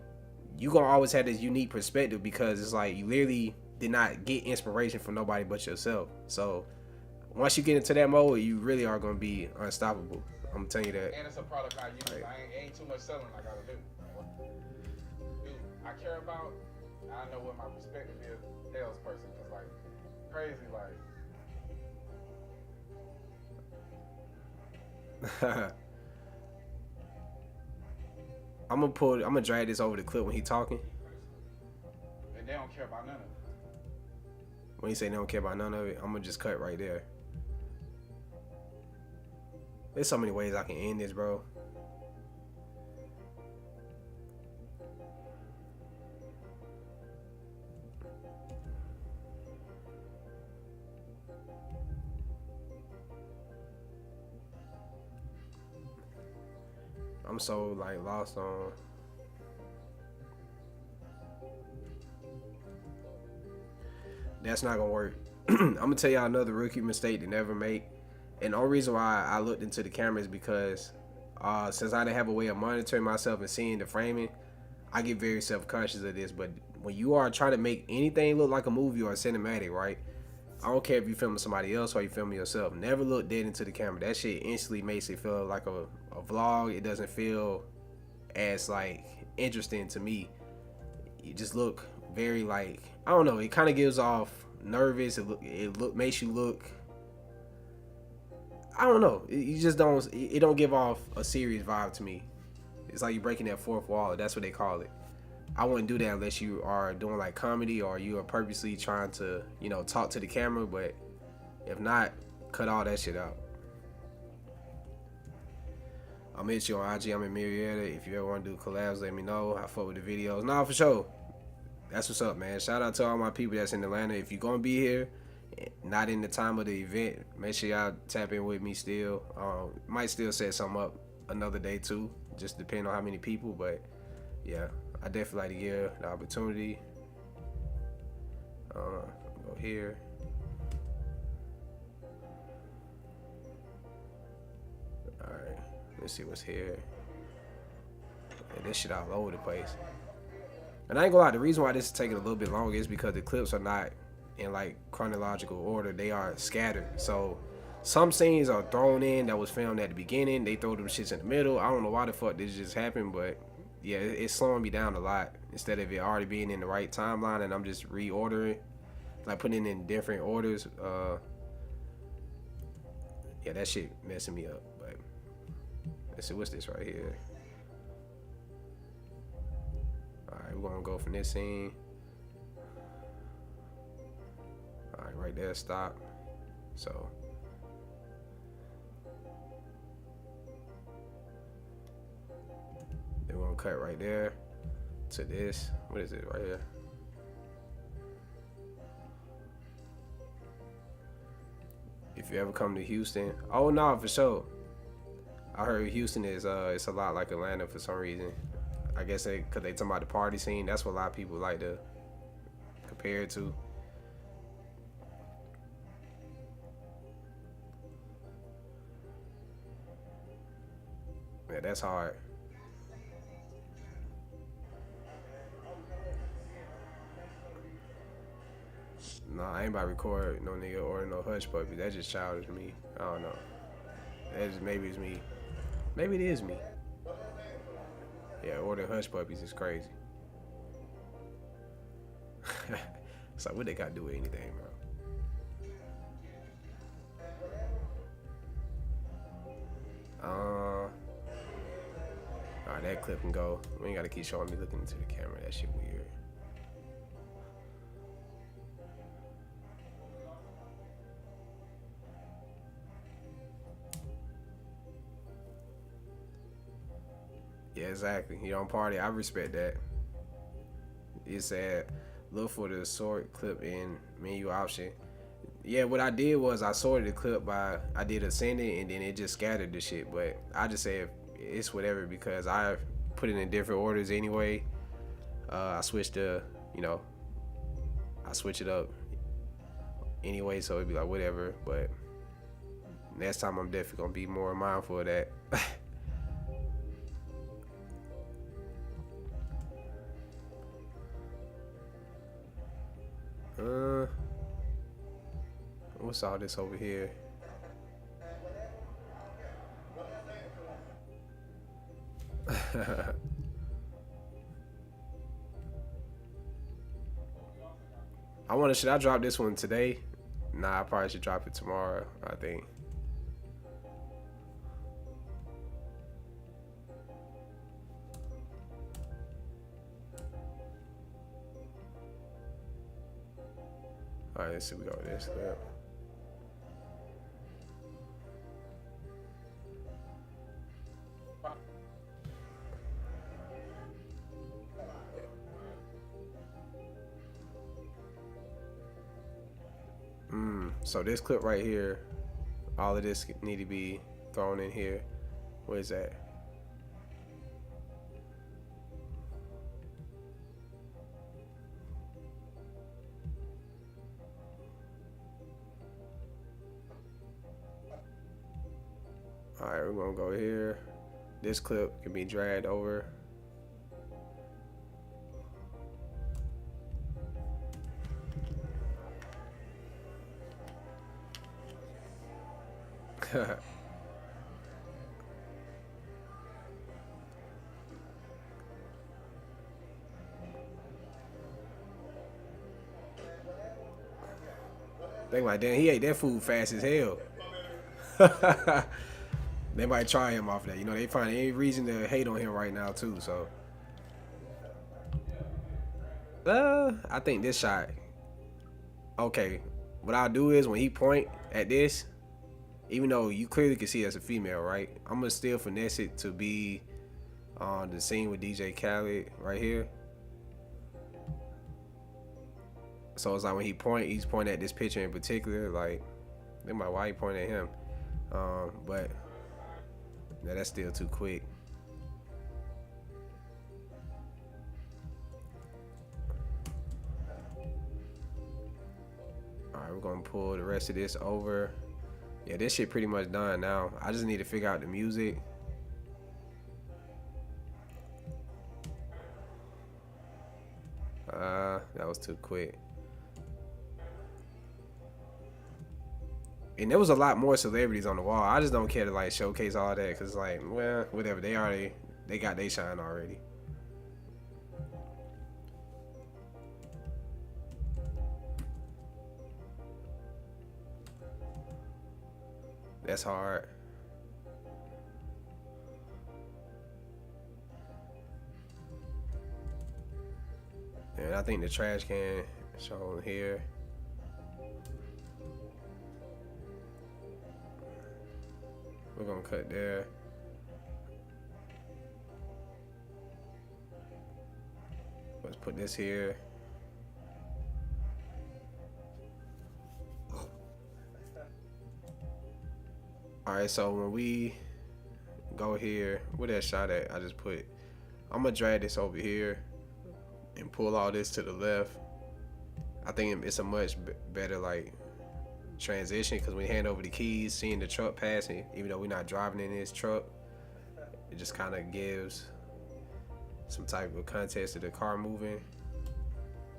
you gonna always have this unique perspective because it's like you literally did not get inspiration from nobody but yourself. So once you get into that mode, you really are gonna be unstoppable. I'm gonna tell you that. And it's a product I use. Right. I ain't too much selling I gotta do. I care about. I know what my perspective is, salesperson. Cause like crazy, like. I'm gonna drag this over the clip when he talking. And they don't care about none of it. When he say they don't care about none of it, I'm gonna just cut right there. There's so many ways I can end this, bro. I'm so like lost on. That's not gonna work. I'm gonna tell y'all another rookie mistake to never make. And the only reason why I looked into the camera is because since I didn't have a way of monitoring myself and seeing the framing, I get very self-conscious of this. But when you are trying to make anything look like a movie or a cinematic, right? I don't care if you're filming somebody else or you filming yourself. Never look dead into the camera. That shit instantly makes it feel like a vlog. It doesn't feel as like interesting to me. You just look very like, I don't know. It kind of gives off nervous. It makes you look. I don't know. You just don't. It don't give off a serious vibe to me. It's like you're breaking that fourth wall. That's what they call it. I wouldn't do that unless you are doing like comedy or you are purposely trying to, you know, talk to the camera. But if not, cut all that shit out. I'm at you on IG. I'm in Marietta. If you ever want to do collabs, let me know. I fuck with the videos. Nah, for sure. That's what's up, man. Shout out to all my people that's in Atlanta. If you're gonna be here, not in the time of the event, make sure y'all tap in with me still. Might still set something up another day too, just depending on how many people. But yeah, I definitely like to give the opportunity. Go here. All right, let's see what's here. Yeah, this shit all over the place. And I ain't gonna lie, the reason why this is taking a little bit longer is because the clips are not in like chronological order. They are scattered. So some scenes are thrown in that was filmed at the beginning. They throw them shits in the middle. I don't know why the fuck this just happened, but yeah, it's slowing me down a lot. Instead of it already being in the right timeline and I'm just reordering, like putting it in different orders. Yeah, that shit messing me up. But let's see, what's this right here? Alright, we're gonna go from this scene. Alright, right there, stop. So then we're gonna cut right there to this. What is it right here? If you ever come to Houston, oh no, for sure. I heard Houston is it's a lot like Atlanta for some reason. I guess because they talking about the party scene. That's what a lot of people like to compare it to. Yeah, that's hard. Nah, I ain't about to record no nigga or no hush puppy. That's just childish to me. I don't know. That just, maybe it's me. Maybe it is me. Yeah, ordering hush puppies is crazy. It's like, what they got to do with anything, bro? Alright, that clip can go. We ain't got to keep showing me looking into the camera. That shit weird. Yeah, exactly. You don't party. I respect that. It said, look for the sort clip in menu option. Yeah, what I did was I sorted the clip by, I did ascending and then it just scattered the shit. But I just said it's whatever because I put it in different orders anyway. I switched the, you know, I switch it up anyway, so it'd be like whatever. But next time I'm definitely gonna be more mindful of that. What's all this over here? Should I drop this one today? Nah, I probably should drop it tomorrow, I think. Alright, let's see, we got this clip. So this clip right here, all of this need to be thrown in here. What is that? All right, we're gonna go here. This clip can be dragged over. They like, damn, he ate that food fast as hell. They might try him off that. You know, they find any reason to hate on him right now too. So I think this shot. Okay, what I'll do is when he point at this, even though you clearly can see as a female, right? I'm gonna still finesse it to be on the scene with DJ Khaled right here. So it's like when he's pointing at this picture in particular. Like, think about why he pointing at him. But yeah, that's still too quick. All right, we're gonna pull the rest of this over. Yeah, this shit pretty much done now. I just need to figure out the music. That was too quick. And there was a lot more celebrities on the wall. I just don't care to like showcase all that because like, well, whatever. They got they shine already. That's hard. And I think the trash can shown here. We're gonna cut there. Let's put this here. Alright, so when we go here, where that shot at? I just put, I'm gonna drag this over here and pull all this to the left. I think it's a much better like transition because when we hand over the keys, seeing the truck passing, even though we're not driving in this truck, it just kind of gives some type of context to the car moving.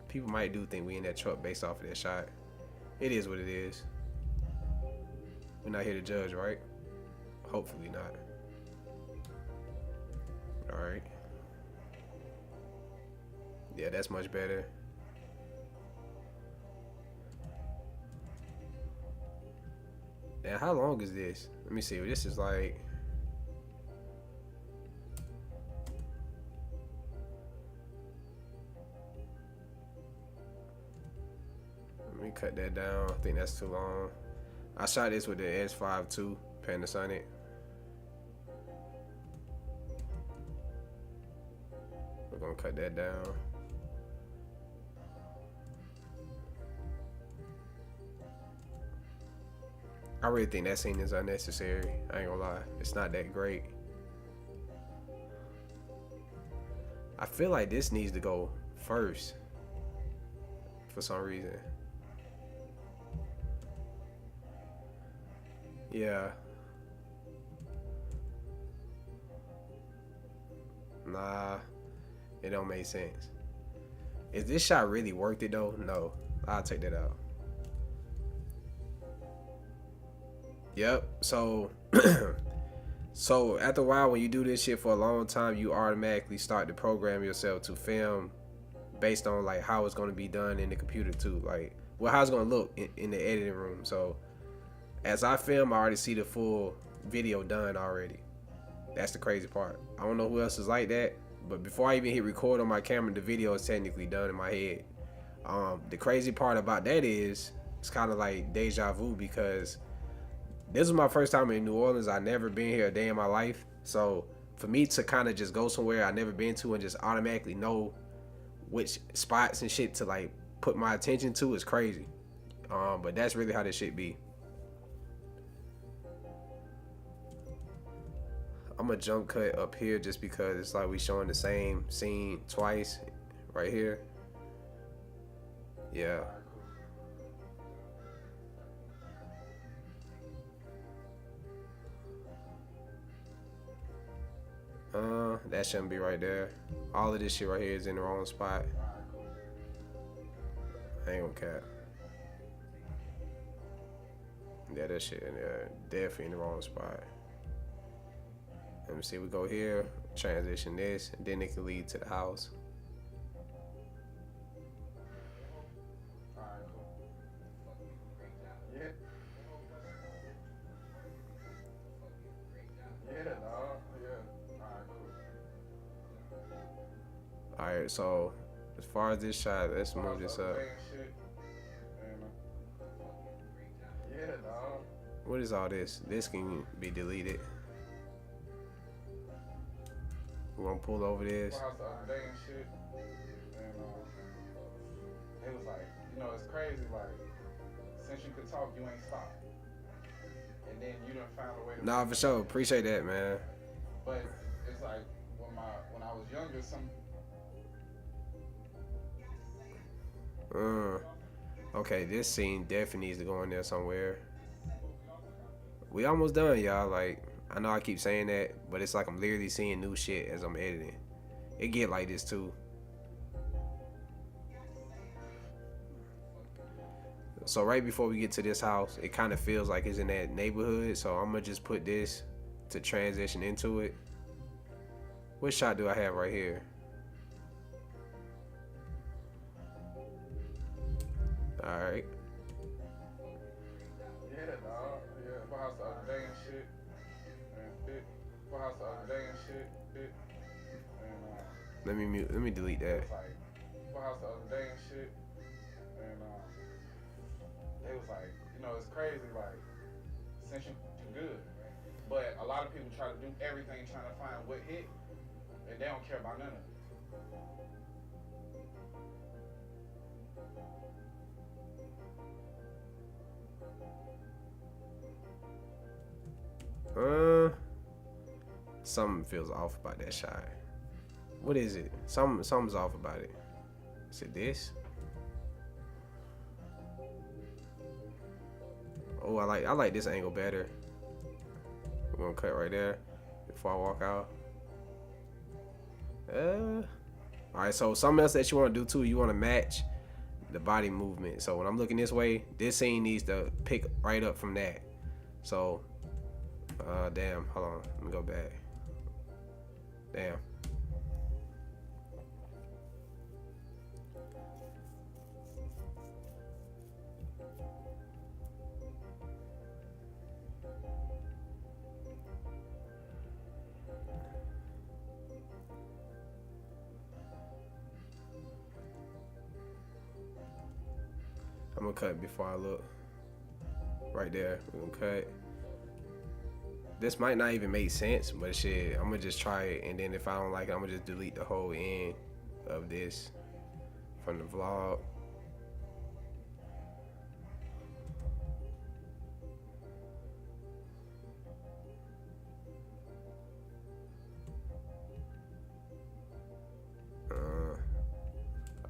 People might do think we in that truck based off of that shot. It is what it is. We're not here to judge, right? Hopefully not. All right. Yeah, that's much better. And how long is this? Let me see. This is like, let me cut that down. I think that's too long. I shot this with the S5 II Panasonic. We're gonna cut that down. I really think that scene is unnecessary. I ain't gonna lie. It's not that great. I feel like this needs to go first for some reason. Yeah. Nah, it don't make sense. Is this shot really worth it though? No, I'll take that out. Yep. So, so after a while, when you do this shit for a long time, you automatically start to program yourself to film based on like how it's going to be done in the computer too. Like, well, how it's going to look in the editing room. So, as I film, I already see the full video done already. That's the crazy part. I don't know who else is like that, but before I even hit record on my camera, the video is technically done in my head. The crazy part about that is it's kind of like deja vu because this was my first time in New Orleans. I never been here a day in my life. So for me to kind of just go somewhere I never been to and just automatically know which spots and shit to like put my attention to is crazy. But that's really how this shit be. I'm gonna jump cut up here just because it's like we showing the same scene twice right here. Yeah. That shouldn't be right there. All of this shit right here is in the wrong spot. I ain't gonna cap. Yeah, that shit in there definitely in the wrong spot. Let me see, we go here, transition this, and then it can lead to the house. Alright, so As far as this shot, let's move this up. Shit. And, yeah, dog. What is all this? This can be deleted. We're gonna pull over this. House the other day and shit. And it was like, you know, it's crazy. Like, since you could talk, you ain't stopped. And then you done found a way to. Nah, for sure. Appreciate that, man. But it's like when I was younger, Okay, this scene definitely needs to go in there somewhere. We almost done, y'all. Like, I know I keep saying that, but it's like I'm literally seeing new shit as I'm editing. It get like this too. So right before we get to this house, it kind of feels like it's in that neighborhood. So I'm gonna just put this to transition into it. What shot do I have right here? All right. yeah, dog. Yeah, my house the other day and shit. And shit. My house the other day and shit. And Let me delete that. it's like my house the other day and shit. And they was like, you know, it's crazy. Like, since you good, but a lot of people try to do everything trying to find what hit, and they don't care about none of it. Something feels off about that shot. What is it? Something's off about it. Is it this? Oh, I like this angle better. We're gonna cut right there before I walk out. Alright, so something else that you want to do too, you want to match the body movement. So when I'm looking this way, this scene needs to pick right up from that. So damn, hold on, let me go back. Damn. I'm gonna cut before I look. Right there, we're gonna cut. This might not even make sense, but shit, I'm gonna just try it, and then if I don't like it, I'm gonna just delete the whole end of this from the vlog.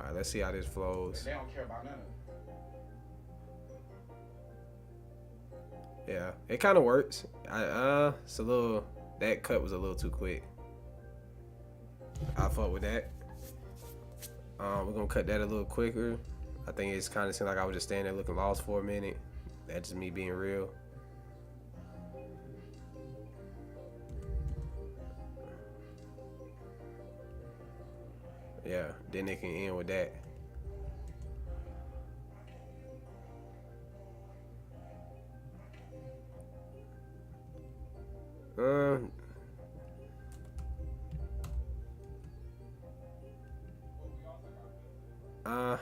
Alright, let's see how this flows. And they don't care about none of it. Yeah, it kind of works. It's a little, that cut was a little too quick. I fuck with that. We're gonna cut that a little quicker. I think it's kind of seemed like I was just standing there looking lost for a minute. That's just me being real. Yeah, then it can end with that.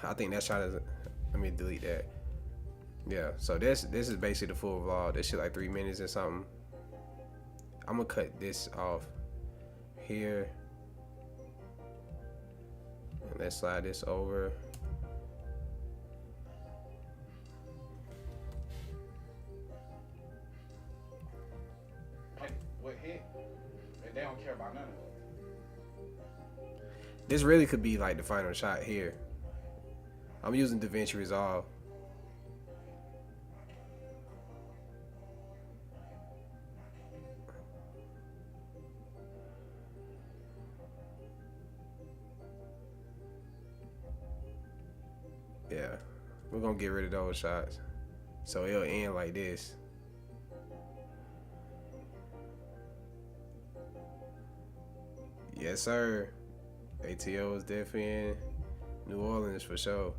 I think that shot is. Let me delete that. Yeah, so this is basically the full vlog. This shit like 3 minutes or something. I'm gonna cut this off here. And let's slide this over. What hit? And they don't care about none of it. This really could be like the final shot here. I'm using DaVinci Resolve. Yeah, we're gonna get rid of those shots. So it'll end like this. Yes, sir. ATO is definitely in New Orleans for sure.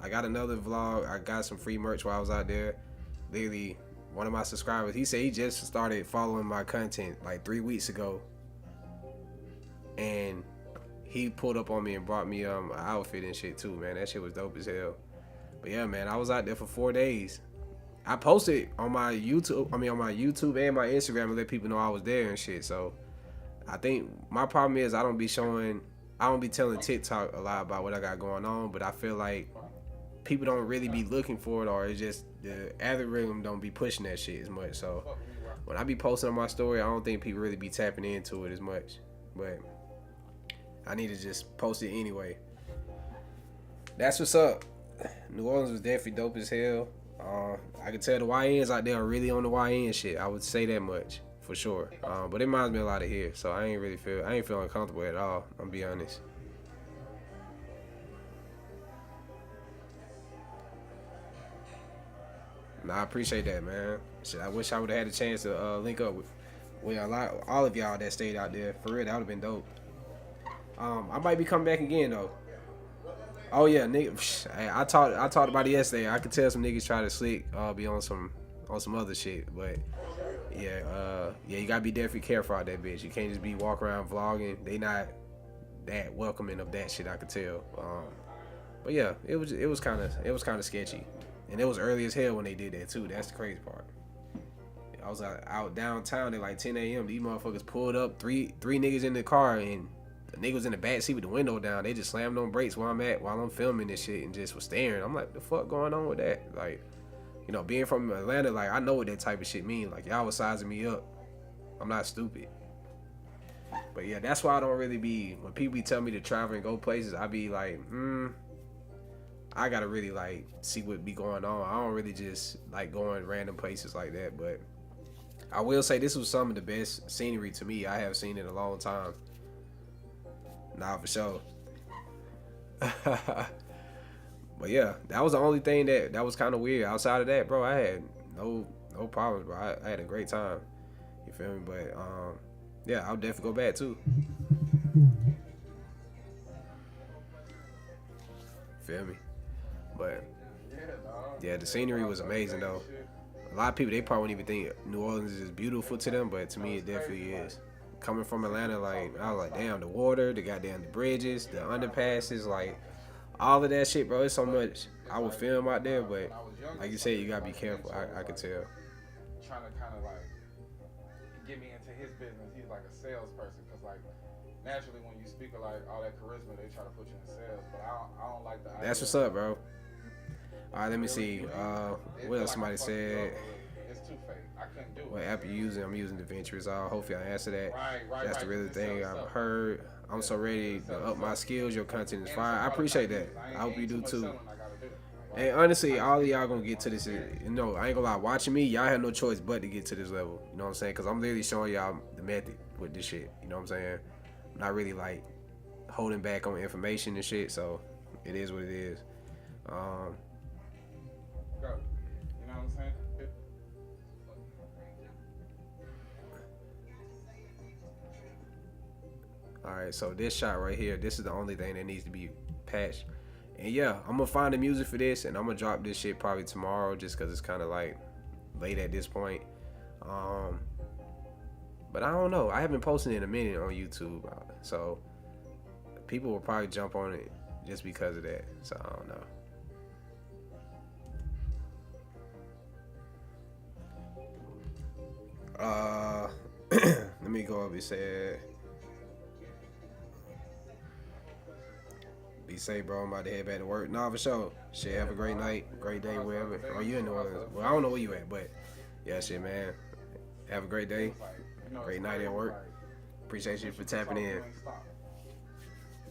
I got another vlog. I got some free merch while I was out there. Literally, one of my subscribers, he said he just started following my content like 3 weeks ago. And he pulled up on me and brought me an outfit and shit too, man. That shit was dope as hell. But yeah, man, I was out there for 4 days. I posted on my YouTube, on my YouTube and my Instagram and let people know I was there and shit. So I think my problem is I don't be telling TikTok a lot about what I got going on, but I feel like people don't really be looking for it, or it's just the algorithm don't be pushing that shit as much. So when I be posting on my story, I don't think people really be tapping into it as much. But I need to just post it anyway. That's what's up. New Orleans was definitely dope as hell. I can tell the YNs out there are really on the YN shit. I would say that much for sure. But it reminds me a lot of here, so I ain't feel uncomfortable at all. I'm be honest. Nah, I appreciate that, man. Shit, I wish I would have had a chance to link up with all of y'all that stayed out there. For real, that would have been dope. I might be coming back again though. Oh yeah, nigga. I talked about it yesterday. I could tell some niggas try to slick, be on some other shit, but yeah, you gotta be definitely careful out that bitch. You can't just be walking around vlogging. They not that welcoming of that shit. I could tell. But yeah, it was kind of sketchy, and it was early as hell when they did that too. That's the crazy part. I was out downtown at like 10 a.m. These motherfuckers pulled up, three niggas in the car, and the nigga was in the back seat with the window down. They just slammed on brakes while I'm filming this shit and just was staring. I'm like, the fuck going on with that? Like, you know, being from Atlanta, like I know what that type of shit mean. Like y'all was sizing me up. I'm not stupid. But yeah, that's why I don't really be, when people be telling me to travel and go places, I be like, I gotta really like see what be going on. I don't really just like going random places like that. But I will say this was some of the best scenery to me I have seen in a long time. Nah, for sure. But yeah, that was the only thing that was kind of weird. Outside of that, bro, I had no problems, bro. I had a great time. You feel me? But yeah, I'll definitely go back too. Feel me? But yeah, the scenery was amazing though. A lot of people, they probably wouldn't even think New Orleans is beautiful to them, but to me it definitely is. Coming from Atlanta, like I was like, damn, the water, the goddamn bridges, the underpasses, like all of that shit, bro. It's so much I would film out there, but like you said, you gotta be careful. I could tell. Trying to kind of like get me into his business. He's like a salesperson, because like naturally when you speak of like all that charisma, they try to put you in sales, but I don't like the idea. That's what's up, bro. All right, let me see. What else somebody said? It's too fake. I couldn't do it. What app you using? I'm using DaVinci Resolve. Hopefully I answer that. Right. That's the real thing I've heard. I'm so ready to up my skills. Your content is fire. I appreciate that. I hope you do too. And honestly, all of y'all gonna get to this. You know, I ain't gonna lie. Watching me, y'all have no choice but to get to this level. You know what I'm saying? Because I'm literally showing y'all the method with this shit. You know what I'm saying? I'm not really like holding back on information and shit. So it is what it is. You know what I'm saying? Alright, so this shot right here, this is the only thing that needs to be patched. And yeah, I'm gonna find the music for this, and I'm gonna drop this shit probably tomorrow, just cause it's kind of like late at this point. But I don't know. I haven't posted in a minute on YouTube, so people will probably jump on it just because of that. So I don't know. Let me go up and say. Be safe, bro. I'm about to head back to work. Nah, for sure. Shit, have a great night, great day, wherever. Or you in New Orleans? Well, I don't know where you at, but yeah, shit, man. Have a great day, great night at work. Appreciate you for tapping in.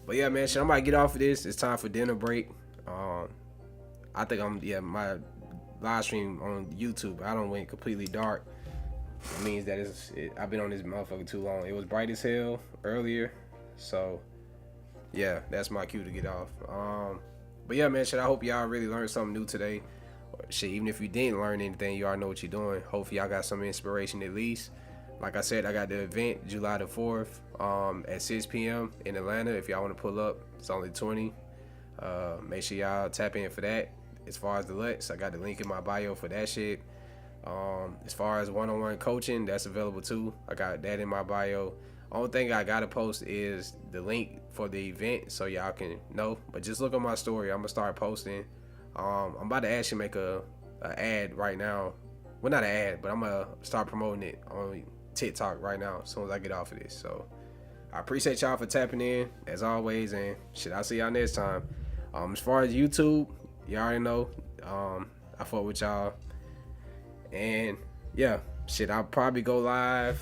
But yeah, man, shit, I'm about to get off of this. It's time for dinner break. I think my live stream on YouTube, I don't went completely dark. It means that I've been on this motherfucker too long. It was bright as hell earlier, so. Yeah, that's my cue to get off. But yeah, man, shit, I hope y'all really learned something new today. Shit, even if you didn't learn anything, you already know what you're doing. Hopefully y'all got some inspiration at least. Like I said, I got the event July the 4th at 6 p.m. in Atlanta. If y'all want to pull up, it's only 20. Make sure y'all tap in for that. As far as the LUTs, I got the link in my bio for that shit. As far as one-on-one coaching, that's available too. I got that in my bio. Only thing I gotta post is the link for the event so y'all can know. But just look on my story. I'm gonna start posting. I'm about to actually make a ad right now. Well, not an ad, but I'm gonna start promoting it on TikTok right now as soon as I get off of this. So I appreciate y'all for tapping in as always, and shit, I'll see y'all next time. As far as YouTube, you already know. I fuck with y'all, and yeah, shit, I'll probably go live.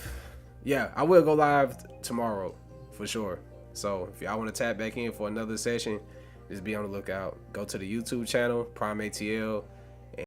Yeah, I will go live tomorrow for sure. So if y'all want to tap back in for another session, just be on the lookout. Go to the YouTube channel, PrimeAtl.